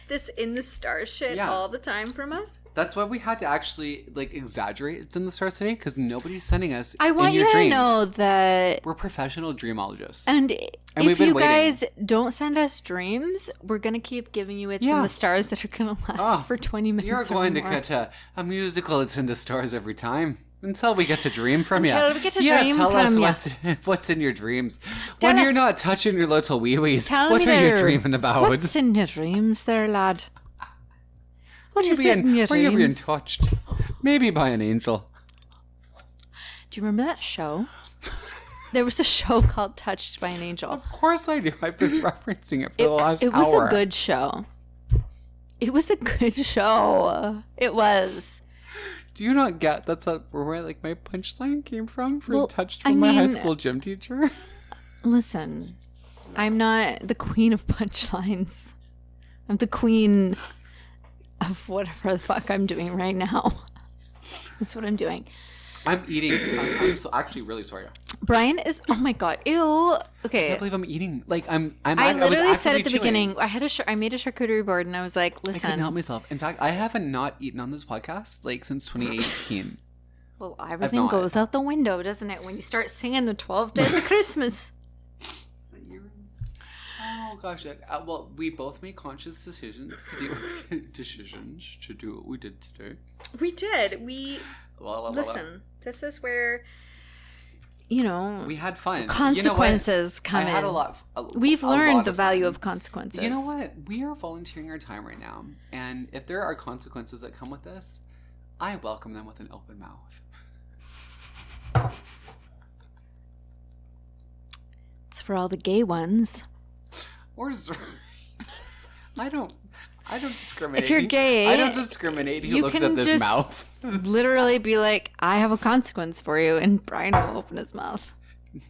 this in the stars shit all the time from us. That's why we had to actually exaggerate it's in the stars today, because nobody's sending us I want in your you dreams. To know that we're professional dreamologists. And if you guys don't send us dreams, we're going to keep giving you It's in the Stars that are going to last for 20 minutes You're going to get a musical It's in the Stars every time. Until we get to dream from you. Until we get to dream tell from us what's in your dreams. When you're not touching your little wee-wees, what are you dreaming about? What's in your dreams there, lad? What is it in your dreams? Are you being touched? Maybe by an angel. Do you remember that show? There was a show called Touched by an Angel. Of course I do. I've been referencing it for the last hour. It was a good show. It was a good show. It was. Do you not get that's where my punchline came from for Touched from my high school gym teacher? Listen, I'm not the queen of punchlines. I'm the queen of whatever the fuck I'm doing right now. That's what I'm doing. I'm eating. I'm so actually really sorry. Brian is. Oh my god. Ew. Okay. I can't believe I'm eating. I literally said at the beginning. I made a charcuterie board, and I was like, "Listen." I couldn't help myself. In fact, I haven't not eaten on this podcast since 2018. Well, everything goes out the window, doesn't it? When you start singing the 12 Days of Christmas. Oh gosh. Well, we both made conscious decisions to do what we did today. We did. Listen. This is where, we had fun. Consequences come in. I had a lot. We've learned the value of consequences. You know what? We are volunteering our time right now, and if there are consequences that come with this, I welcome them with an open mouth. It's for all the gay ones. Or I don't discriminate. If you're gay, I don't discriminate who looks at this mouth. Literally be like, I have a consequence for you, and Brian will open his mouth.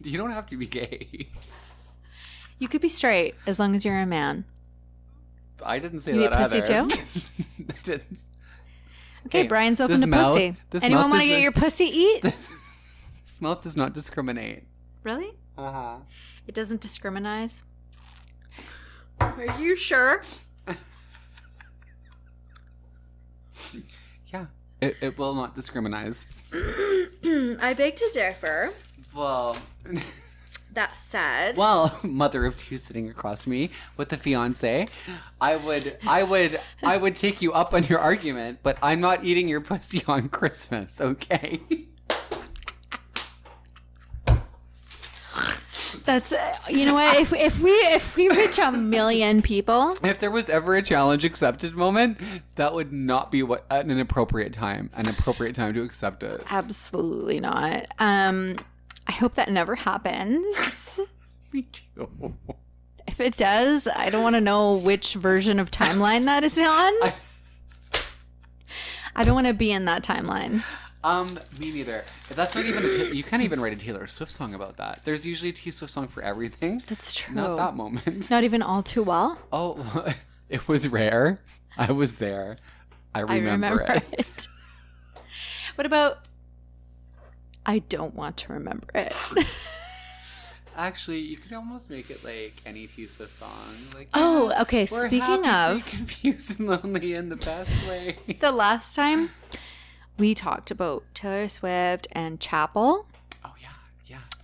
You don't have to be gay. You could be straight as long as you're a man. I didn't say you that either. You eat pussy too? I didn't. Okay, hey, Brian's open to pussy. Anyone want to get your pussy eat? This mouth does not discriminate. Really? Uh-huh. It doesn't discriminate? Are you sure? Yeah, it will not discriminate. I beg to differ. Well, that said, mother of two sitting across from me with the fiance, I would take you up on your argument, but I'm not eating your pussy on Christmas, okay? That's you know what, if we reach 1 million people, if there was ever a challenge accepted moment, that would not be an appropriate time to accept it. Absolutely not. I hope that never happens. Me too. If it does, I don't want to know which version of timeline that is on. I don't want to be in that timeline. Me neither. That's not even you can't even write a Taylor Swift song about that. There's usually a Taylor Swift song for everything. That's true. Not that moment. Not even All Too Well. Oh, it was rare. I was there. I remember it. What about I Don't Want to Remember It? Actually, you could almost make it like any Taylor Swift song. Okay. Speaking of confused and lonely in the best way. The last time we talked about Taylor Swift and Chapel. Oh, yeah.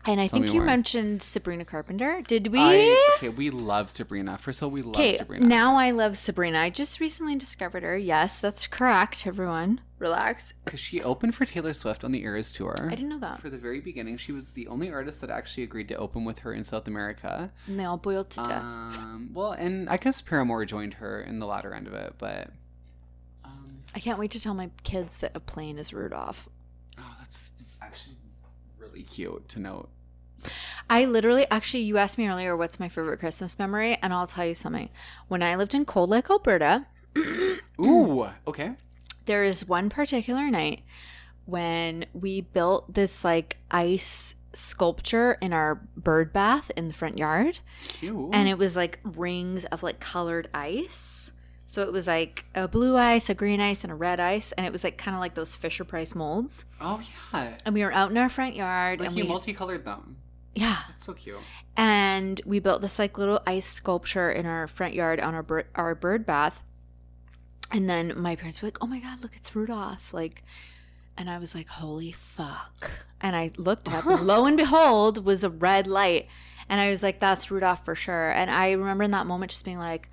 And I think you mentioned Sabrina Carpenter. Did we? We love Sabrina. First of all, we love Sabrina. Now I love Sabrina. I just recently discovered her. Yes, that's correct, everyone. Relax. Because she opened for Taylor Swift on the Eras Tour. I didn't know that. For the very beginning, she was the only artist that actually agreed to open with her in South America. And they all boiled to death. Well, and I guess Paramore joined her in the latter end of it, but... I can't wait to tell my kids that a plane is Rudolph. Oh, that's actually really cute to note. I literally, you asked me earlier what's my favorite Christmas memory, and I'll tell you something. When I lived in Cold Lake, Alberta. Ooh, okay. There is one particular night when we built this ice sculpture in our bird bath in the front yard. Cute. And it was like rings of like colored ice. So it was like a blue ice, a green ice, and a red ice. And it was like kind of like those Fisher Price molds. Oh, yeah. And we were out in our front yard. Like and you we multicolored them. Yeah. That's so cute. And we built this like little ice sculpture in our front yard on our bird bath. And then my parents were like, oh my God, look, it's Rudolph. Like, and I was like, holy fuck. And I looked up and lo and behold was a red light. And I was like, that's Rudolph for sure. And I remember in that moment just being like,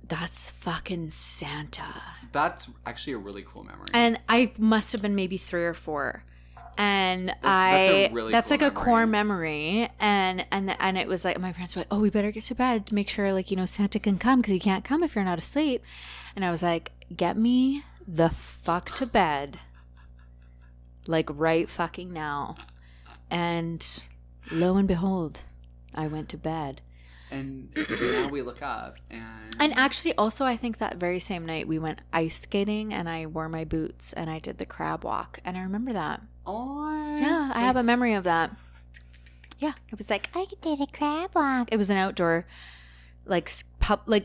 that's fucking Santa. That's actually a really cool memory. And I must have been maybe 3 or 4. And that's a really that's cool like a memory. core memory. And it was like, my parents were like, oh, we better get to bed to make sure, like, you know, Santa can come because he can't come if you're not asleep. And I was like, get me the fuck to bed. Like right fucking now. And lo and behold, I went to bed. And now we look up and actually also I think that very same night we went ice skating and I wore my boots and I did the crab walk and I remember that. Oh. Yeah, I have a memory of that. Yeah, it was like I did a crab walk. It was an outdoor like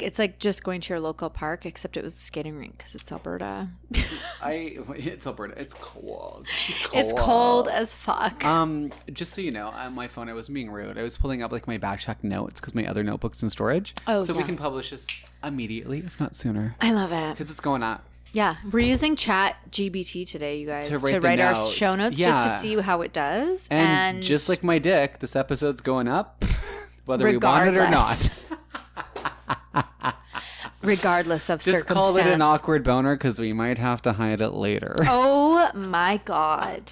it's like just going to your local park except it was the skating rink because it's Alberta. It's Alberta. It's cold. It's cold as fuck. Just so you know, on my phone I was being rude. I was pulling up like my BaKChat notes because my other notebook's in storage. Oh, so yeah. we can publish this immediately, if not sooner. I love it because it's going up. Yeah, we're using ChatGPT today, you guys, to write our show notes just to see how it does. And just like my dick, this episode's going up, whether we want it or not. Regardless of circumstance. Just call it an awkward boner because we might have to hide it later. Oh my God.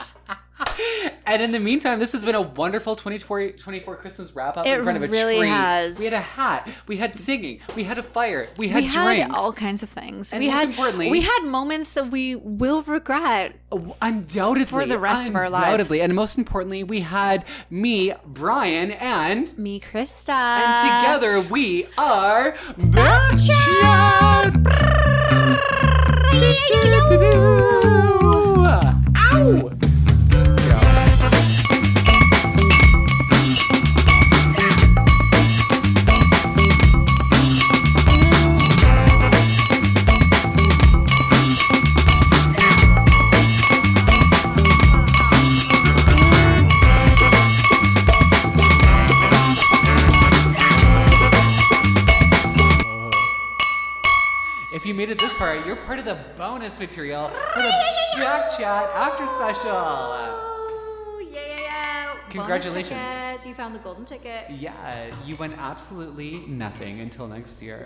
And in the meantime, this has been a wonderful 24 Christmas wrap up in front of a really tree. Has. We had a hat. We had singing. We had a fire. We had drinks. We had all kinds of things. And most importantly, we had moments that we will regret. Undoubtedly. For the rest of our lives. Undoubtedly. And most importantly, we had me, Brian, and me, Krista. And together we are BaKChat. Ow! If you made it this part, you're part of the bonus material for the BaKChat After Special. Oh, yeah. Congratulations. You found the golden ticket. Yeah, you won absolutely nothing until next year.